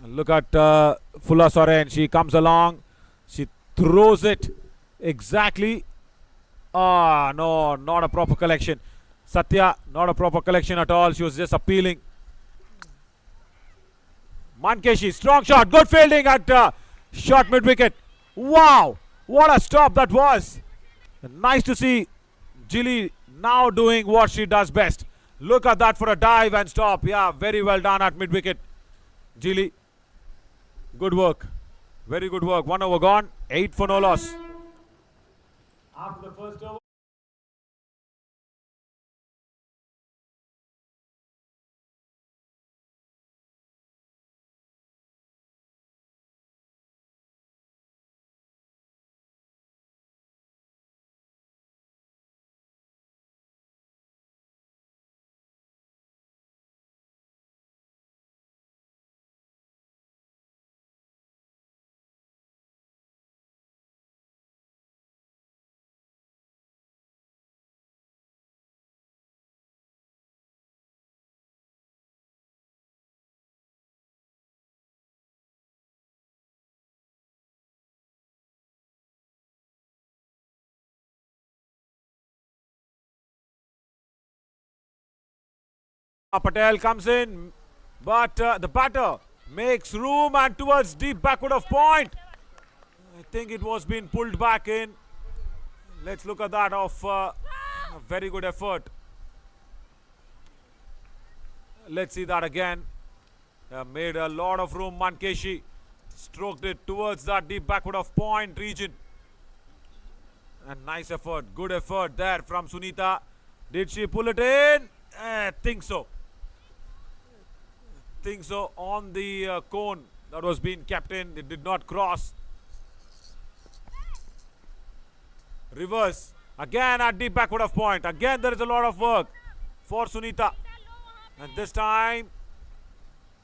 Look at Fula Soren. She comes along. She throws it exactly. No, not a proper collection. Satya, not a proper collection at all. She was just appealing. Mankeshi, strong shot. Good fielding at short mid-wicket. Wow, what a stop that was. Nice to see Jilly now doing what she does best. Look at that for a dive and stop. Yeah, very well done at mid-wicket. Jilly, good work. Very good work. 1 over gone. 8 for no loss. After the first over. Patel comes in, but the batter makes room and towards deep backward of point. I think it was being pulled back in. Let's look at that of a very good effort. Let's see that again. Made a lot of room. Mankeshi stroked it towards that deep backward of point region. And nice effort, good effort there from Sunita. Did she pull it in? Think so. Think so. On the cone that was being kept in, it did not cross. Reverse again at deep backward of point. Again there is a lot of work for Sunita, and this time,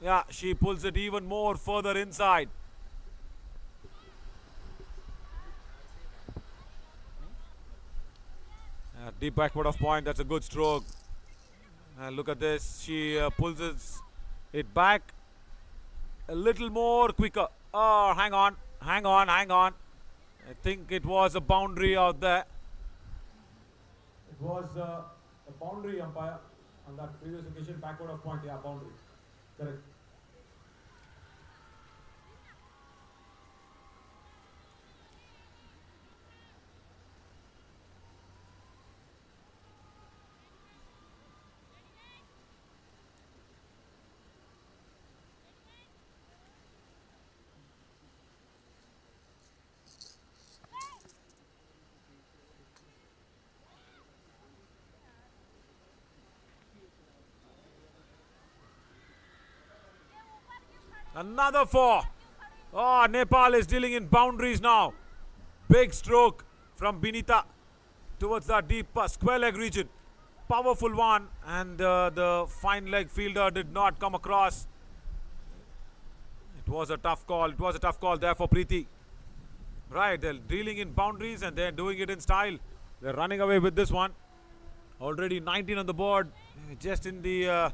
yeah, she pulls it even more further inside. Deep backward of point, that's a good stroke. Look at this, she pulls it back a little more quicker. Oh, hang on. I think it was a boundary out there. It was a boundary, umpire, on that previous occasion, backward of point. Yeah, boundary. Correct. Another 4. Oh, Nepal is dealing in boundaries now. Big stroke from Binita towards the deep square leg region. Powerful one, and the fine leg fielder did not come across. It was a tough call. It was a tough call there for Preeti. Right, they're dealing in boundaries and they're doing it in style. They're running away with this one. Already 19 on the board, just in the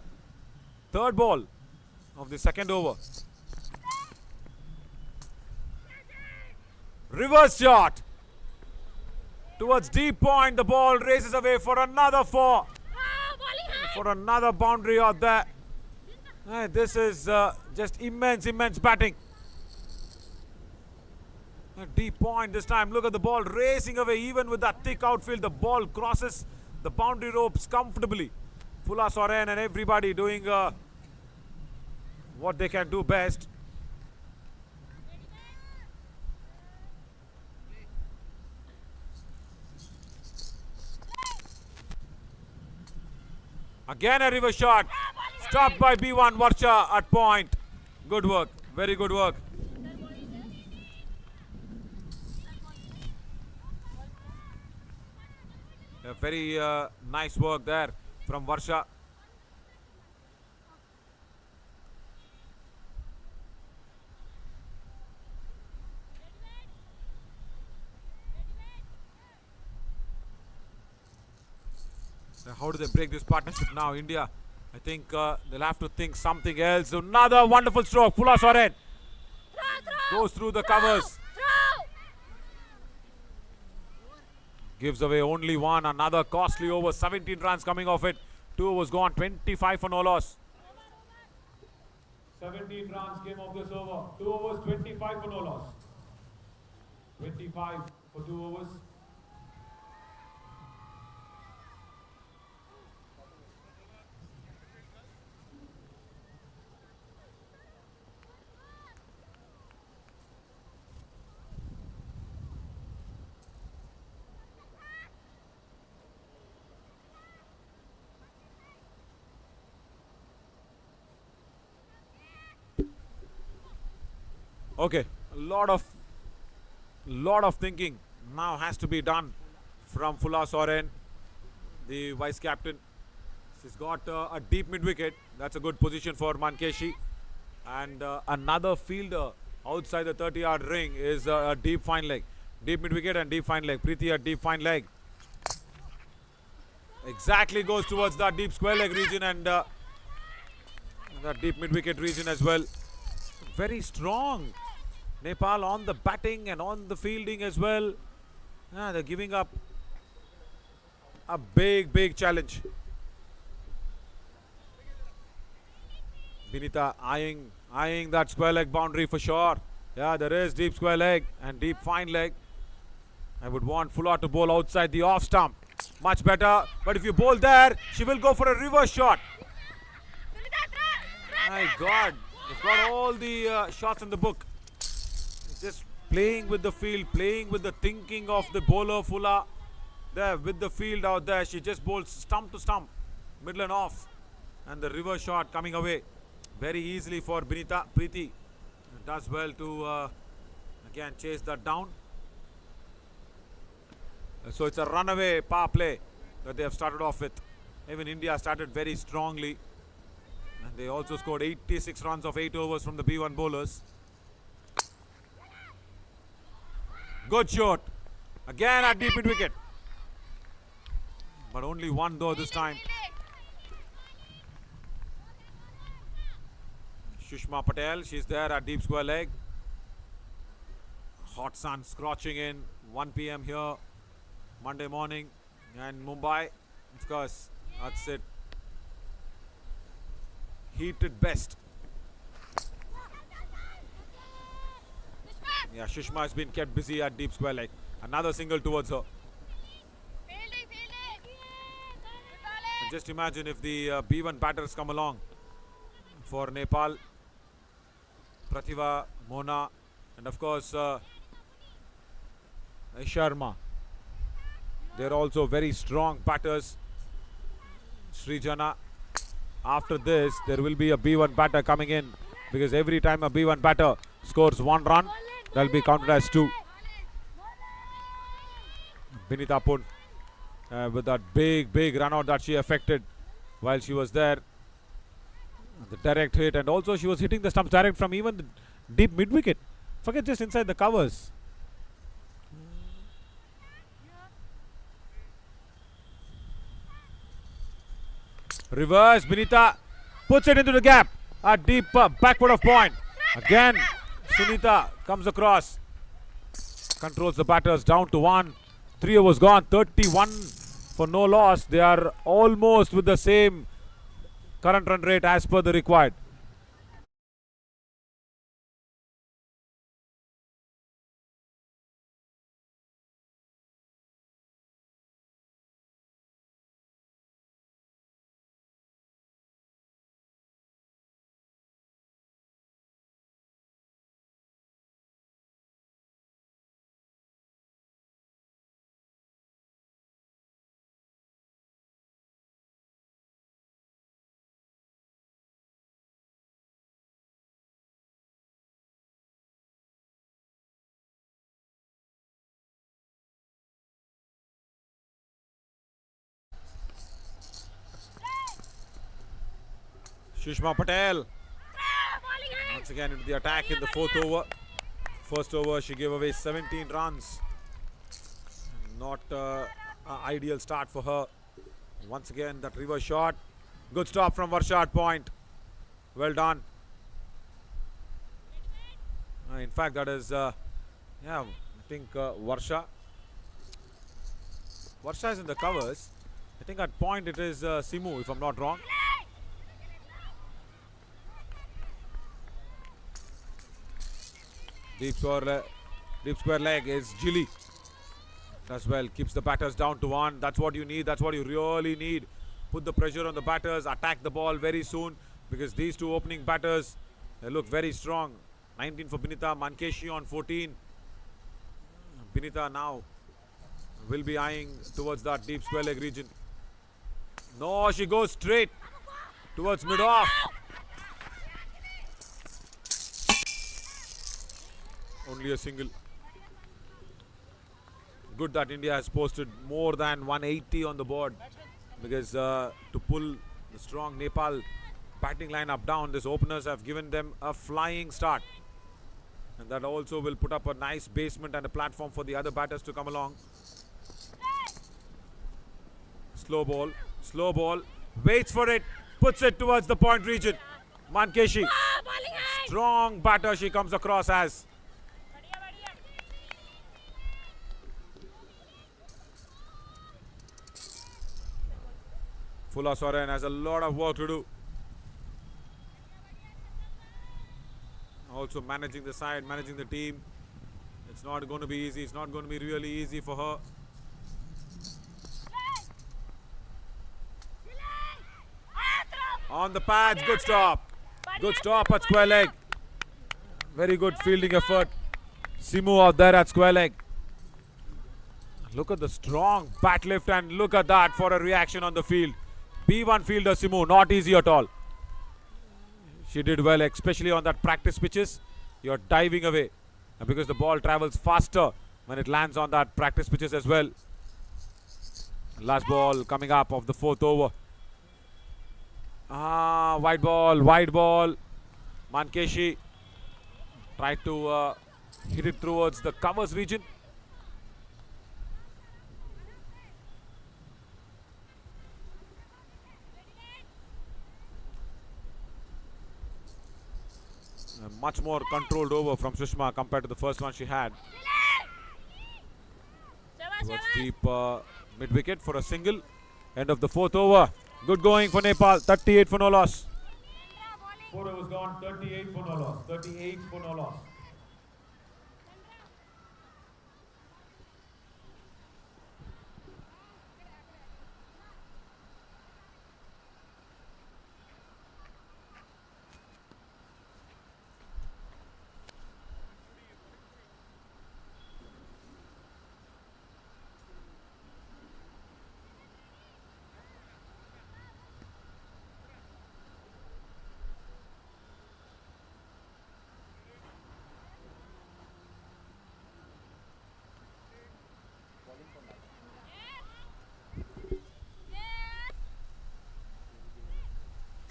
third ball of the second over. Reverse shot towards deep point. The ball races away for another 4. For another boundary out there. This is just immense batting. A deep point this time. Look at the ball racing away. Even with that thick outfield, the ball crosses the boundary ropes comfortably. Phula Soren and everybody doing what they can do best. Again a reverse shot. Stopped by B1 Varsha at point. Good work. Very good work. A very nice work there from Varsha. How do they break this partnership now? India, I think they'll have to think something else. Another wonderful stroke. Phula Soren goes through the covers. Gives away only one. Another costly over. 17 runs coming off it. 2 overs gone. 25 for no loss. 17 runs came off this over. 2 overs, 25 for no loss. 25 for 2 overs. Okay, a lot of thinking now has to be done from Phula Soren, the vice captain. She's got a deep mid wicket. That's a good position for Mankeshi. And another fielder outside the 30-yard ring is a deep fine leg. Deep mid wicket and deep fine leg. Preeti, a deep fine leg. Exactly goes towards that deep square leg region and that deep mid wicket region as well. Very strong. Nepal on the batting and on the fielding as well. They're giving up a big challenge. Binita eyeing that square leg boundary for sure. Yeah, there is deep square leg and deep fine leg. I would want Fula to bowl outside the off stump. Much better. But if you bowl there, she will go for a reverse shot. My God. You've got all the shots in the book. Just playing with the field, playing with the thinking of the bowler Fula. There with the field out there, she just bowls stump to stump, middle and off. And the reverse shot coming away very easily for Binita. Preeti does well to again chase that down. So it's a runaway power play that they have started off with. Even India started very strongly. And they also scored 86 runs of 8 overs from the B1 bowlers. Good shot. Again at deep mid wicket. But only one though this time. Sushma Patel, she's there at deep square leg. Hot sun scorching in. 1 p.m. here. Monday morning. And Mumbai, of course, that's it. Heated best. Yeah, Sushma has been kept busy at deep square leg. Another single towards her. And just imagine if the B1 batters come along for Nepal. Pratibha, Mona, and of course Sharma. They're also very strong batters. Srijana. After this, there will be a B1 batter coming in, because every time a B1 batter scores 1 run, that will be counted as 2. Binita Pun with that big run out that she effected while she was there. The direct hit, and also she was hitting the stumps direct from even the deep mid wicket. Forget just inside the covers. Reverse, Binita puts it into the gap at deep backward of point. Again, Sunita comes across, controls the batters down to 1. 3 overs gone, 31 for no loss. They are almost with the same current run rate as per the required. Sushma Patel once again into the attack in the 4th over. First over she gave away 17 runs. Not an ideal start for her. Once again that reverse shot. Good stop from Varsha at point. Well done. In fact, that is I think Varsha is in the covers. I think at point it is Simu, if I'm not wrong. Deep square leg is Jilly. As well, keeps the batters down to 1. That's what you need. That's what you really need. Put the pressure on the batters. Attack the ball very soon, because these 2 opening batters, they look very strong. 19 for Binita, Mankeshi on 14. Binita now will be eyeing towards that deep square leg region. No, she goes straight towards mid-off. Only a single. Good that India has posted more than 180 on the board, because to pull the strong Nepal batting lineup down, these openers have given them a flying start. And that also will put up a nice basement and a platform for the other batters to come along. Slow ball, waits for it, puts it towards the point region. Mankeshi, strong batter she comes across as. Fula Soren has a lot of work to do. also managing the side, managing the team. It's not going to be easy. It's not going to be really easy for her. On the pads, good stop. Good stop at square leg. Very good fielding effort. Simu out there at square leg. Look at the strong bat lift and look at that for a reaction on the field. B1 fielder Simu, not easy at all. She did well, especially on that practice pitches. You're diving away because the ball travels faster when it lands on that practice pitches as well. Last ball coming up of the 4th over. Wide ball. Mankeshi tried to hit it towards the covers region. Much more controlled over from Sushma compared to the first one she had. Towards deep mid-wicket for a single. End of the 4th over. Good going for Nepal. 38 for no loss. 4 overs gone, 38 for no loss. 38 for no loss.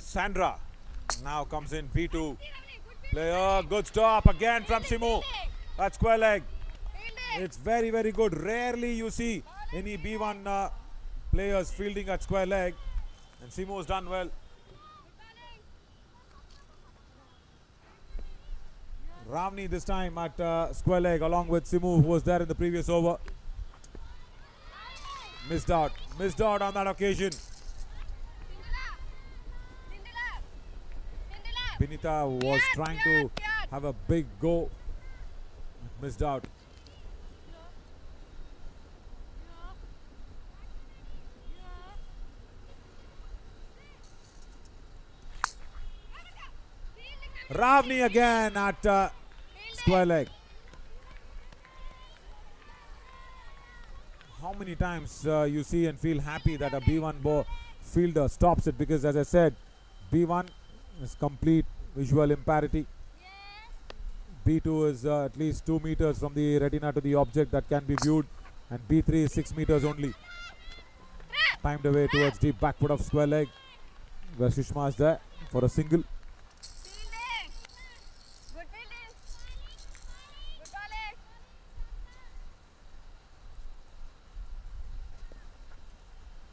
Sandra now comes in, B2 player. Good stop again from Simu. That's square leg. It's very, very good. Rarely you see any B1 players fielding at square leg, and Simu has done well. Ravni this time at square leg along with Simu, who was there in the previous over. Missed out on that occasion. Binita was trying to have a big go. Missed out. Ravni again at square leg. How many times you see and feel happy that a B1 fielder stops it, because as I said, B1 is complete visual impairity. B2 is at least 2 meters from the retina to the object that can be viewed, and B3 is 6 meters only. Timed away towards deep backfoot of square leg, where Sushma is there for a single.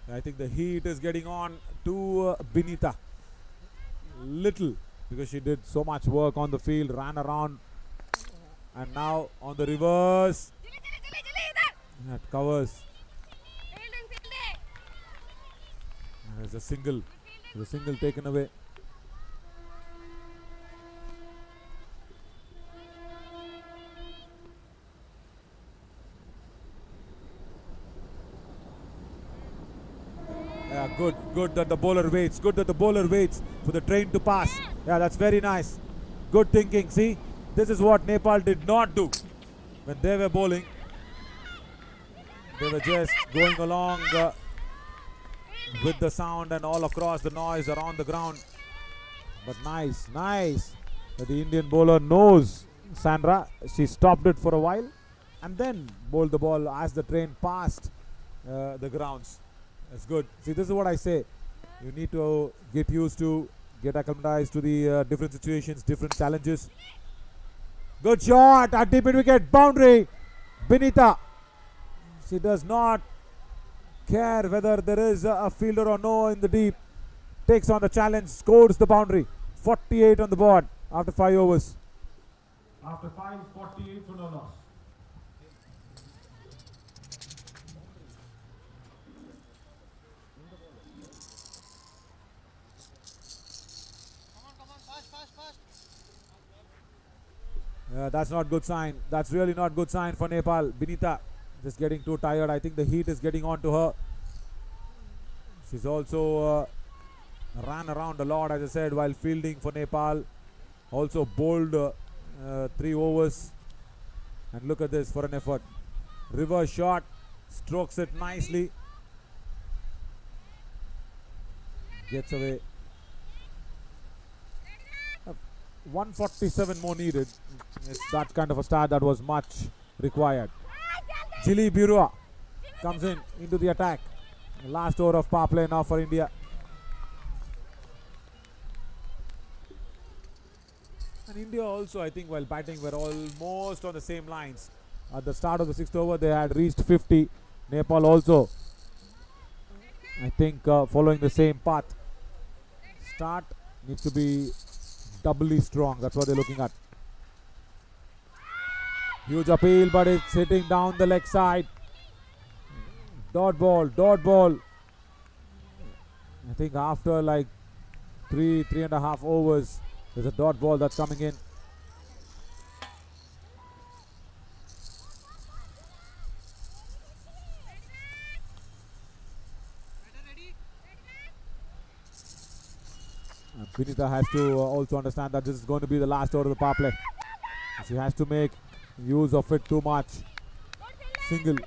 I think the heat is getting on to Binita. Little, because she did so much work on the field, ran around, and now on the reverse. That covers. There's a single. There's a single taken away. Yeah, good that the bowler waits. Good that the bowler waits for the train to pass. Yeah, that's very nice. Good thinking. See, this is what Nepal did not do when they were bowling. They were just going along with the sound and all across the noise around the ground. But nice that the Indian bowler knows Sandra. She stopped it for a while and then bowled the ball as the train passed the grounds. That's good. See, this is what I say. You need to get used to, get acclimatized to the different situations, different challenges. Good shot at deep mid wicket, boundary. Binita. She does not care whether there is a fielder or no in the deep. Takes on the challenge, scores the boundary. 48 on the board after 5 overs. After 5, 48 for no loss. That's not good sign. That's really not good sign for Nepal. Binita just getting too tired. I think the heat is getting on to her. She's also ran around a lot, as I said, while fielding for Nepal. Also bowled 3 overs. And look at this for an effort. Reverse shot. Strokes it nicely. Gets away. 147 more needed. It's that kind of a start that was much required. Jili Burua comes into the attack. Last over of power play now for India. And India also, I think, while batting were almost on the same lines. At the start of the 6th over, they had reached 50. Nepal also, I think, following the same path. Start needs to be doubly strong. That's what they're looking at. Huge appeal, but it's hitting down the leg side. Dot ball, dot ball. I think after like three and a half overs, there's a dot ball that's coming in. Binita has to also understand that this is going to be the last over of the power play. She has to make use of it too much. Single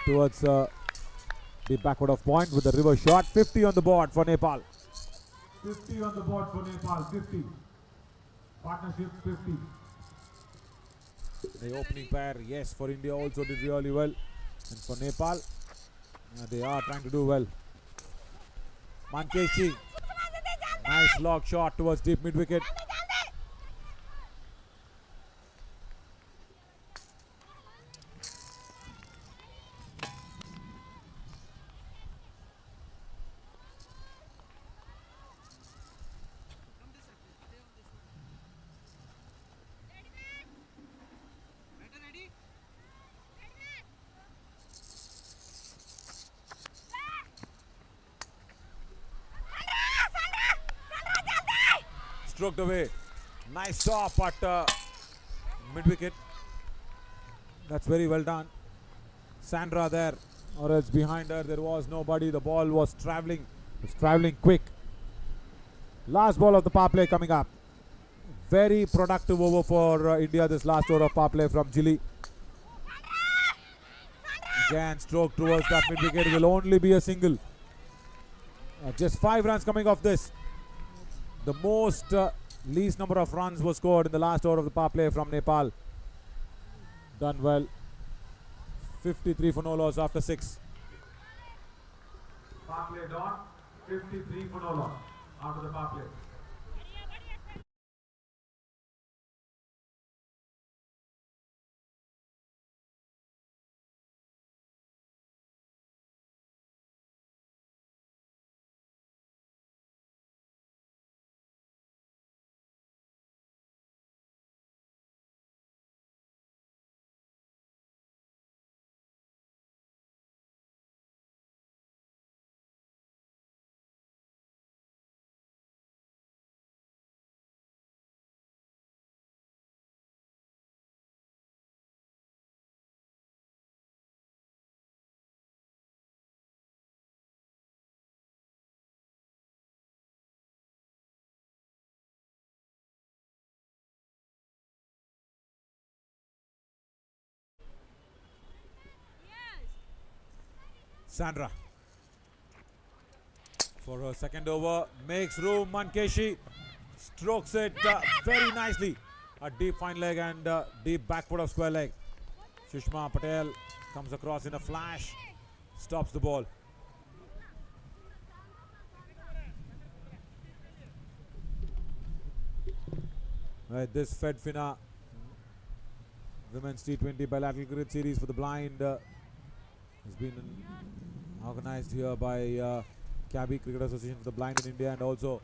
towards the backward of point with the reverse shot. 50 on the board for Nepal. 50 on the board for Nepal. 50. Partnership 50. The opening pair, yes, for India also did really well. And for Nepal, they are trying to do well. Mankeshi. Nice lock shot towards deep mid wicket. Stroked away. Nice stop at mid wicket. That's very well done. Sandra there, or else behind her there was nobody. The ball was traveling. It's traveling quick. Last ball of the power play coming up. Very productive over for India. This last over of power play from Jili. Again, stroke towards that mid wicket. Will only be a single. Just 5 runs coming off this. The most least number of runs was scored in the last over of the power play from Nepal. Done well. 53 for no loss after 6. Power play done. 53 for no loss after the power play. Sandra for her second over, makes room. Mankeshi strokes it very nicely. A deep fine leg and deep backfoot of square leg. Sushma Patel comes across in a flash, stops the ball. Right, this Fedfina Women's T20 Bilateral Cricket Series for the blind has been organized here by Cabby Cricket Association for the Blind in India, and also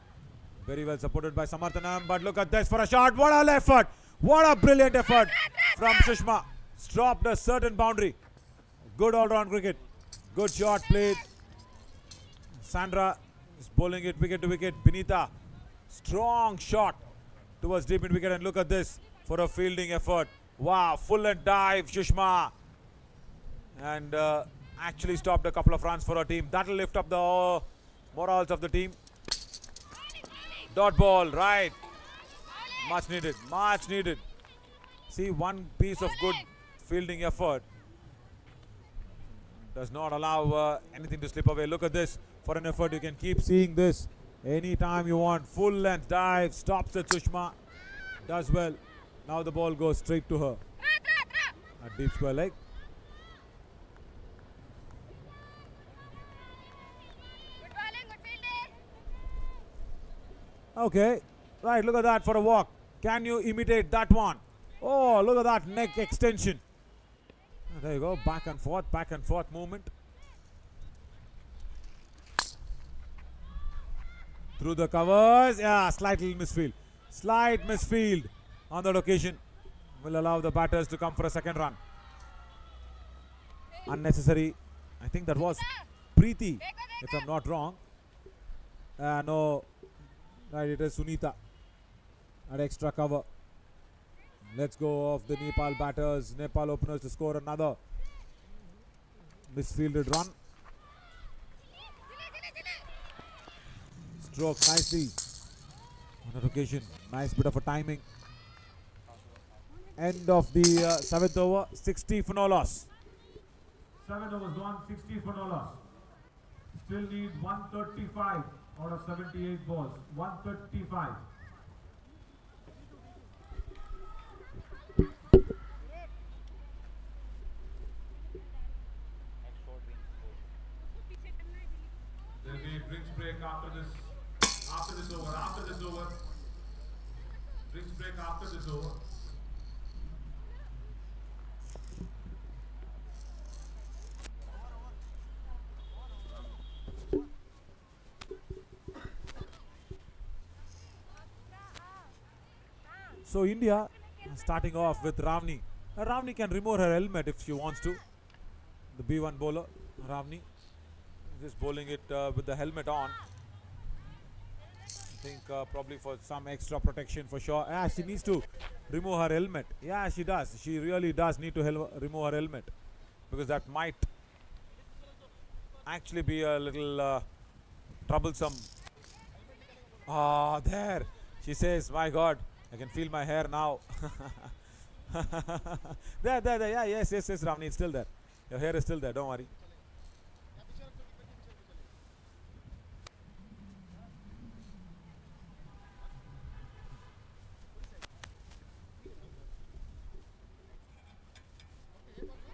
very well supported by Samarthanam. But look at this for a shot. What an effort! What a brilliant effort from Sushma. Stopped a certain boundary. Good all-round cricket. Good shot played. Sandra is bowling it wicket to wicket. Binita, strong shot towards deep mid wicket, and look at this for a fielding effort. Wow, full and dive, Sushma. And actually stopped a couple of runs for her team. That'll lift up the morals of the team. Dot ball, right. Much needed, much needed. See, one piece of good fielding effort does not allow anything to slip away. Look at this. For an effort, you can keep seeing this anytime you want. Full length dive, stops at Sushma. Does well. Now the ball goes straight to her. A deep square leg. Okay, right, look at that for a walk. Can you imitate that one? Oh, look at that neck extension. There you go, back and forth movement. Through the covers, yeah, slight little misfield. Slight misfield on that occasion will allow the batters to come for a second run. Unnecessary. I think that was Preeti, if I'm not wrong. No, right, it is Sunita at extra cover. Let's go of the Nepal batters, Nepal openers to score another misfielded run. Stroke nicely on that occasion. Nice bit of a timing. End of the 7th over, 60 for no loss. 7 overs gone, 60 for no loss. Still need 135 out of 78 balls. 135. There'll be a drinks break after this over. Drinks break after this over. So India starting off with Ravni. Ravni can remove her helmet if she wants to. The B1 bowler, Ravni, just bowling it with the helmet on. I think probably for some extra protection for sure. Yeah, she needs to remove her helmet. Yeah, she does. She really does need to remove her helmet, because that might actually be a little troublesome. Ah, there. She says, my God, I can feel my hair now. there. Yeah, yes, Ravni, it's still there. Your hair is still there, don't worry.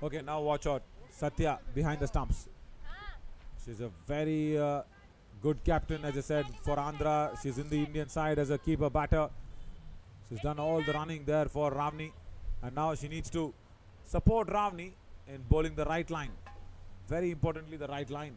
Okay, now watch out. Satya behind the stumps. She's a very good captain, as I said, for Andhra. She's in the Indian side as a keeper batter. She's done all the running there for Ravni. And now she needs to support Ravni in bowling the right line. Very importantly, the right line.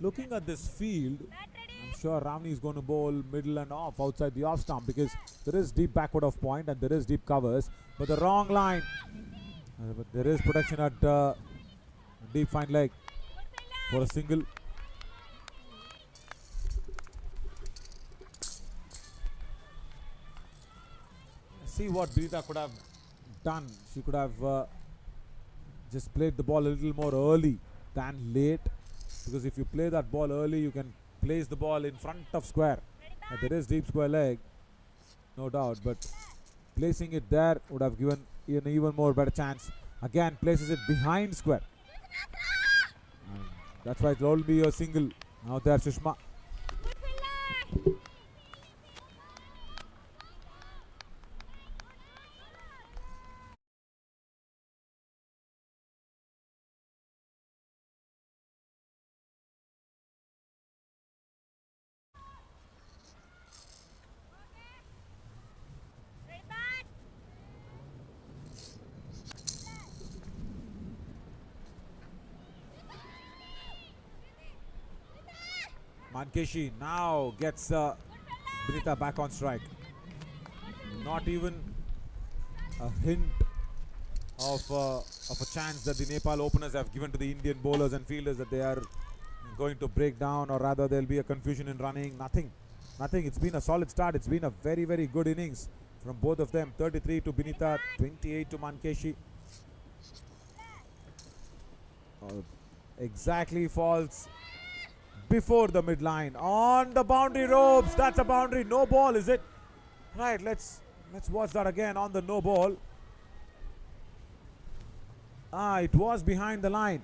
Looking at this field, I'm sure Ravni is going to bowl middle and off outside the off stump, because there is deep backward of point and there is deep covers, but the wrong line. But there is protection at deep fine leg for a single. See what Birita could have done. She could have just played the ball a little more early than late, because if you play that ball early, you can place the ball in front of square. There is deep square leg, no doubt, but placing it there would have given an even more better chance. Again, places it behind square. And that's why it will be a single. Now there, Sushma. Mankeshi now gets Birita back on strike. Not even a hint of of a chance that the Nepal openers have given to the Indian bowlers and fielders, that they are going to break down, or rather there'll be a confusion in running. Nothing. It's been a solid start. It's been a very, very good innings from both of them. 33 to Binita, 28 to Mankeshi. Exactly falls before the midline on the boundary ropes. That's a boundary. No ball, is it? Right, let's watch that again on the no ball. It was behind the line.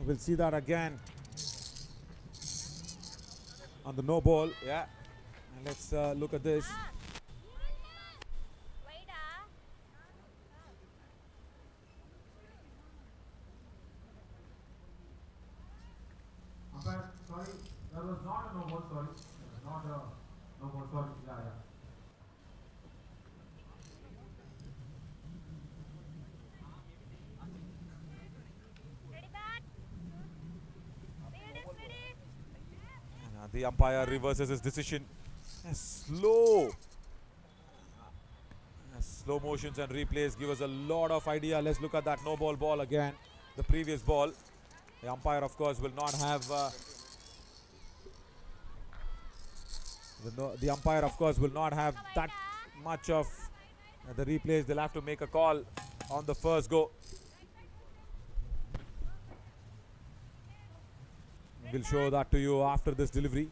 We'll see that again on the no ball. Yeah. And let's look at this. Umpire, sorry, that was not a no ball, sorry. Not a no ball, sorry. Yeah. And the umpire reverses his decision. Slow motions and replays give us a lot of idea. Let's look at that no ball again. The previous ball. The umpire, of course, will not have the umpire, of course, will not have that much of the replays. They'll have to make a call on the first go. We'll show that to you after this delivery.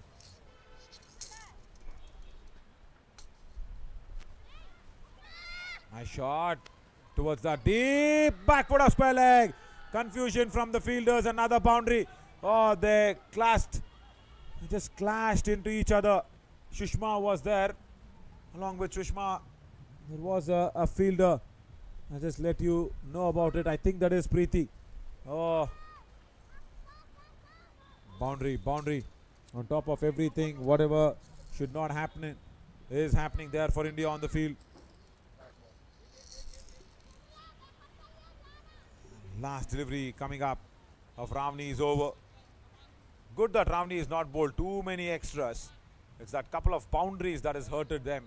Nice shot towards the deep backward of square leg. Confusion from the fielders. Another boundary. Oh, they just clashed into each other. Shushma was there. Along with Shushma, there was a fielder. I'll just let you know about it. I think that is Preeti. Oh, boundary. On top of everything, whatever should not happen is happening there for India on the field. Last delivery coming up of Ravni is over. Good that Ravni is not bowled too many extras. It's that couple of boundaries that has hurted them.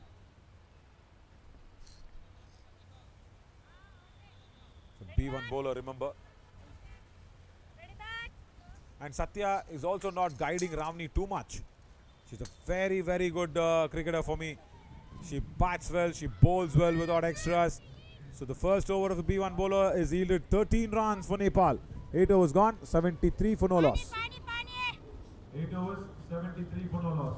So B1 bowler, remember. And Satya is also not guiding Ravni too much. She's a very, very good cricketer for me. She bats well, she bowls well without extras. So the first over of the B1 bowler is yielded 13 runs for Nepal. 8 overs gone, 73 for no loss. 8 overs, 73 for no loss.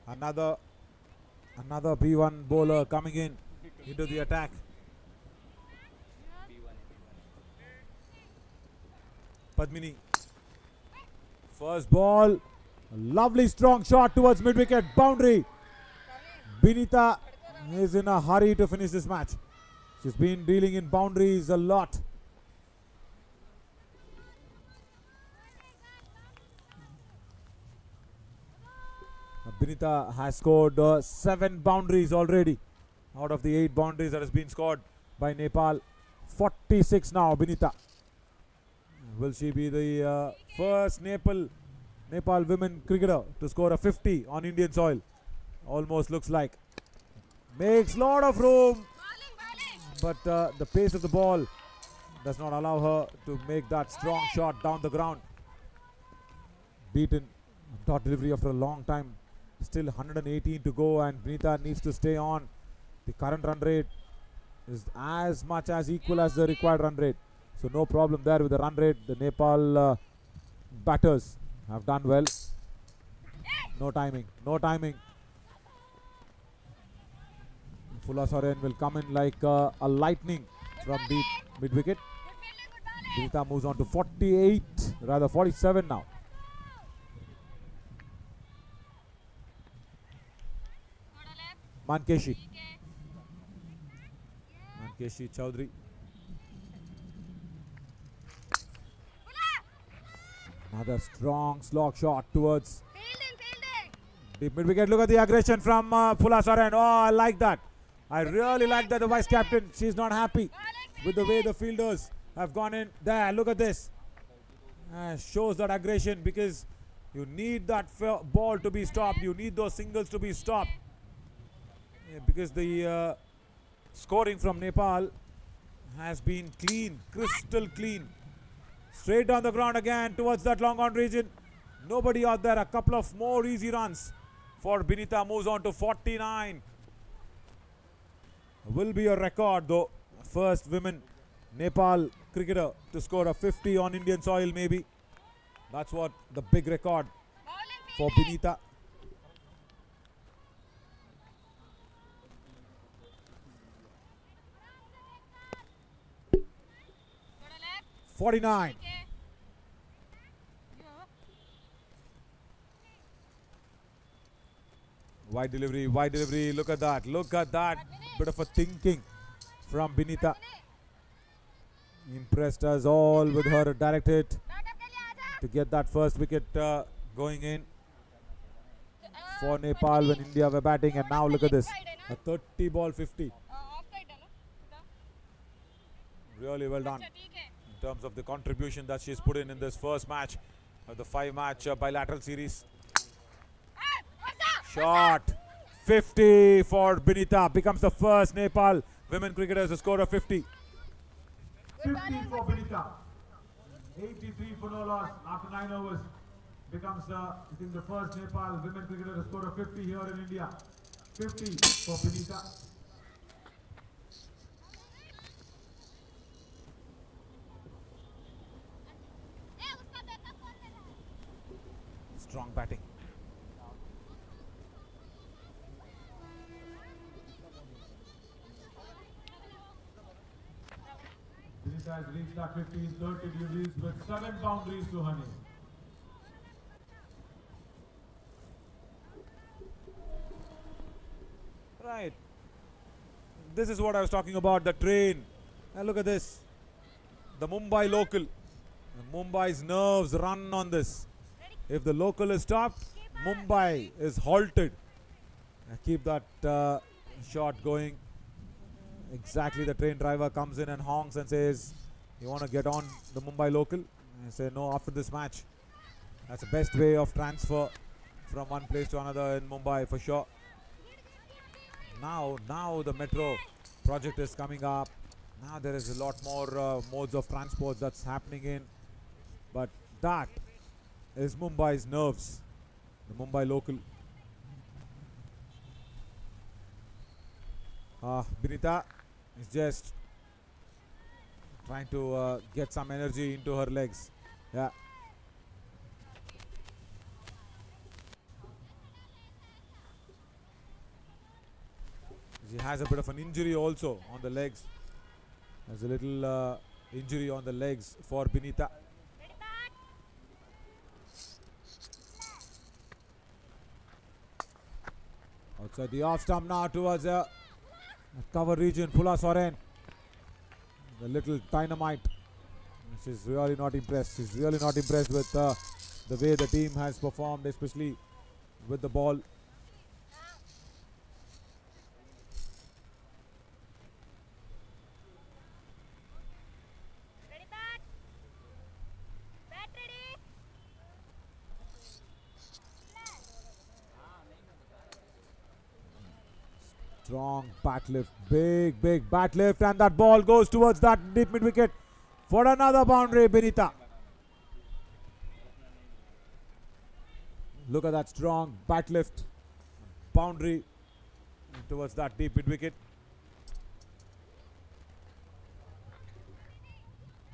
Another B1 bowler coming in into the attack. Padmini. First ball. A lovely strong shot towards mid-wicket. Boundary. Binita is in a hurry to finish this match. She's been dealing in boundaries a lot. Binita has scored 7 boundaries already out of the 8 boundaries that has been scored by Nepal. 46 now, Binita. Will she be the first Nepal women cricketer to score a 50 on Indian soil? Almost looks like. Makes lot of room, but the pace of the ball does not allow her to make that strong shot down the ground. Beaten. Dot delivery after a long time. Still 118 to go, and Binita needs to stay on. The current run rate is as much as equal as the required run rate. So no problem there with the run rate. The Nepal batters have done well. No timing. Fulla Soren will come in like a lightning from deep mid-wicket. Binita moves on to 47 now. Mankeshi Chowdhury. Another strong slog shot towards deep mid-wicket. Look at the aggression from Fulla Soren. Oh, I like that. I really like that. The vice captain, she's not happy with the way the fielders have gone in. There, look at this. Shows that aggression, because you need that ball to be stopped. You need those singles to be stopped. Because the scoring from Nepal has been clean, crystal clean. Straight down the ground again towards that long on region. Nobody out there. A couple of more easy runs for Binita. Moves on to 49. Will be a record though. First women Nepal cricketer to score a 50 on Indian soil, maybe. That's what the big record for Binita. .49. Wide delivery. Look at that. Bit of a thinking from Binita. Impressed us all with her direct hit to get that first wicket going in for Nepal when India were batting. And now look at this. A 30 ball 50. Really well done in terms of the contribution that she's put in this first match of the 5-match bilateral series. Shot. 50 for Binita. Becomes the first Nepal women cricketers to score a 50. 50 for Binita. 83 for no loss after 9 overs. Becomes the first Nepal women cricketer to score a 50 here in India. 50 for Binita. Strong batting. Binita has reached that 50 in 30 deliveries with 7 boundaries to her name. Right. This is what I was talking about, the train. And look at this. The Mumbai local. Mumbai's nerves run on this. If the local is stopped, Mumbai is halted. Keep that shot going. Exactly, the train driver comes in and honks and says, you want to get on the Mumbai local? I say, no, after this match. That's the best way of transfer from one place to another in Mumbai for sure. Now the metro project is coming up. Now there is a lot more modes of transport that's happening in. But that is Mumbai's nerves. The Mumbai local. Binita is just trying to get some energy into her legs. Yeah. He has a bit of an injury also on the legs. There's a little injury on the legs for Binita. Outside the off stump now towards a cover region. Pula Soren. The little dynamite. She's really not impressed. She's really not impressed with the way the team has performed, especially with the ball. Strong bat lift, big bat lift, and that ball goes towards that deep mid wicket for another boundary. Binita. Look at that strong bat lift, boundary towards that deep mid wicket.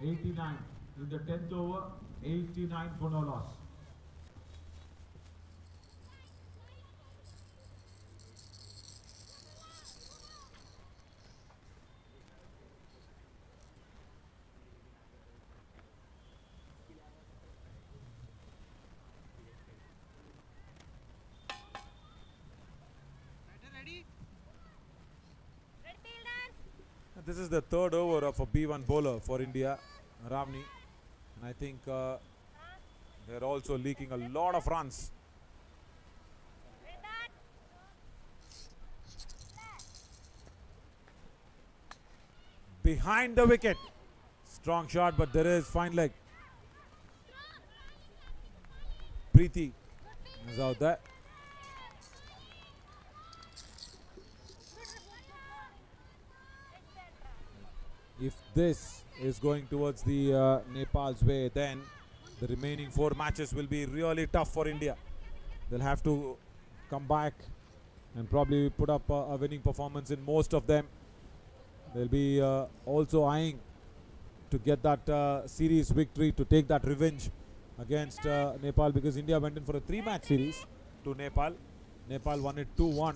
89 in the 10th over, 89 for no loss. This is the third over of a B1 bowler for India, Ravni, and I think they're also leaking a lot of runs. Behind the wicket, strong shot, but there is fine leg. Preeti is out there. If this is going towards the Nepal's way, then the remaining 4 matches will be really tough for India. They'll have to come back and probably put up a winning performance in most of them. They'll be also eyeing to get that series victory, to take that revenge against Nepal, because India went in for a 3-match series to Nepal. Nepal won it 2-1.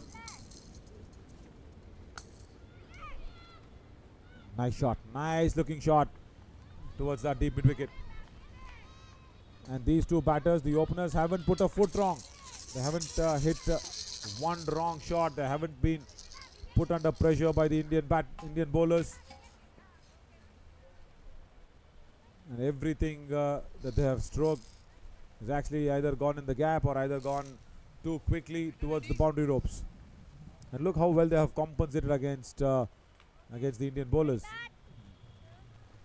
Nice shot, nice looking shot towards that deep mid wicket. And these two batters, the openers, haven't put a foot wrong. They haven't hit one wrong shot. They haven't been put under pressure by the Indian bowlers. And everything that they have stroked has actually either gone in the gap or either gone too quickly towards the boundary ropes. And look how well they have compensated against the Indian bowlers.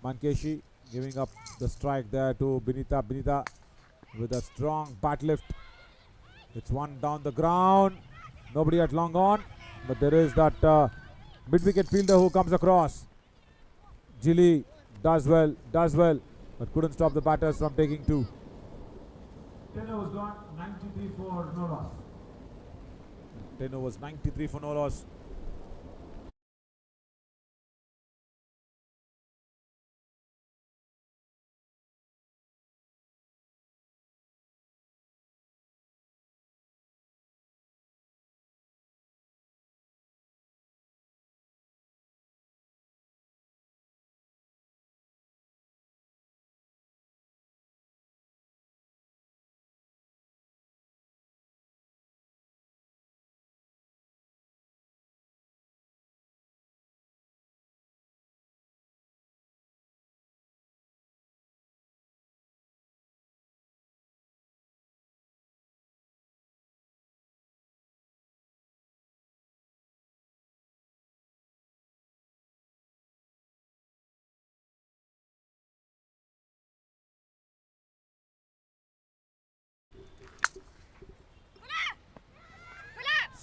Mankeshi giving up the strike there to Binita. Binita with a strong bat lift. It's one down the ground. Nobody at long on, but there is that mid-wicket fielder who comes across. Gilly does well, but couldn't stop the batters from taking 2. 10 overs gone, 93 for no loss. 10 overs, 93 for no loss.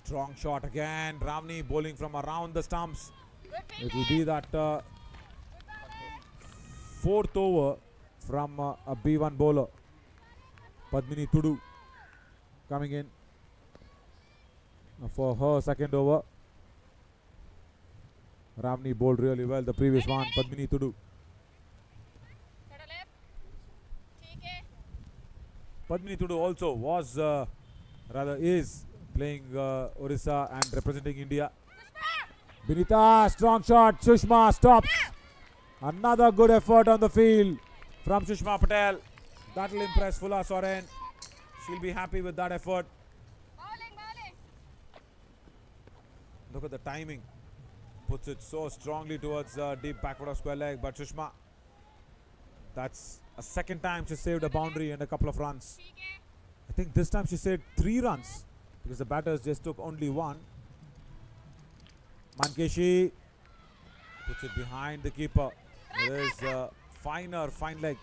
Strong shot again. Ravni bowling from around the stumps. It will be that 4th over from a B1 bowler. Padmini Tudu coming in for her 2nd over. Ravni bowled really well the previous one. Padmini Tudu. Padmini Tudu also was, rather is, playing Orissa and representing India. Binita, strong shot. Sushma stops. Another good effort on the field from Sushma Patel. That will impress Fula Soren. She'll be happy with that effort. Look at the timing. Puts it so strongly towards deep backward of square leg. But Sushma, that's a second time she saved a boundary and a couple of runs. I think this time she saved 3 runs because the batters just took only 1. Mankeshi puts it behind the keeper. There is a fine leg.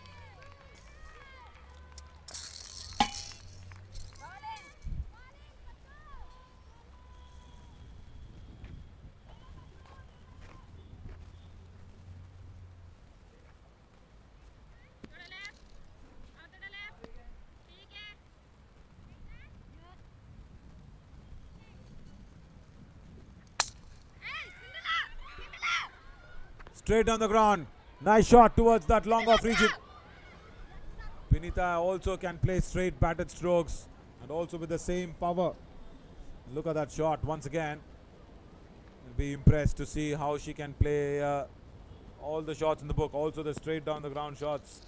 Straight on the ground. Nice shot towards that long off region. Binita also can play straight batted strokes and also with the same power. Look at that shot once again. I'll be impressed to see how she can play all the shots in the book, also the straight down the ground shots.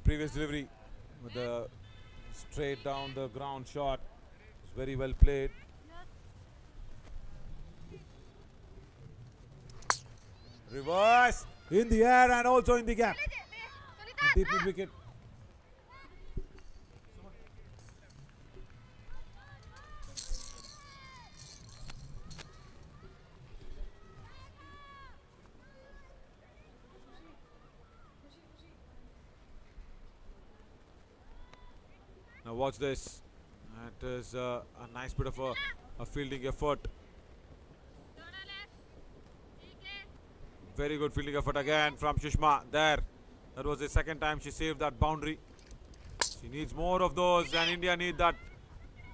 Previous delivery with the straight down the ground shot was very well played. Reverse in the air and also in the gap. Deep mid wicket. Now watch this. It is a nice bit of a fielding effort. Very good fielding effort again from Sushma there. That was the second time she saved that boundary. She needs more of those and India need that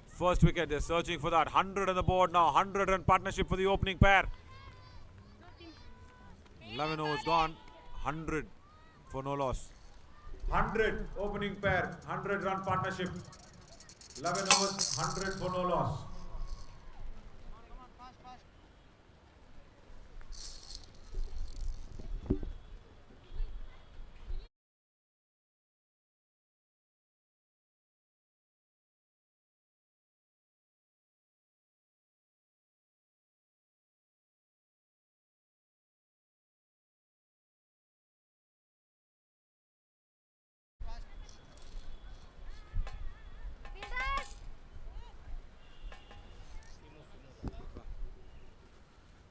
first wicket. They're searching for that. 100 on the board now. 100 run partnership for the opening pair. 11 overs gone. 100 for no loss. 100 opening pair, 100 run partnership, 11 overs, 100 for no loss.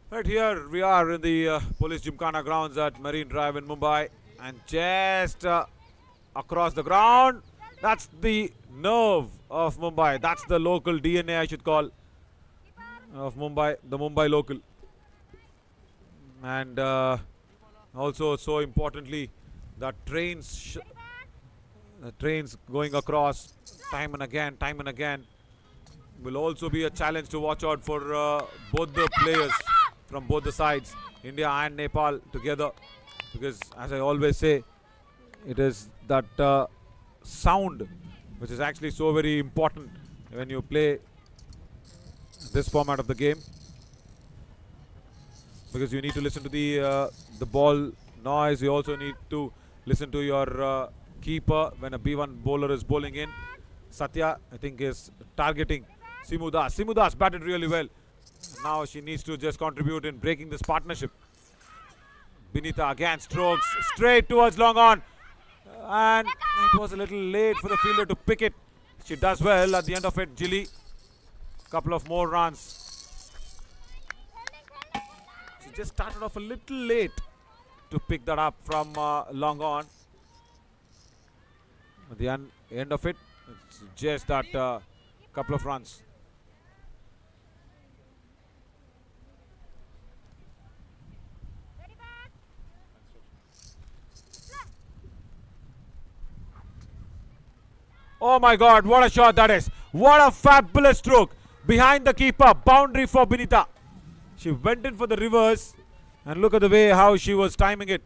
Right here we are in the Police Gymkhana grounds at Marine Drive in Mumbai, and just across the ground, that's the nerve of Mumbai. That's the local DNA, I should call, of Mumbai, the Mumbai local. And also, so importantly, that trains going across time and again will also be a challenge to watch out for both the players from both the sides, India and Nepal together, because as I always say, it is that sound which is actually so very important when you play this format of the game, because you need to listen to the ball noise. You also need to listen to your keeper when a B1 bowler is bowling in. Satya, I think, is targeting Simu Das. Simu Das batted really well. Now she needs to just contribute in breaking this partnership. Binita again strokes straight towards long on, and it was a little late for the fielder to pick it. She does well at the end of it. Jilly, couple of more runs. She just started off a little late to pick that up from long on. At the end of it, it's just that couple of runs. Oh my God, what a shot that is. What a fabulous stroke. Behind the keeper, boundary for Binita. She went in for the reverse, and look at the way how she was timing it.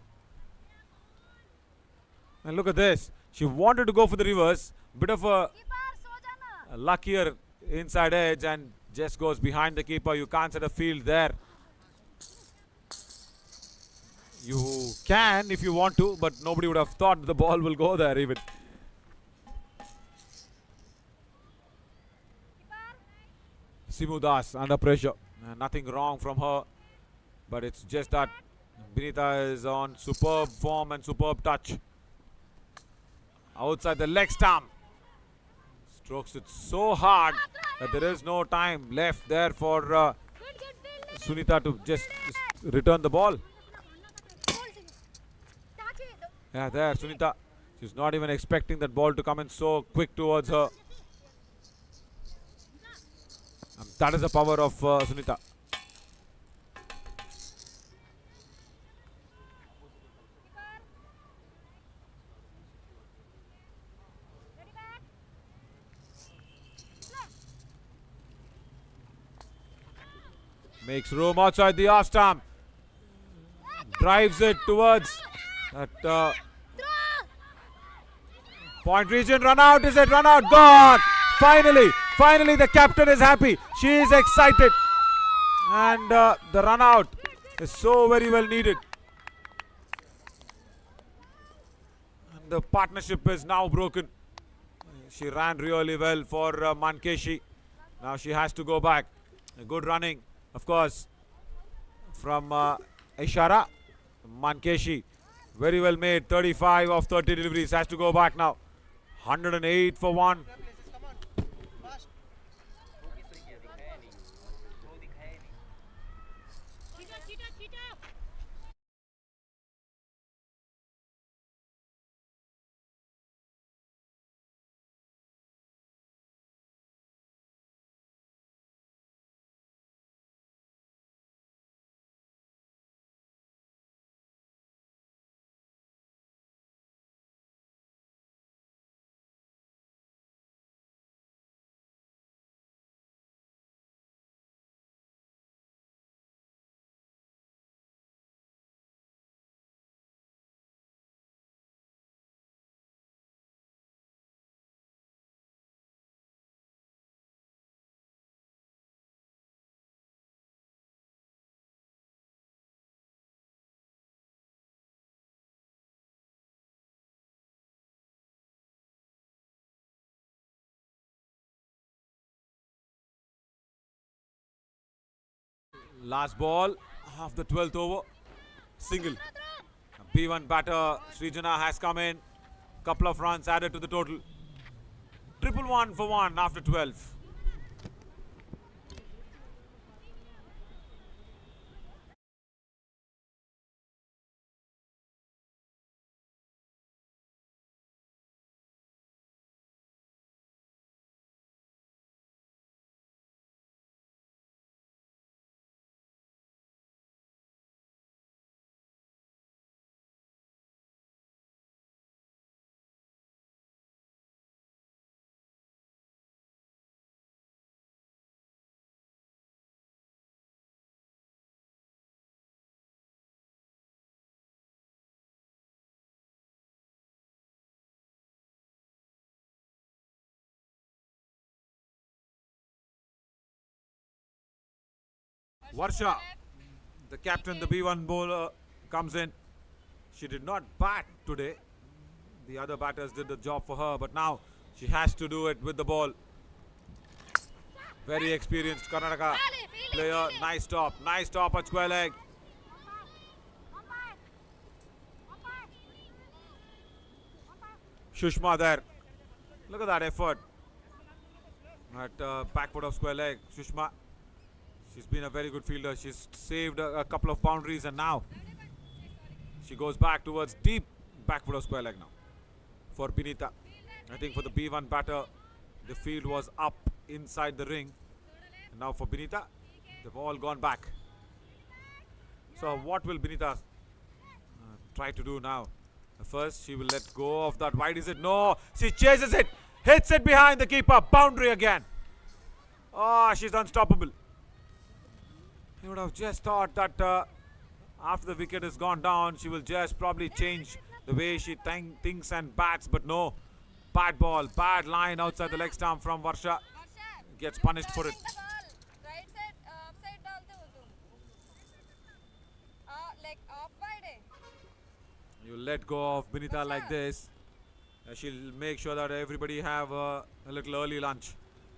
And look at this. She wanted to go for the reverse. Bit of a luckier inside edge and just goes behind the keeper. You can't set a field there. You can if you want to, but nobody would have thought the ball will go there even. Simu Das under pressure. Nothing wrong from her, but it's just that Binita is on superb form and superb touch. Outside the leg stump. Strokes it so hard that there is no time left there for Sunita to just return the ball. Yeah, there, Sunita. She's not even expecting that ball to come in so quick towards her. That is the power of Sunita. Makes room outside the off stump. Drives it towards that point region. Run out, is it? Run out. Gone. Finally the captain is happy. She is excited. And the run out is so very well needed. And the partnership is now broken. She ran really well for Mankeshi. Now she has to go back. Good running, of course, from Ishara. Mankeshi, very well made. 35 of 30 deliveries. Has to go back now. 108 for one. Last ball of the 12th over. Single. B1 batter Srijana has come in. Couple of runs added to the total. 111 for one after 12. Varsha, the captain, the B1 bowler, comes in. She did not bat today. The other batters did the job for her, but now she has to do it with the ball. Very experienced Karnataka player. Nice top at square leg. Shushma there. Look at that effort. At back foot of square leg. Shushma. She's been a very good fielder. She's saved a couple of boundaries, and now she goes back towards deep back foot of square leg now for Binita. I think for the B1 batter, the field was up inside the ring. And now for Binita, they've all gone back. So what will Binita try to do now? First, she will let go of that. Wide is it? No. She chases it. Hits it behind the keeper. Boundary again. Oh, she's unstoppable. You would have just thought that after the wicket has gone down, she will just probably change the way she thinks and bats, but no. Bad ball, bad line outside the leg stump from Varsha. Gets punished for it. Right side, upside डालते हो तुम. Like off wide. You let go of Binita like this. She'll make sure that everybody have a little early lunch.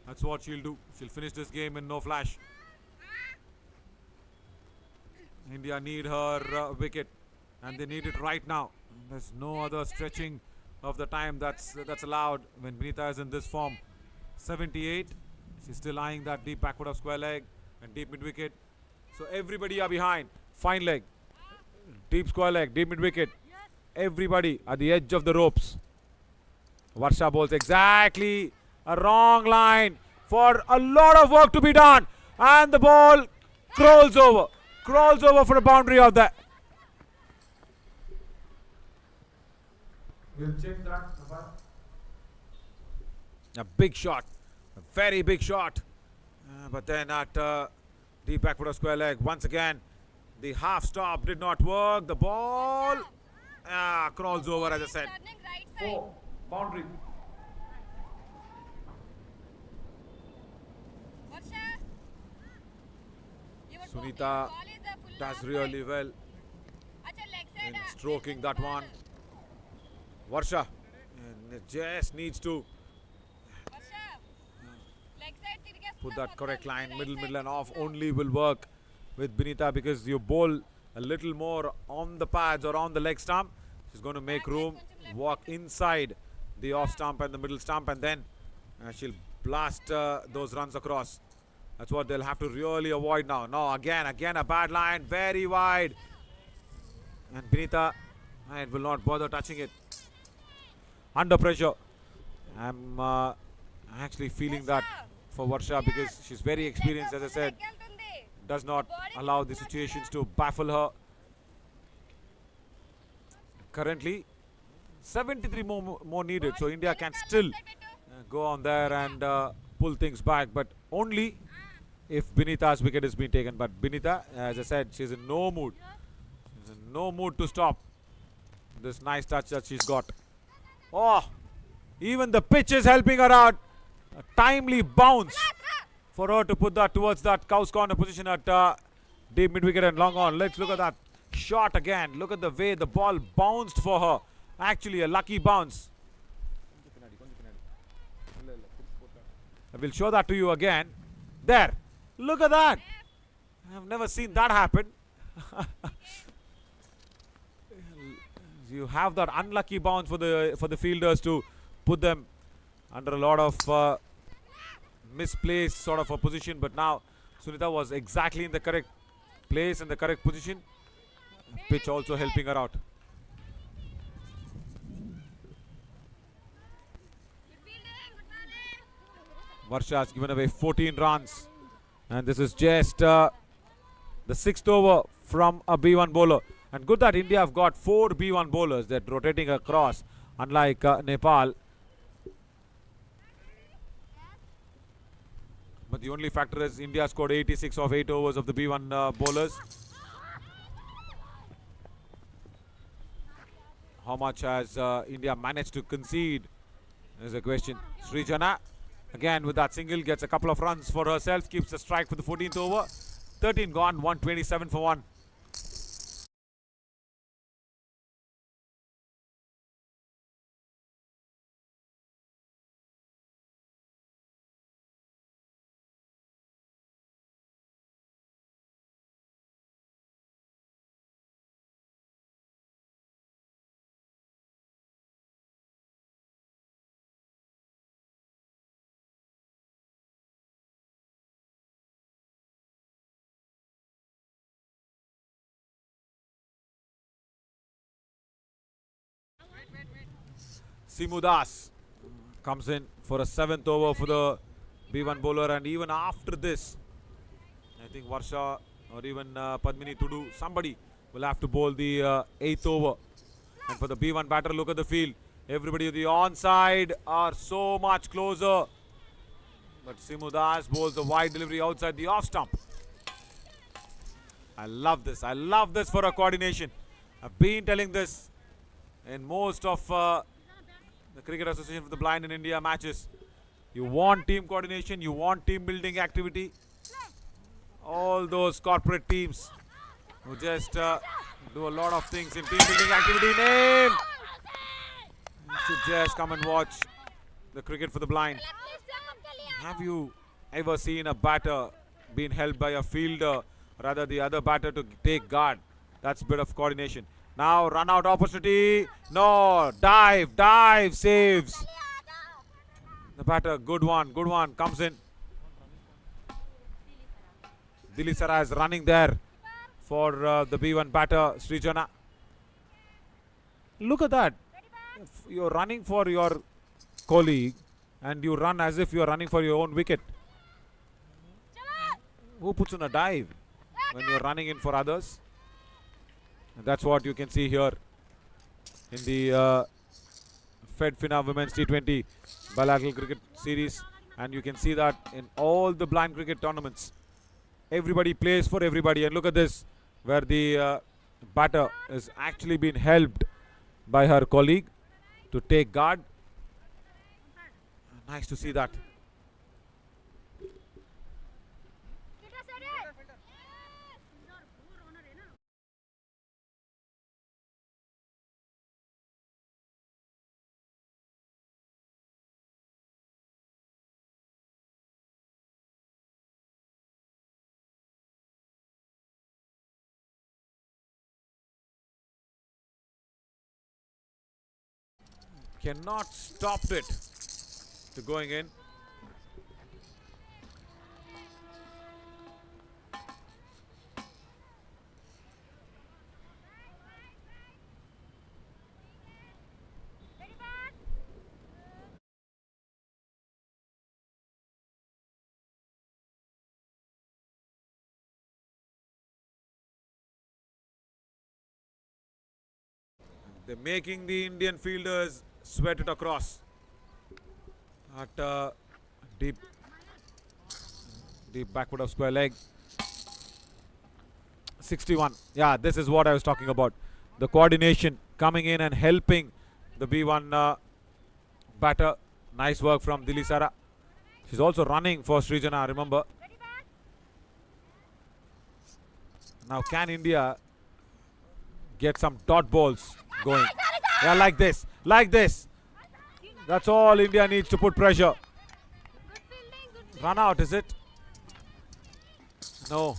That's what she'll do. She'll finish this game in no flash. India need her wicket, and they need it right now. There's no other stretching of the time that's allowed when Binita is in this form. 78. She's still eyeing that deep backward of square leg and deep mid wicket. So everybody are behind. Fine leg, deep square leg, deep mid wicket. Everybody at the edge of the ropes. Varsha bowls exactly a wrong line for a lot of work to be done, and the ball crawls over for a boundary of that. We'll check that. A big shot, a very big shot, but then at deep backward of square leg once again. The half stop did not work. The ball crawls over, as I said. 4. Boundary. Sunita does really well in stroking that one. Varsha just needs to put that correct line. Middle and off only will work with Binita, because you bowl a little more on the pads or on the leg stump. She's going to make room, walk inside the off stump and the middle stump, and then she'll blast those runs across. That's what they'll have to really avoid now. No, again a bad line, very wide. And Binita will not bother touching it. Under pressure. I'm actually feeling that for Varsha, because she's very experienced, as I said. Does not allow the situations to baffle her. Currently, 73 more needed, so India can still go on there and pull things back, but only if Binita's wicket has been taken. But Binita, as I said, she's in no mood. She's in no mood to stop this nice touch that she's got. Oh, even the pitch is helping her out. A timely bounce for her to put that towards that cow's corner position at deep mid wicket and long on. Let's look at that shot again. Look at the way the ball bounced for her. Actually a lucky bounce. I will show that to you again. There. Look at that. I've never seen that happen. You have that unlucky bounce for the fielders to put them under a lot of misplaced sort of a position, but now Sunita was exactly in the correct place and the correct position. Pitch also helping her out. Varsha has given away 14 runs, and this is just the 6th over from a B1 bowler. And good that India have got 4 B1 bowlers that rotating across, unlike Nepal. But the only factor is India scored 86 of 8 overs of the B1 bowlers. How much has India managed to concede is a question. Srijana again with that single gets a couple of runs for herself, keeps the strike for the 14th over. 13 gone, 127 for 1. Simudas comes in for a 7th over for the B1 bowler, and even after this, I think Varsha or even Padmini Tudu, somebody will have to bowl the 8th over. And for the B1 batter, look at the field. Everybody at the onside are so much closer. But Simudas bowls the wide delivery outside the off stump. I love this. I love this for a coordination. I've been telling this in most of the Cricket Association for the Blind in India matches. You want team coordination, you want team building activity. All those corporate teams who just do a lot of things in team building activity. Name! You should just come and watch the Cricket for the Blind. Have you ever seen a batter being held by a fielder, rather the other batter to take guard? That's a bit of coordination. Now run out opportunity. No, dive, saves. The batter, good one, comes in. Dilli Sara is running there for the B1 batter, Srijana. Look at that. If you're running for your colleague and you run as if you're running for your own wicket. Who puts in a dive when you're running in for others? And that's what you can see here in the Fedfina Women's T20 Bilateral Cricket Series. And you can see that in all the blind cricket tournaments. Everybody plays for everybody. And look at this, where the batter is actually being helped by her colleague to take guard. Nice to see that. Cannot stop it to going in. They're making the Indian fielders sweat it across at deep backward of square leg. 61. Yeah, this is what I was talking about. The coordination coming in and helping the B1 batter. Nice work from Dilli Sara. She's also running for Srijana, remember. Now can India get some dot balls going? Yeah, like this. That's all India needs to put pressure. Run out, is it? No.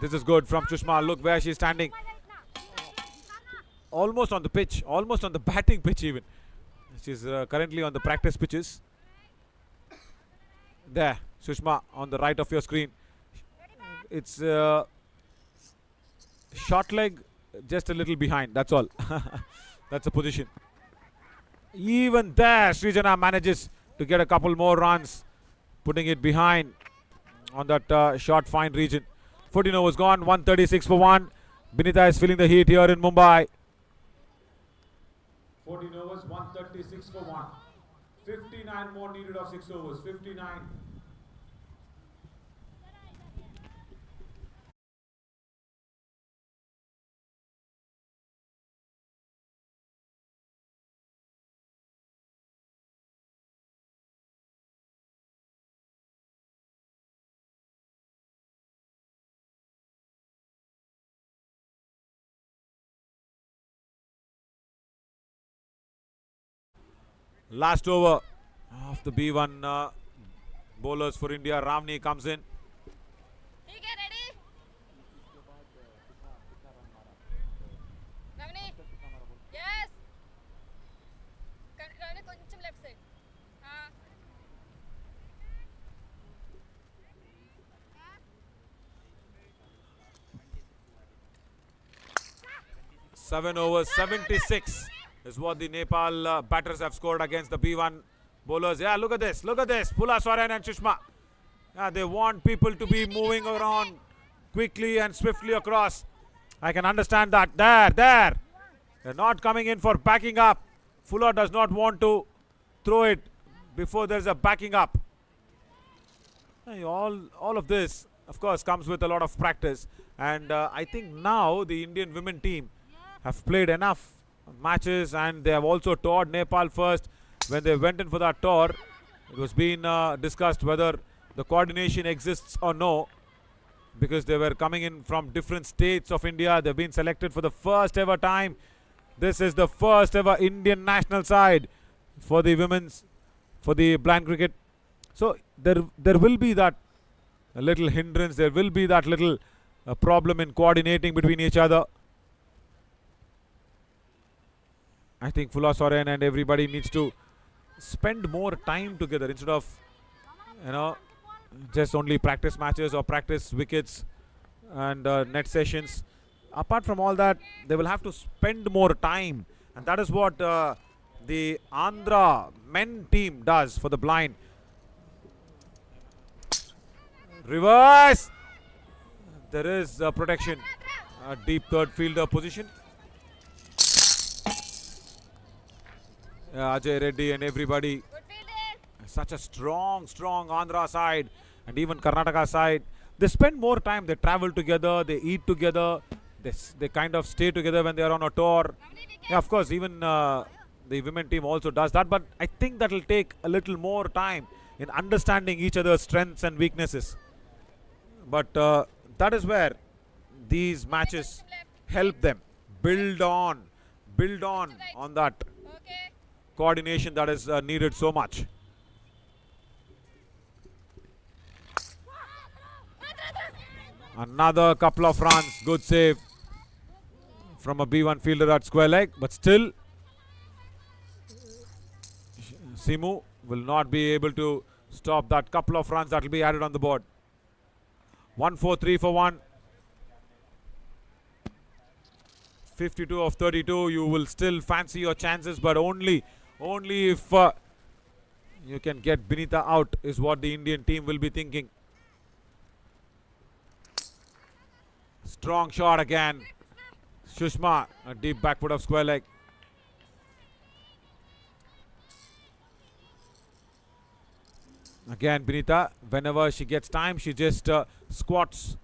This is good from Sushma. Look where she's standing. Almost on the pitch. Almost on the batting pitch even. She's currently on the practice pitches. There. Sushma on the right of your screen. It's short leg just a little behind. That's all. That's the position. Even there, Srijana manages to get a couple more runs, putting it behind on that short fine region. 14 overs gone, 136 for 1. Binita is feeling the heat here in Mumbai. 14 overs, 136 for 1. 59 more needed of 6 overs. 59. Last over of the B1 bowlers for India. Ramni comes in. Yes. కొంచెం left side. 7 overs, 76 is what the Nepal batters have scored against the B1 bowlers. Yeah, look at this. Pula Swaran and Sushma. Yeah, they want people to be moving around quickly and swiftly across. I can understand that. There. They're not coming in for backing up. Fuller does not want to throw it before there's a backing up. All of this, of course, comes with a lot of practice. And I think now the Indian women team have played enough matches, and they have also toured Nepal first. When they went in for that tour, it was being discussed whether the coordination exists or no, because they were coming in from different states of India. They've been selected for the first ever time. This is the first ever Indian national side for the women's, for the blind cricket. So there will be that little hindrance, there will be that little problem in coordinating between each other. I think Fula Soren and everybody needs to spend more time together instead of, you know, just only practice matches or practice wickets and net sessions. Apart from all that, they will have to spend more time, and that is what the Andhra men team does for the blind. Reverse! There is protection, a deep third fielder position. Ajay Reddy and everybody. Such a strong Andhra side, and even Karnataka side. They spend more time, they travel together, they eat together, they kind of stay together when they are on a tour. Yeah, of course, even the women team also does that, but I think that will take a little more time in understanding each other's strengths and weaknesses. But that is where these matches help them build on that coordination that is needed so much. Another couple of runs, good save from a B1 fielder at square leg, but still Simu will not be able to stop that couple of runs that will be added on the board. 1-4-3 for 1. 52 of 32. You will still fancy your chances, but only if you can get Binita out is what the Indian team will be thinking. Strong shot again. Shushma, a deep backfoot of square leg. Again, Binita, whenever she gets time, she just squats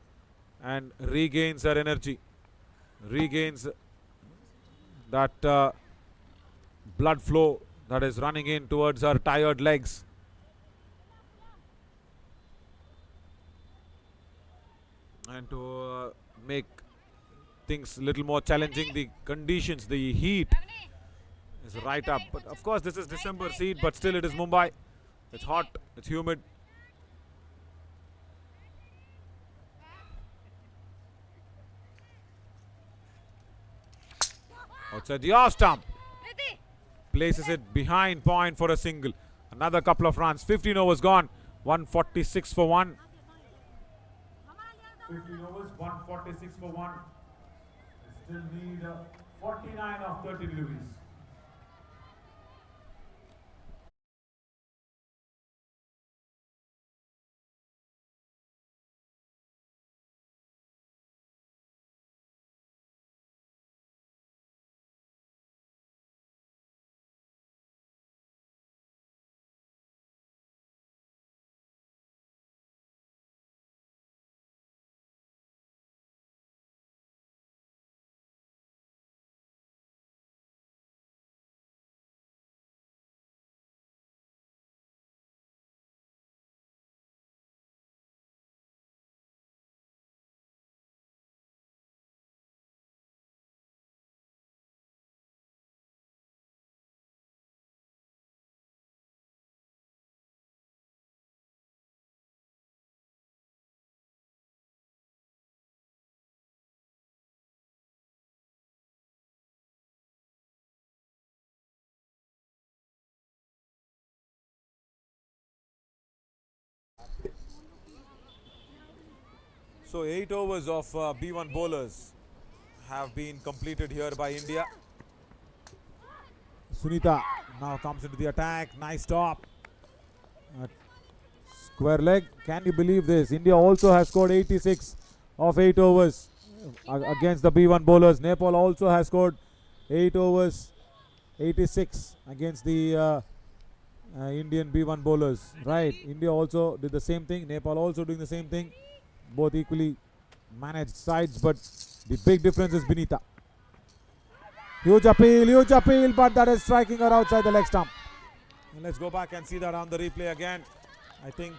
and regains her energy. Regains that blood flow that is running in towards her tired legs. And to make things a little more challenging, the conditions, the heat is right up. But of course, this is December seed, but still it is Mumbai. It's hot, it's humid. Outside the off stump. Places it behind point for a single. Another couple of runs. 15 overs gone. 146 for 1. 15 overs, 146 for 1. Still need 49 of 30 deliveries. So 8 overs of B1 bowlers have been completed here by India. Sunita now comes into the attack. Nice stop. Square leg. Can you believe this? India also has scored 86 of 8 overs against the B1 bowlers. Nepal also has scored 8 overs, 86 against the Indian B1 bowlers. Right. India also did the same thing. Nepal also doing the same thing. Both equally managed sides, but the big difference is Binita. Huge appeal, but that is striking her outside the leg stump. And let's go back and see that on the replay again. I think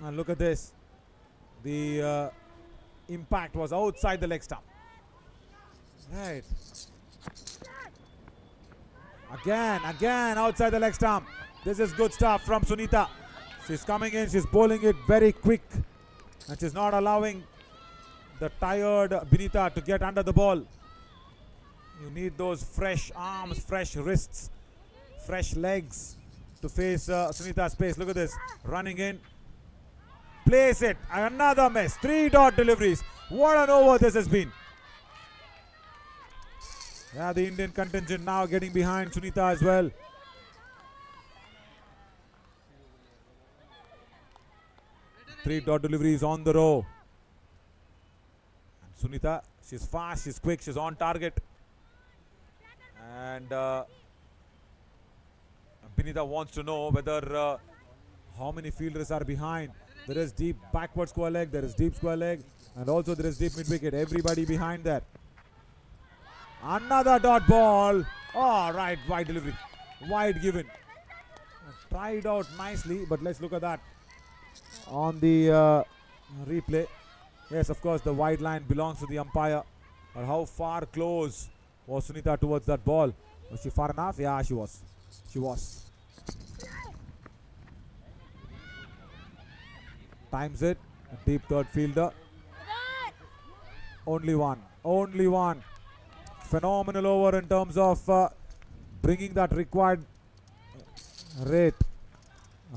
and look at this. The impact was outside the leg stump. Right. Again outside the leg stump. This is good stuff from Sunita. She's coming in, she's bowling it very quick, and she's not allowing the tired Binita to get under the ball. You need those fresh arms, fresh wrists, fresh legs to face Sunita's pace. Look at this, running in, place it, another miss, 3-dot deliveries. What an over this has been. Yeah, the Indian contingent now getting behind Sunita as well. Three-dot deliveries on the row. And Sunita, she's fast, she's quick, she's on target. And Binita wants to know whether how many fielders are behind. There is deep backward square leg, there is deep square leg, and also there is deep mid wicket. Everybody behind there. Another dot ball. Oh, right, wide delivery. Wide given. Tried out nicely, but let's look at that on the replay. Yes, of course, the wide line belongs to the umpire. But how far close was Sunita towards that ball? Was she far enough? Yeah, she was. She was. Times it. A deep third fielder. Only one. Only one. Phenomenal over in terms of bringing that required rate.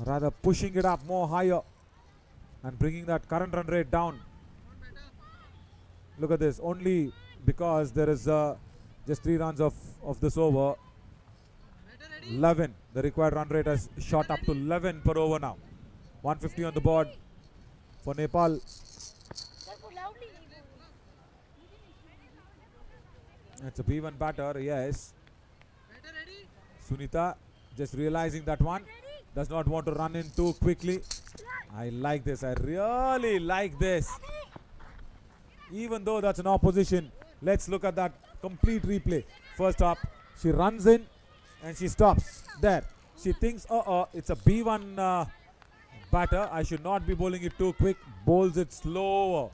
Rather pushing it up more higher and bringing that current run rate down. Look at this. Only because there is just 3 runs of this over. 11. The required run rate has shot up to 11 per over now. 150 on the board for Nepal. It's a B1 batter, yes. Sunita just realizing that one. Does not want to run in too quickly. I like this. I really like this. Even though that's an opposition, let's look at that complete replay. First up, she runs in and she stops there. She thinks, it's a B1 batter. I should not be bowling it too quick. Bowls it slower.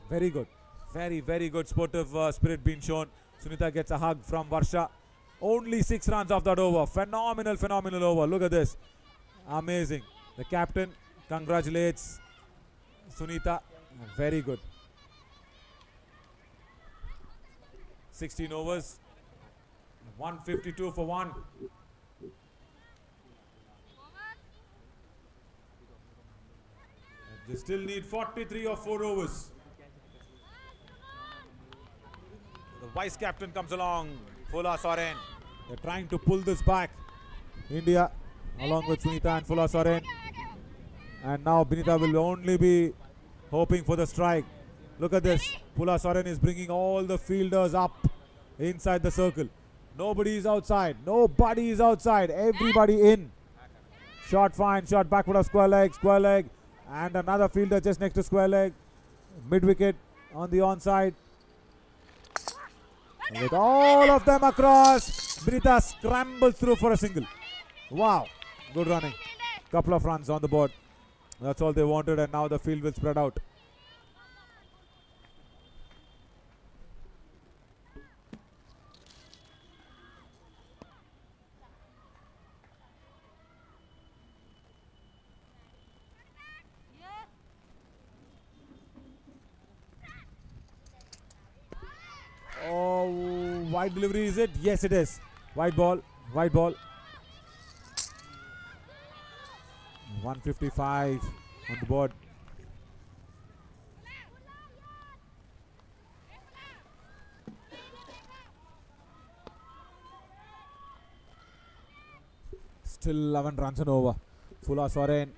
Very good. Very, very good sportive spirit being shown. Sunita gets a hug from Varsha. Only 6 runs off that over. Phenomenal, phenomenal over. Look at this. Amazing. The captain congratulates Sunita. Very good. 16 overs. 152 for 1. They still need 43 or 4 overs. The vice captain comes along. Fulla Soren. They're trying to pull this back. India along with Sunita and Fulla Soren. And now Binita will only be hoping for the strike. Look at this. Fulla Soren is bringing all the fielders up inside the circle. Nobody is outside. Nobody is outside. Everybody in. Shot fine. Shot backward of square leg. Square leg. And another fielder just next to square leg. Mid wicket on the onside. And with all of them across, Binita scrambles through for a single. Wow. Good running. Couple of runs on the board. That's all they wanted, and now the field will spread out. Oh, wide delivery is it? Yes, it is. Wide ball. Wide ball. 155 on the board. Still 11 runs and over. Fulla Soren.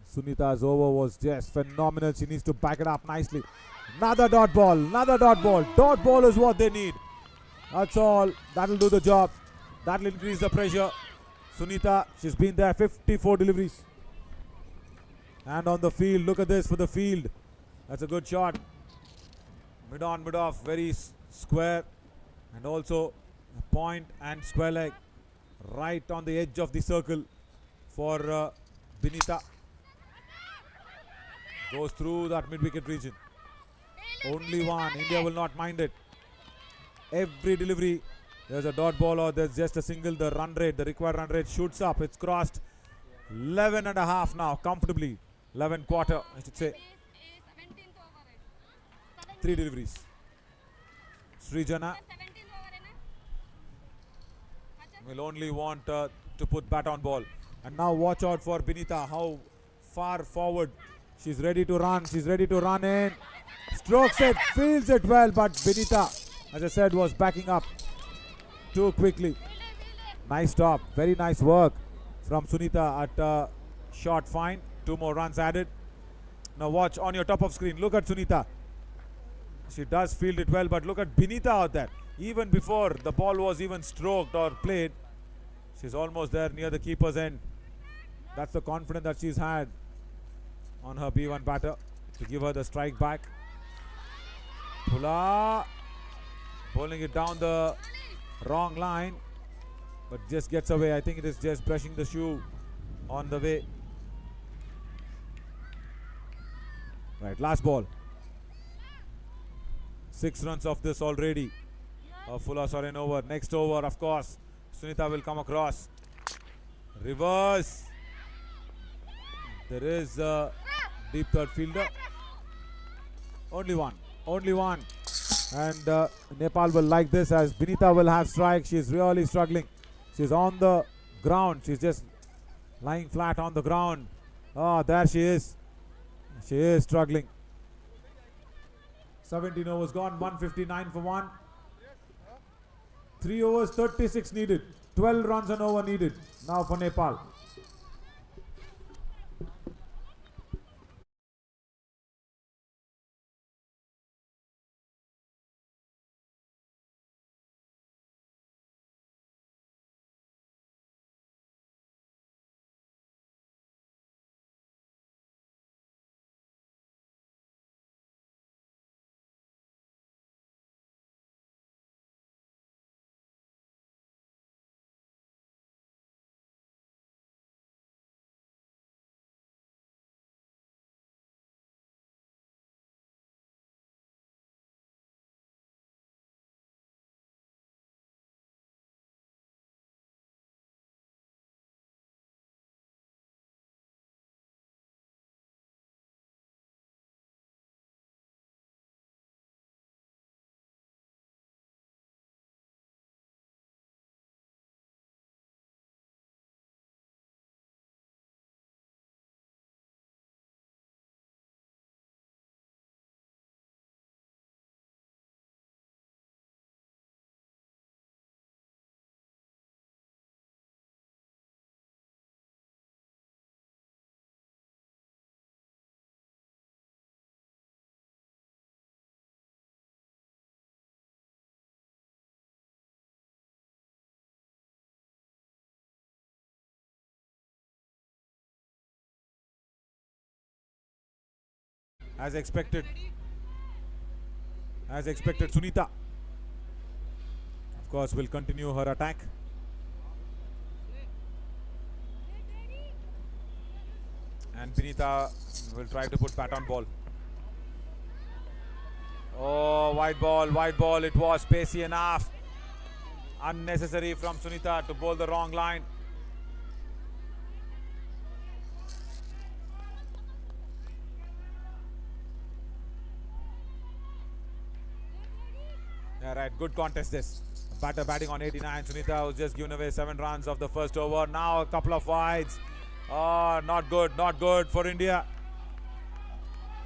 Sunita's over was just phenomenal. She needs to back it up nicely. Another dot ball. Another dot ball. Dot ball is what they need. That's all. That'll do the job. That'll increase the pressure. Sunita, she's been there 54 deliveries. And on the field, look at this for the field. That's a good shot. Mid on, mid off, very square. And also a point and square leg. Right on the edge of the circle for Binita. Goes through that mid-wicket region. Only one. India will not mind it. Every delivery, there's a dot ball or there's just a single. The run rate, the required run rate shoots up. It's crossed 11 and a half now, comfortably. 11 quarter, I should say. 3 deliveries. Srijana will only want to put bat on ball. And now watch out for Binita. How far forward. She's ready to run. She's ready to run in. Strokes it, fields it well, but Binita, as I said, was backing up too quickly. Nice stop. Very nice work from Sunita at short fine. 2 more runs added. Now watch on your top of screen. Look at Sunita. She does field it well, but look at Binita out there. Even before the ball was even stroked or played, she's almost there near the keeper's end. That's the confidence that she's had on her B1 batter to give her the strike back. Pula bowling it down the wrong line, but just gets away. I think it is just brushing the shoe on the way. Right, last ball. 6 runs off this already. A full or an over. Next over, of course, Sunita will come across. Reverse. There is a deep third fielder. Only one. Only one. And Nepal will like this as Binita will have strike. She's really struggling. She's on the ground. She's just lying flat on the ground. Oh, there she is. She is struggling. 17 overs gone. 159 for 1. 3 overs, 36 needed. 12 runs an over needed now for Nepal. As expected, Sunita, of course, will continue her attack. And Binita will try to put bat on ball. Oh, wide ball. It was pacey enough. Unnecessary from Sunita to bowl the wrong line. Yeah, right. Good contest this. Batter batting on 89. Sunita was just given away 7 runs of the first over. Now a couple of wides. Oh, not good for India.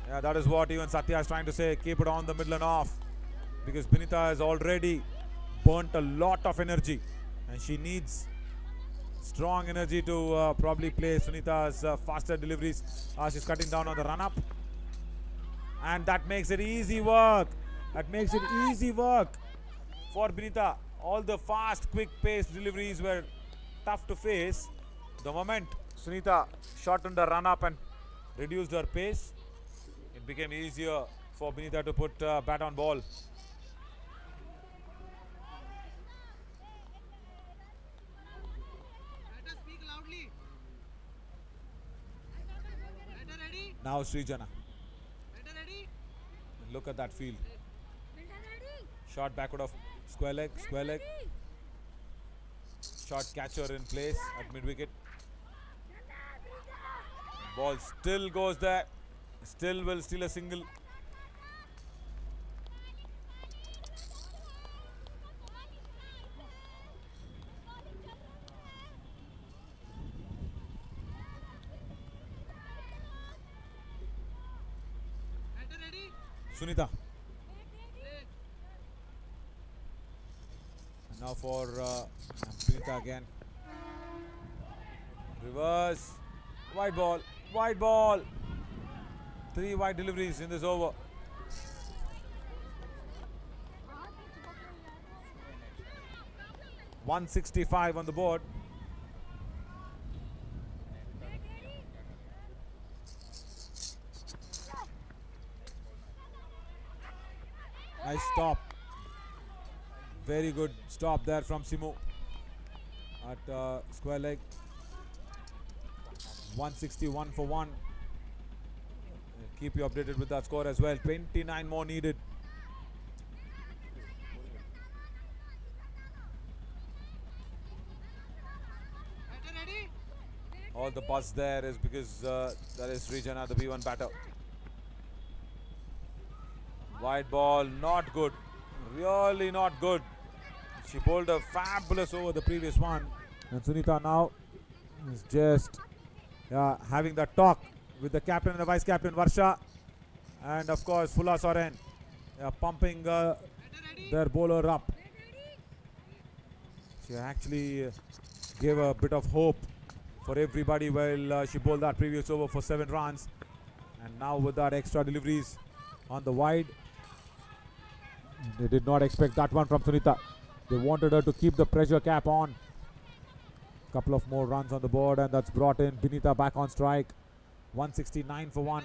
Yeah, that is what even Satya is trying to say. Keep it on the middle and off. Because Binita has already burnt a lot of energy. And she needs strong energy to probably play Sunita's faster deliveries. She's cutting down on the run-up. And that makes it easy work. For Binita. All the fast, quick-paced deliveries were tough to face. The moment Sunita shortened the run-up and reduced her pace. It became easier for Benita to put bat on ball. Now Srijana. Look at that field. Shot backward of square leg, square leg. Shot catcher in place at mid wicket. Ball still goes there. Still will steal a single. Sunita. And now for Sunita again. Reverse. Wide ball. Wide ball. 3 wide deliveries in this over. $165 on the board. Nice stop. Very good stop there from Simu at square leg. 161 for 1. Keep you updated with that score as well. 29 more needed. All the buzz there is because that is Srijana, the B1 batter. Wide ball, not good. Really not good. She bowled a fabulous over the previous one. And Sunita now is just having that talk with the captain and the vice captain Varsha. And of course Fulla Soren pumping their bowler up. She actually gave a bit of hope for everybody while she bowled that previous over for 7 runs. And now with that extra deliveries on the wide. They did not expect that one from Sunita. They wanted her to keep the pressure cap on. Couple of more runs on the board and that's brought in Benita back on strike. 169 for 1.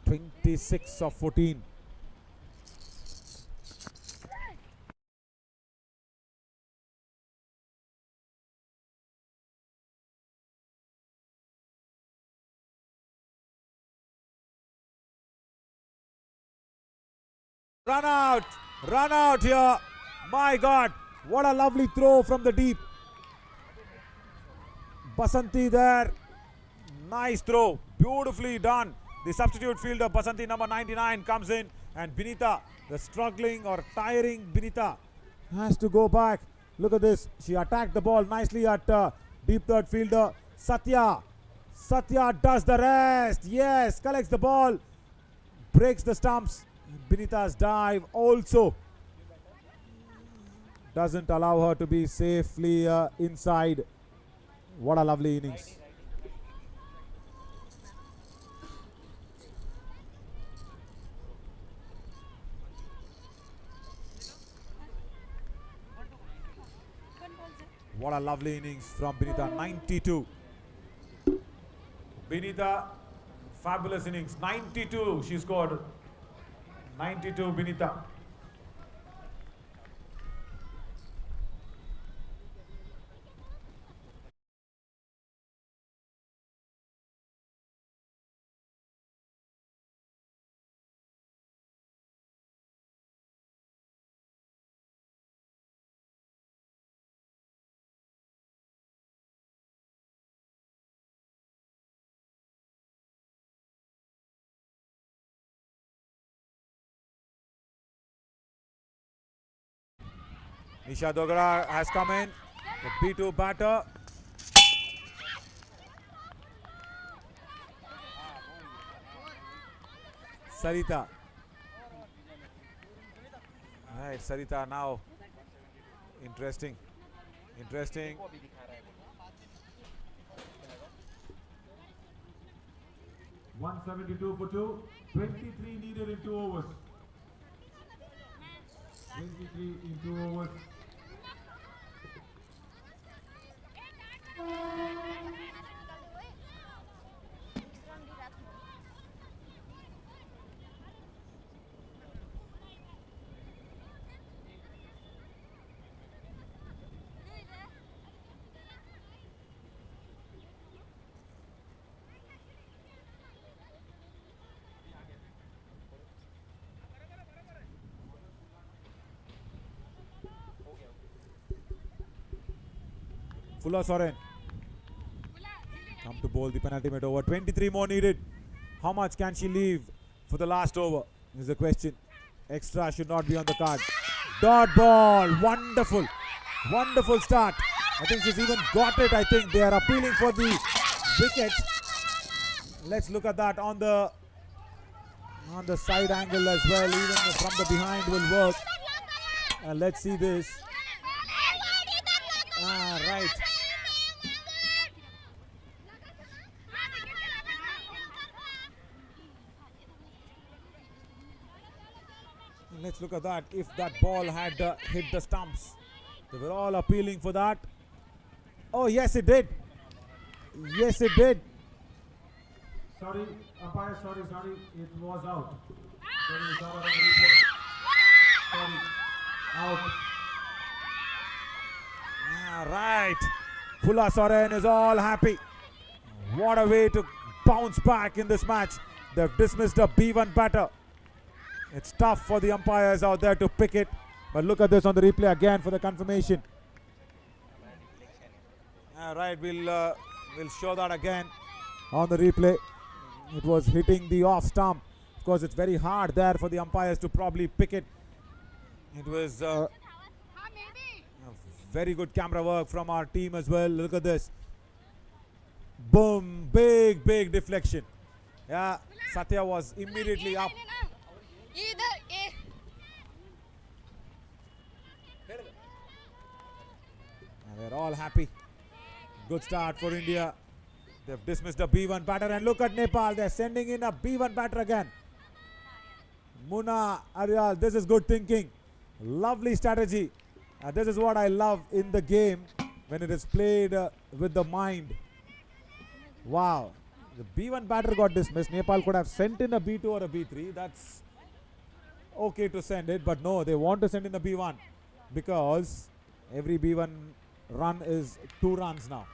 26 of 14. Run out here. My God, what a lovely throw from the deep. Basanti there. Nice throw, beautifully done. The substitute fielder Basanti number 99 comes in and Benita, the struggling or tiring Benita, has to go back. Look at this. She attacked the ball nicely at deep third fielder Satya. Satya does the rest. Yes, collects the ball, breaks the stumps. Benita's dive also doesn't allow her to be safely inside. What a lovely innings. What a lovely innings from Benita. 92. Benita, fabulous innings. 92 she scored. 92 Benita. Nisha Dogra has come in, the B2 batter. Sarita. Right, Sarita now. Interesting. 172 for 2. 23 needed in 2 overs. 23 in 2 overs. Fulla Soren. Come to bowl the penultimate over. 23 more needed. How much can she leave for the last over is the question. Extra should not be on the card. Dot ball. Wonderful. Wonderful start. I think she's even got it. I think they are appealing for the wicket. Let's look at that on the side angle as well. Even from the behind will work. Let's see this. Right. Let's look at that. If that ball had hit the stumps, they were all appealing for that. Oh, yes, it did. Yes, it did. Sorry, umpire, sorry. It was out. Sorry, out. Right. Fulla Soren is all happy. What a way to bounce back in this match. They've dismissed a B1 batter. It's tough for the umpires out there to pick it. But look at this on the replay again for the confirmation. Right, we'll show that again on the replay. It was hitting the off stump. Of course, it's very hard there for the umpires to probably pick it. It was very good camera work from our team as well. Look at this. Boom. Big deflection. Yeah, Satya was immediately up. They're all happy. Good start for India. They've dismissed a B1 batter, and look at Nepal. They're sending in a B1 batter again. Muna, Aryal, this is good thinking. Lovely strategy. This is what I love in the game when it is played with the mind. Wow. The B1 batter got dismissed. Nepal could have sent in a B2 or a B3. That's okay to send it, but no, they want to send in a B1 because every B1 run is 2 runs now.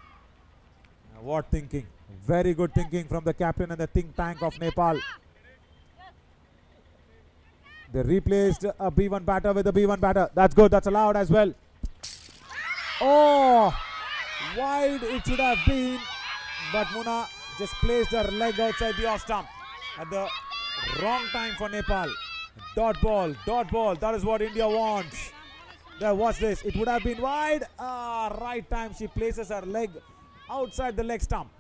What thinking. Very good thinking from the captain and the think tank of Nepal. They replaced a B1 batter with a B1 batter. That's good. That's allowed as well. Oh, wide it should have been. But Muna just placed her leg outside the off stump at the wrong time for Nepal. Dot ball. That is what India wants. There, watch this. It would have been wide. Right time. She places her leg outside the leg stump.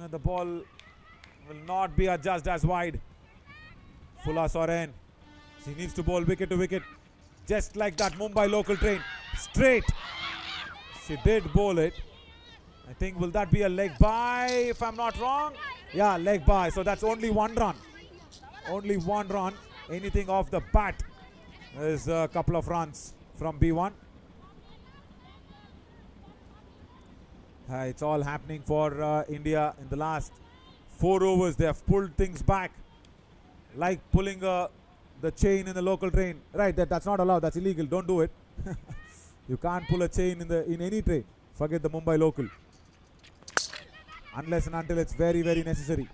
And the ball will not be adjusted as wide. Fulla Soren. She needs to bowl wicket to wicket. Just like that Mumbai local train. Straight. She did bowl it. I think, will that be a leg by if I'm not wrong? Yeah, leg by. So that's only 1 run. Only 1 run. Anything off the bat is a couple of runs from B1. It's all happening for India in the last 4 overs. They have pulled things back. Like pulling the chain in the local train. Right, that's not allowed. That's illegal. Don't do it. You can't pull a chain in any train. Forget the Mumbai local. Unless and until it's very, very necessary.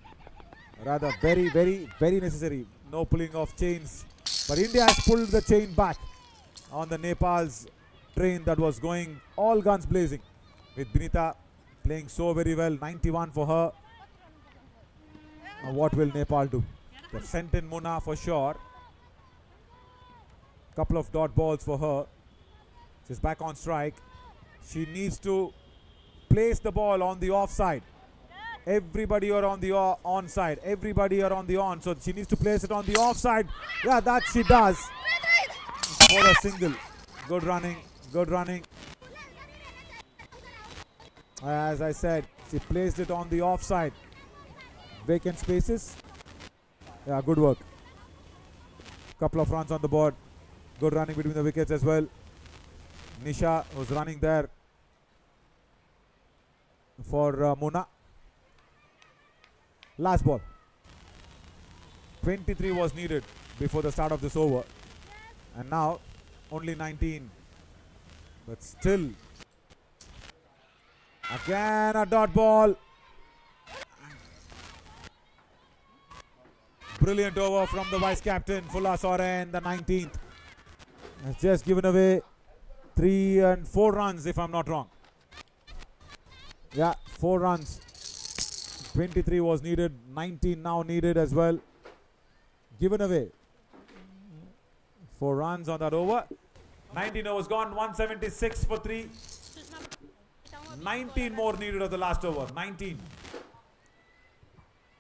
Rather, very, very, very necessary. No pulling of chains. But India has pulled the chain back on the Nepal's train that was going all guns blazing. With Binita playing so very well. 91 for her. Now what will Nepal do? They've sent in Muna for sure. Couple of dot balls for her. She's back on strike. She needs to place the ball on the offside. Everybody are on the onside. Everybody are on the on. So she needs to place it on the offside. Yeah, that she does. For a single. Good running. Good running. As I said, she placed it on the offside. Vacant spaces. Yeah, good work. Couple of runs on the board. Good running between the wickets as well. Nisha was running there for Muna. Last ball. 23 was needed before the start of this over. And now only 19. But still. Again a dot ball. Brilliant over from the vice captain Fulla Soren, the 19th. Has just given away 3 and 4 runs if I'm not wrong. Yeah, 4 runs. 23 was needed, 19 now needed as well. Given away. 4 runs on that over. 19 overs gone, 176 for 3. 19 more needed of the last over. 19.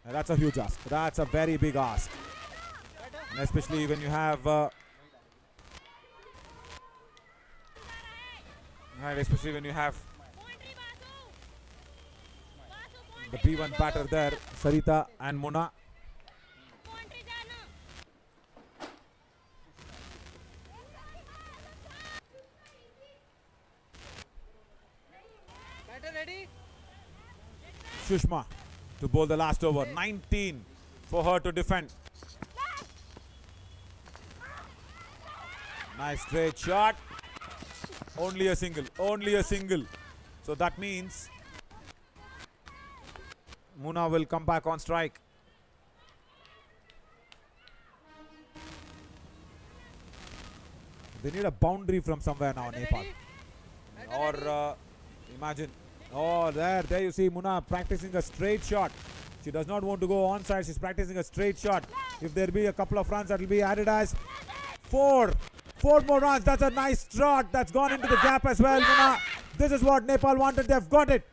And that's a huge ask. That's a very big ask. And especially when you have especially when you have the B1 batter there, Sarita and Muna. Sushma to bowl the last over. 19 for her to defend. Nice straight shot. Only a single. Only a single. So that means Muna will come back on strike. They need a boundary from somewhere now, Nepal. Or imagine. Oh, there you see Muna practicing a straight shot. She does not want to go onside. She's practicing a straight shot. If there be a couple of runs, that will be added as 4. 4 more runs. That's a nice shot. That's gone into the gap as well. Muna, this is what Nepal wanted. They've got it.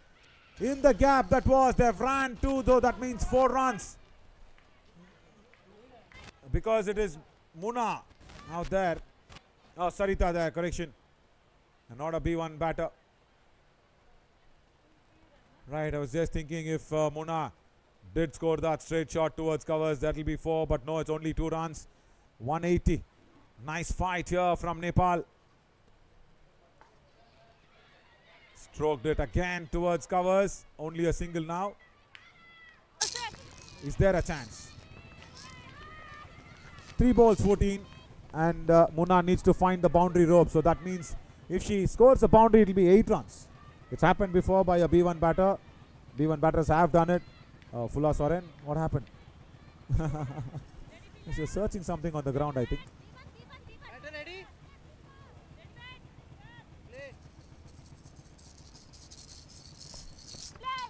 In the gap they've ran 2, though that means 4 runs. Because it is Muna out there. Oh, Sarita there, correction. And not a B1 batter. Right, I was just thinking if Muna did score that straight shot towards covers, that will be 4, but no, it's only 2 runs. 180. Nice fight here from Nepal. Stroked it again towards covers. Only a single now. Is there a chance? 3 balls, 14. And Muna needs to find the boundary rope. So that means if she scores a boundary, it will be 8 runs. It's happened before by a B1 batter. B1 batters have done it. Fulla Soren, what happened? She's searching something on the ground, I think.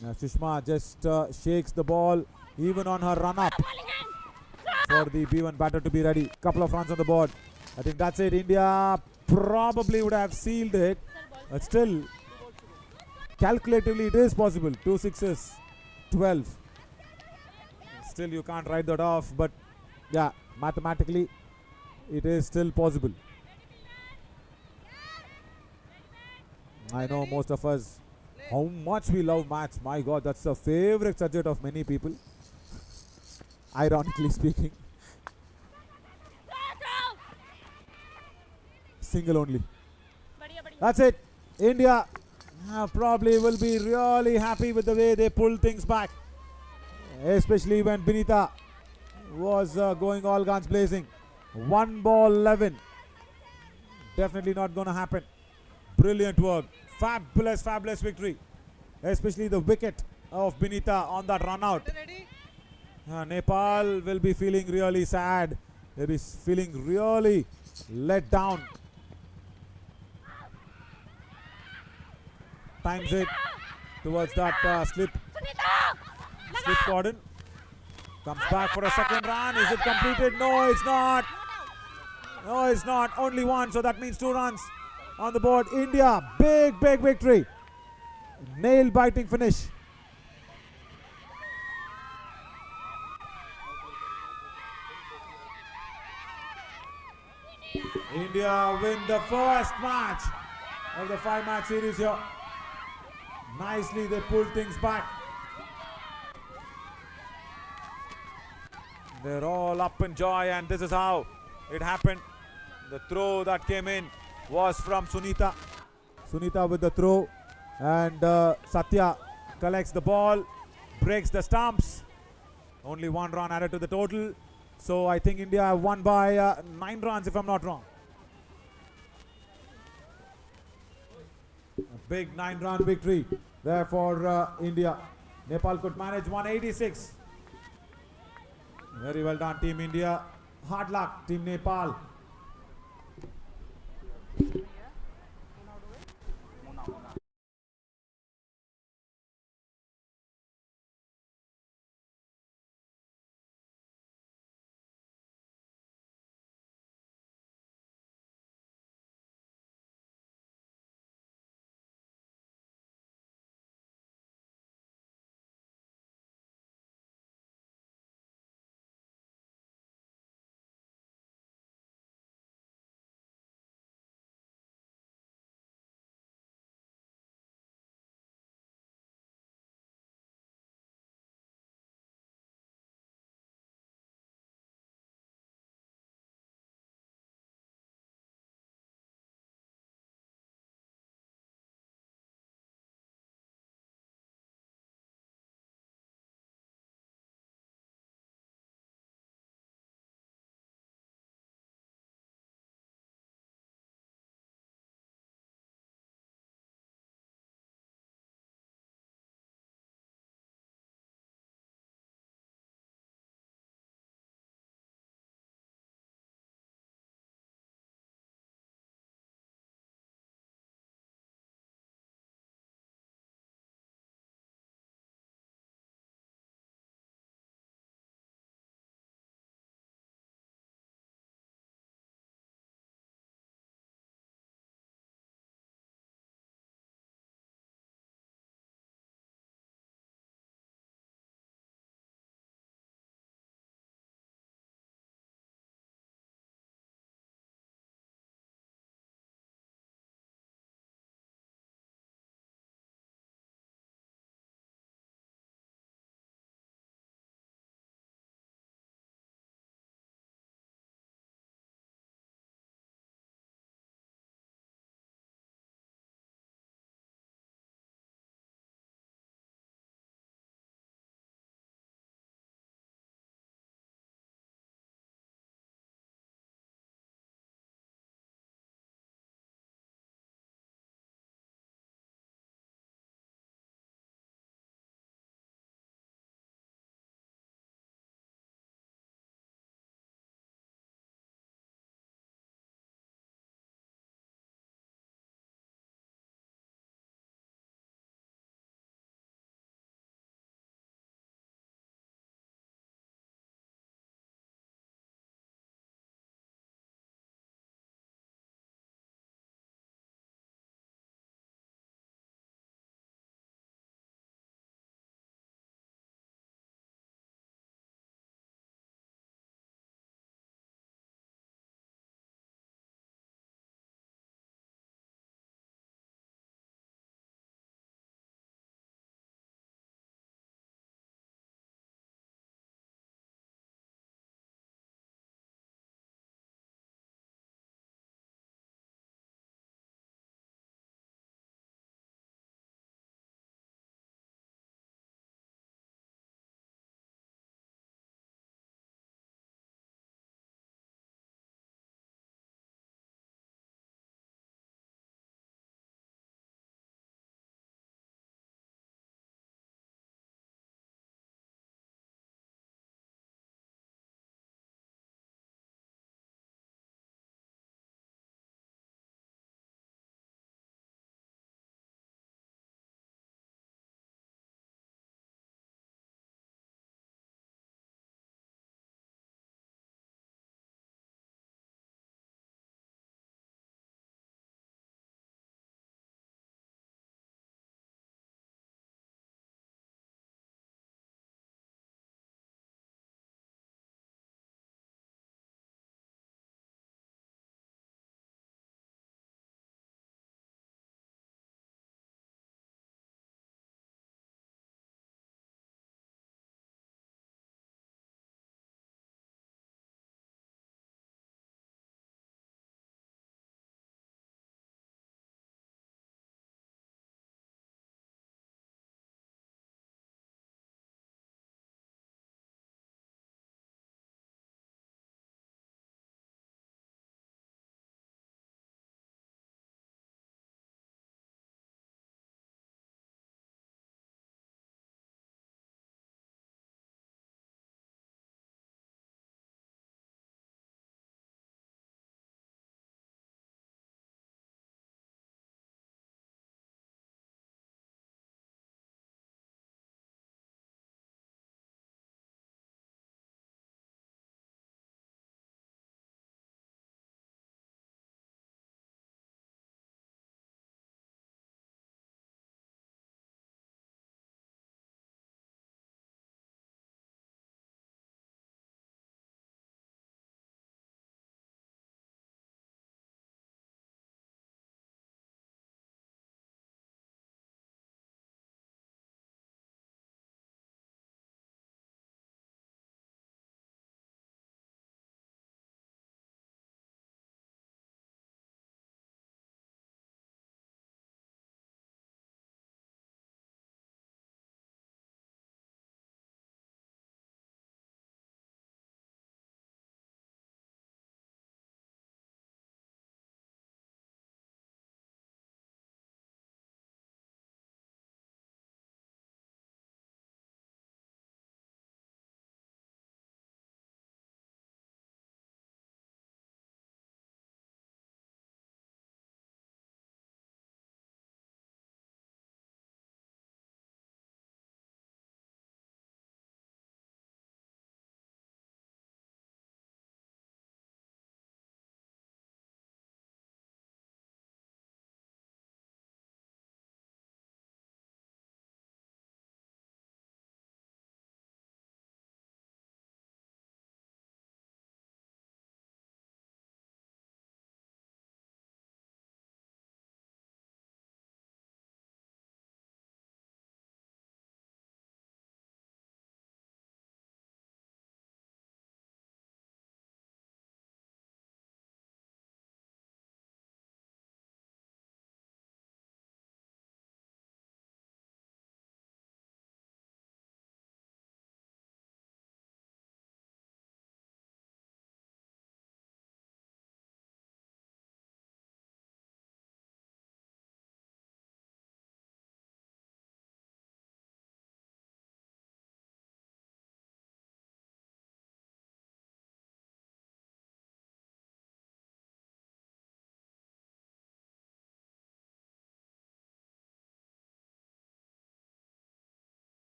Now Sushma just shakes the ball even on her run up for the B1 batter to be ready. Couple of runs on the board. I think that's it. India probably would have sealed it, but still calculatively it is possible. 2 sixes, 12. Still you can't write that off, but yeah, mathematically it is still possible. I know most of us how much we love maths. My God, that's the favorite subject of many people. Ironically speaking. Single only. That's it. India probably will be really happy with the way they pulled things back. Especially when Binita was going all guns blazing. 1 ball 11. Definitely not going to happen. Brilliant work. Fabulous, fabulous victory. Especially the wicket of Binita on that run out. Nepal will be feeling really sad. They'll be feeling really let down. Times it towards that slip cordon. Comes back for a second run. Is it completed? No, it's not. No, it's not. Only 1. So that means 2 runs on the board. India, big victory. Nail biting finish. India win the first match of the 5-match series here. Nicely they pulled things back. They're all up in joy, and this is how it happened. The throw that came in was from Sunita. Sunita with the throw, and Satya collects the ball, breaks the stumps. Only 1 run added to the total. So I think India won by 9 runs if I'm not wrong. A big 9-run victory there for India. Nepal could manage 186. Very well done, Team India. Hard luck, Team Nepal.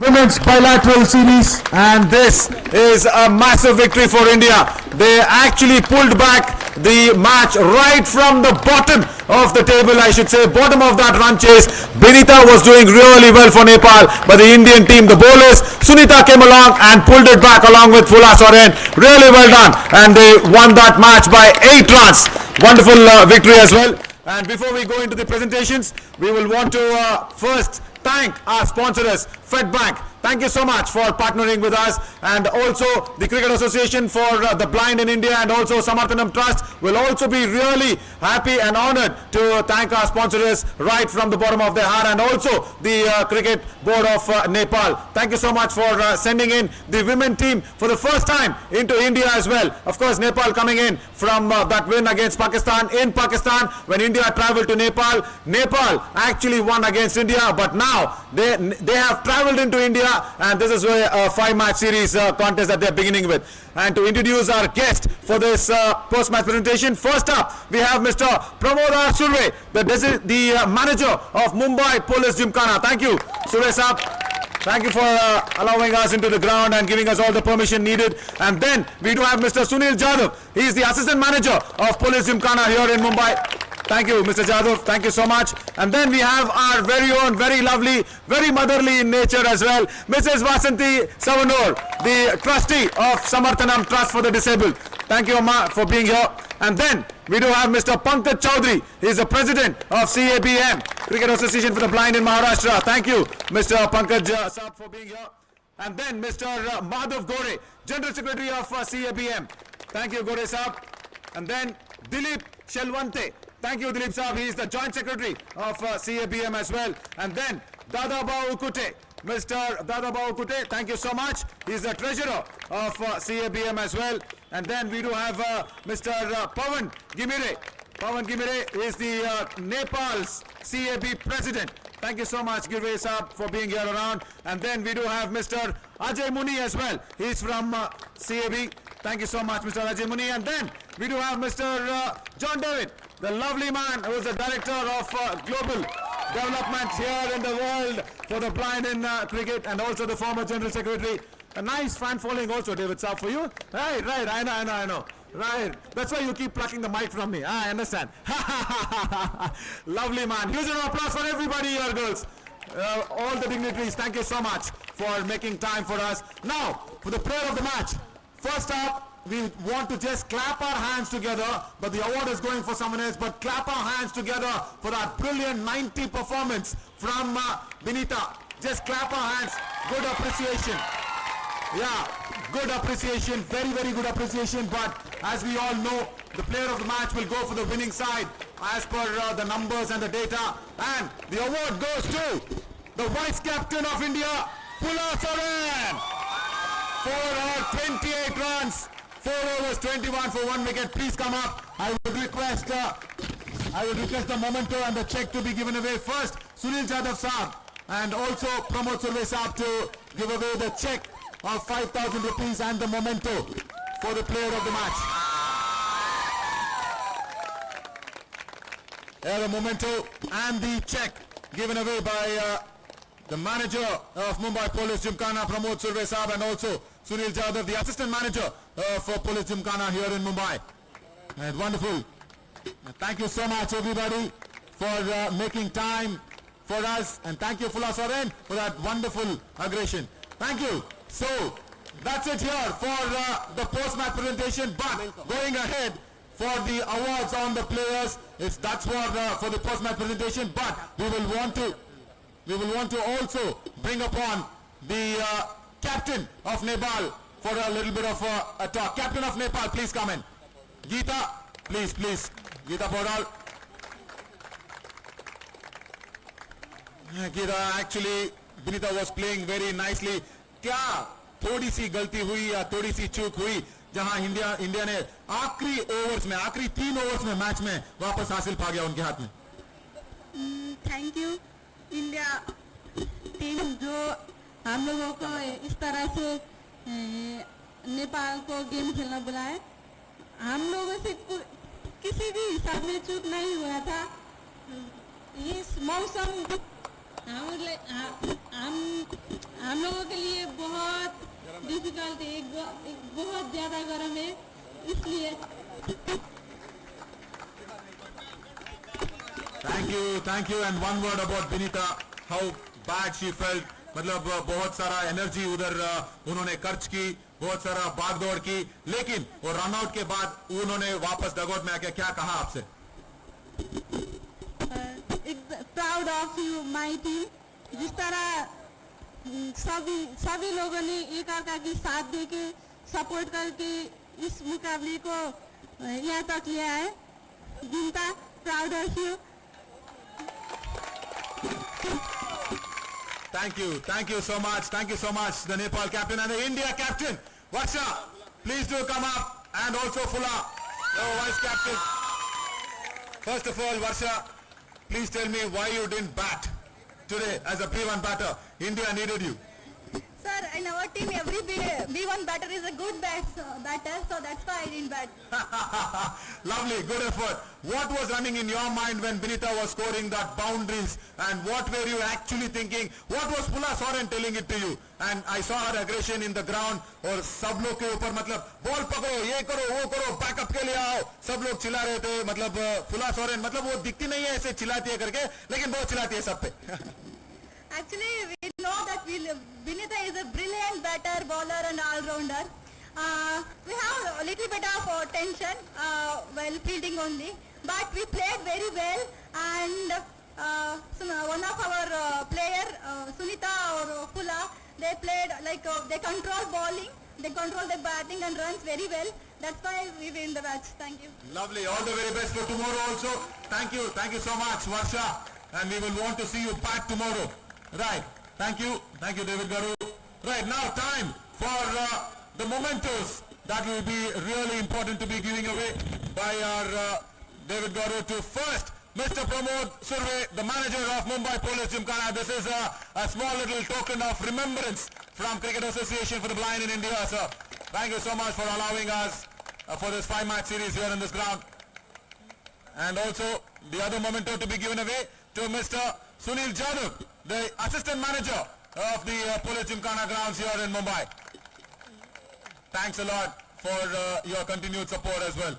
Women's Bilateral Series, and this is a massive victory for India. They actually pulled back the match right from the bottom of the table, I should say, bottom of that run chase. Benita was doing really well for Nepal, but the Indian team, the bowlers, Sunita came along and pulled it back along with Fula Soren. Really well done, and they won that match by 8 runs. Wonderful victory as well. And before we go into the presentations, we will want to first thank our sponsors, Fedbank. Thank you so much for partnering with us, and also the Cricket Association for the Blind in India, and also Samarthanam Trust will also be really happy and honored to thank our sponsors right from the bottom of their heart, and also the Cricket Board of Nepal. Thank you so much for sending in the women team for the first time into India as well. Of course, Nepal coming in from that win against Pakistan in Pakistan. When India traveled to Nepal, Nepal actually won against India, but now they have traveled into India, and this is a 5-match series contest that they're beginning with. And to introduce our guest for this post-match presentation, first up we have Mr. Pramod Surve, the manager of Mumbai Police Gymkhana. Thank you, Surve Saab. Thank you for allowing us into the ground and giving us all the permission needed. And then we do have Mr. Sunil Jadhav. He is the assistant manager of Police Gymkhana here in Mumbai. Thank you, Mr. Jadhav. Thank you so much. And then we have our very own, very lovely, very motherly in nature as well, Mrs. Vasanti Savanur, the trustee of Samarthanam Trust for the Disabled. Thank you, Amma, for being here. And then we do have Mr. Pankaj Chaudhary. He is the president of CABM, Cricket Association for the Blind in Maharashtra. Thank you, Mr. Pankaj Saab, for being here. And then Mr. Madhav Gore, General Secretary of CABM. Thank you, Gore Saab. And then Dilip Shelwante. Thank you, Dilip Saab. He is the Joint Secretary of CABM as well. And then Dadabhau Kute. Mr. Dadabhau Kute, thank you so much. He is the Treasurer of CABM as well. And then we do have Mr. Pawan Gimire. Pawan Gimire is the Nepal's CAB President. Thank you so much, Girve Saab, for being here around. And then we do have Mr. Ajay Muni as well. He is from CAB. Thank you so much, Mr. Ajay Muni. And then we do have Mr. John David, the lovely man who is the Director of Global Development here in the world for the blind in cricket, and also the former General Secretary. A nice fan following also, David Saab, for you. Right, I know. Right, that's why you keep plucking the mic from me. I understand. Lovely man. Huge round of applause for everybody here, girls. All the dignitaries, thank you so much for making time for us. Now, for the player of the match. First up, we want to just clap our hands together, but the award is going for someone else. But clap our hands together for that brilliant 90 performance from Benita. Just clap our hands. Good appreciation. Yeah, good appreciation. Very, very good appreciation. But as we all know, the player of the match will go for the winning side as per the numbers and the data. And the award goes to the Vice Captain of India, Fula Soren, for her 28 runs. 4 overs, 21 for 1 wicket. Please come up. I would request the memento and the check to be given away. First, Sunil Jadhav Saab and also Pramod Surve Saab to give away the check of 5,000 rupees and the memento for the player of the match. Here the memento and the check given away by the manager of Mumbai Police Gymkhana, Pramod Surve Saab, and also Sunil Jadhav, the assistant manager for Police Gymkhana here in Mumbai. And wonderful. Thank you so much, everybody, for making time for us. And thank you, Fula Soren, for that wonderful aggression. Thank you. So, that's it here for the post-match presentation. But going ahead for the awards on the players, that's for the post-match presentation. But we will want to also bring upon the captain of Nepal for a little bit of a talk. Captain of Nepal, please come in. Geeta, please. Geeta Podal. Geeta, actually, Benita was playing very nicely. क्या थोड़ी सी गलती हुई या थोड़ी सी चूक हुई जहां India ने आखिरी 3 ओवर्स में मैच में वापस हासिल पा गया उनके हाथ में. थैंक यू इंडिया टीम जो हम लोगों को इस तरह से नेपाल को गेम खेलना बुलाए. हम लोगों से किसी भी हिसाब में चूक नहीं हुआ था. इस मौसम हम लोगों निकालते एक बहुत ज़्यादा गर्म है इसलिए Thank you and one word about Vinita, how bad she felt. मतलब बहुत सारा एनर्जी उधर उन्होंने खर्च की, बहुत सारा भाग दौड़ की, लेकिन वो रन आउट के बाद उन्होंने वापस डगआउट में आके क्या कहा आपसे? Proud of you my team. जिस तरह सभी लोगों ने एक आका की साथ दे के सपोर्ट करके इस मुकाबले को यहाँ तक लिया है. Vinita, proud of you. Thank you so much, the Nepal captain and the India captain. Varsha, please do come up, and also Fula, the vice captain. First of all, Varsha, please tell me why you didn't bat today as a P1 batter. India needed you. Sir, in our team, every B1 batter is a good batter, so that's why I didn't bat. Lovely, good effort. What was running in your mind when Vinita was scoring that boundaries, and what were you actually thinking? What was Pula Soren telling it to you? And I saw her aggression in the ground, और सब लोग के ऊपर मतलब ball पकड़ो, ये करो, वो करो, बैकअप के लिए आओ, सब लोग चिल्ला रहे थे. मतलब Pula Soren मतलब वो दिखती नहीं है ऐसे चिल्लाती है करके, लेकिन बहुत चिल्लाती है सब पे. Actually, we know that Vinita is a brilliant batter, bowler and all-rounder. We have a little bit of tension while fielding only, but we played very well, and one of our player, Sunita or Pula, they played like they control bowling, they control the batting and runs very well. That's why we win the match. Thank you. Lovely. All the very best for tomorrow also. Thank you so much, Varsha, and we will want to see you back tomorrow. Right. Thank you, David Garu. Right, now time for the mementos that will be really important to be giving away by our David Garu to first Mr. Pramod Surve, the manager of Mumbai Police Gymkhana. This is a small little token of remembrance from Cricket Association for the Blind in India, sir. Thank you so much for allowing us for this 5-match series here in this ground. And also the other memento to be given away to Mr. Sunil Jadhav, the assistant manager of the Police Gymkhana grounds here in Mumbai. Thanks a lot for your continued support as well.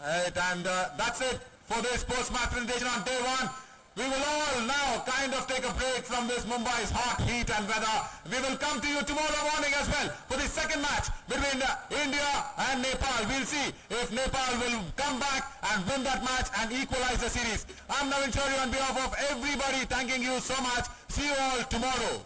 Right, and that's it for this post-match presentation on day one. We will all now kind of take a break from this Mumbai's hot heat and weather. We will come to you tomorrow morning as well for the second match between India and Nepal. We'll see if Nepal will come back and win that match and equalize the series. I'm Navin Chaudhary on behalf of everybody thanking you so much. See you all tomorrow.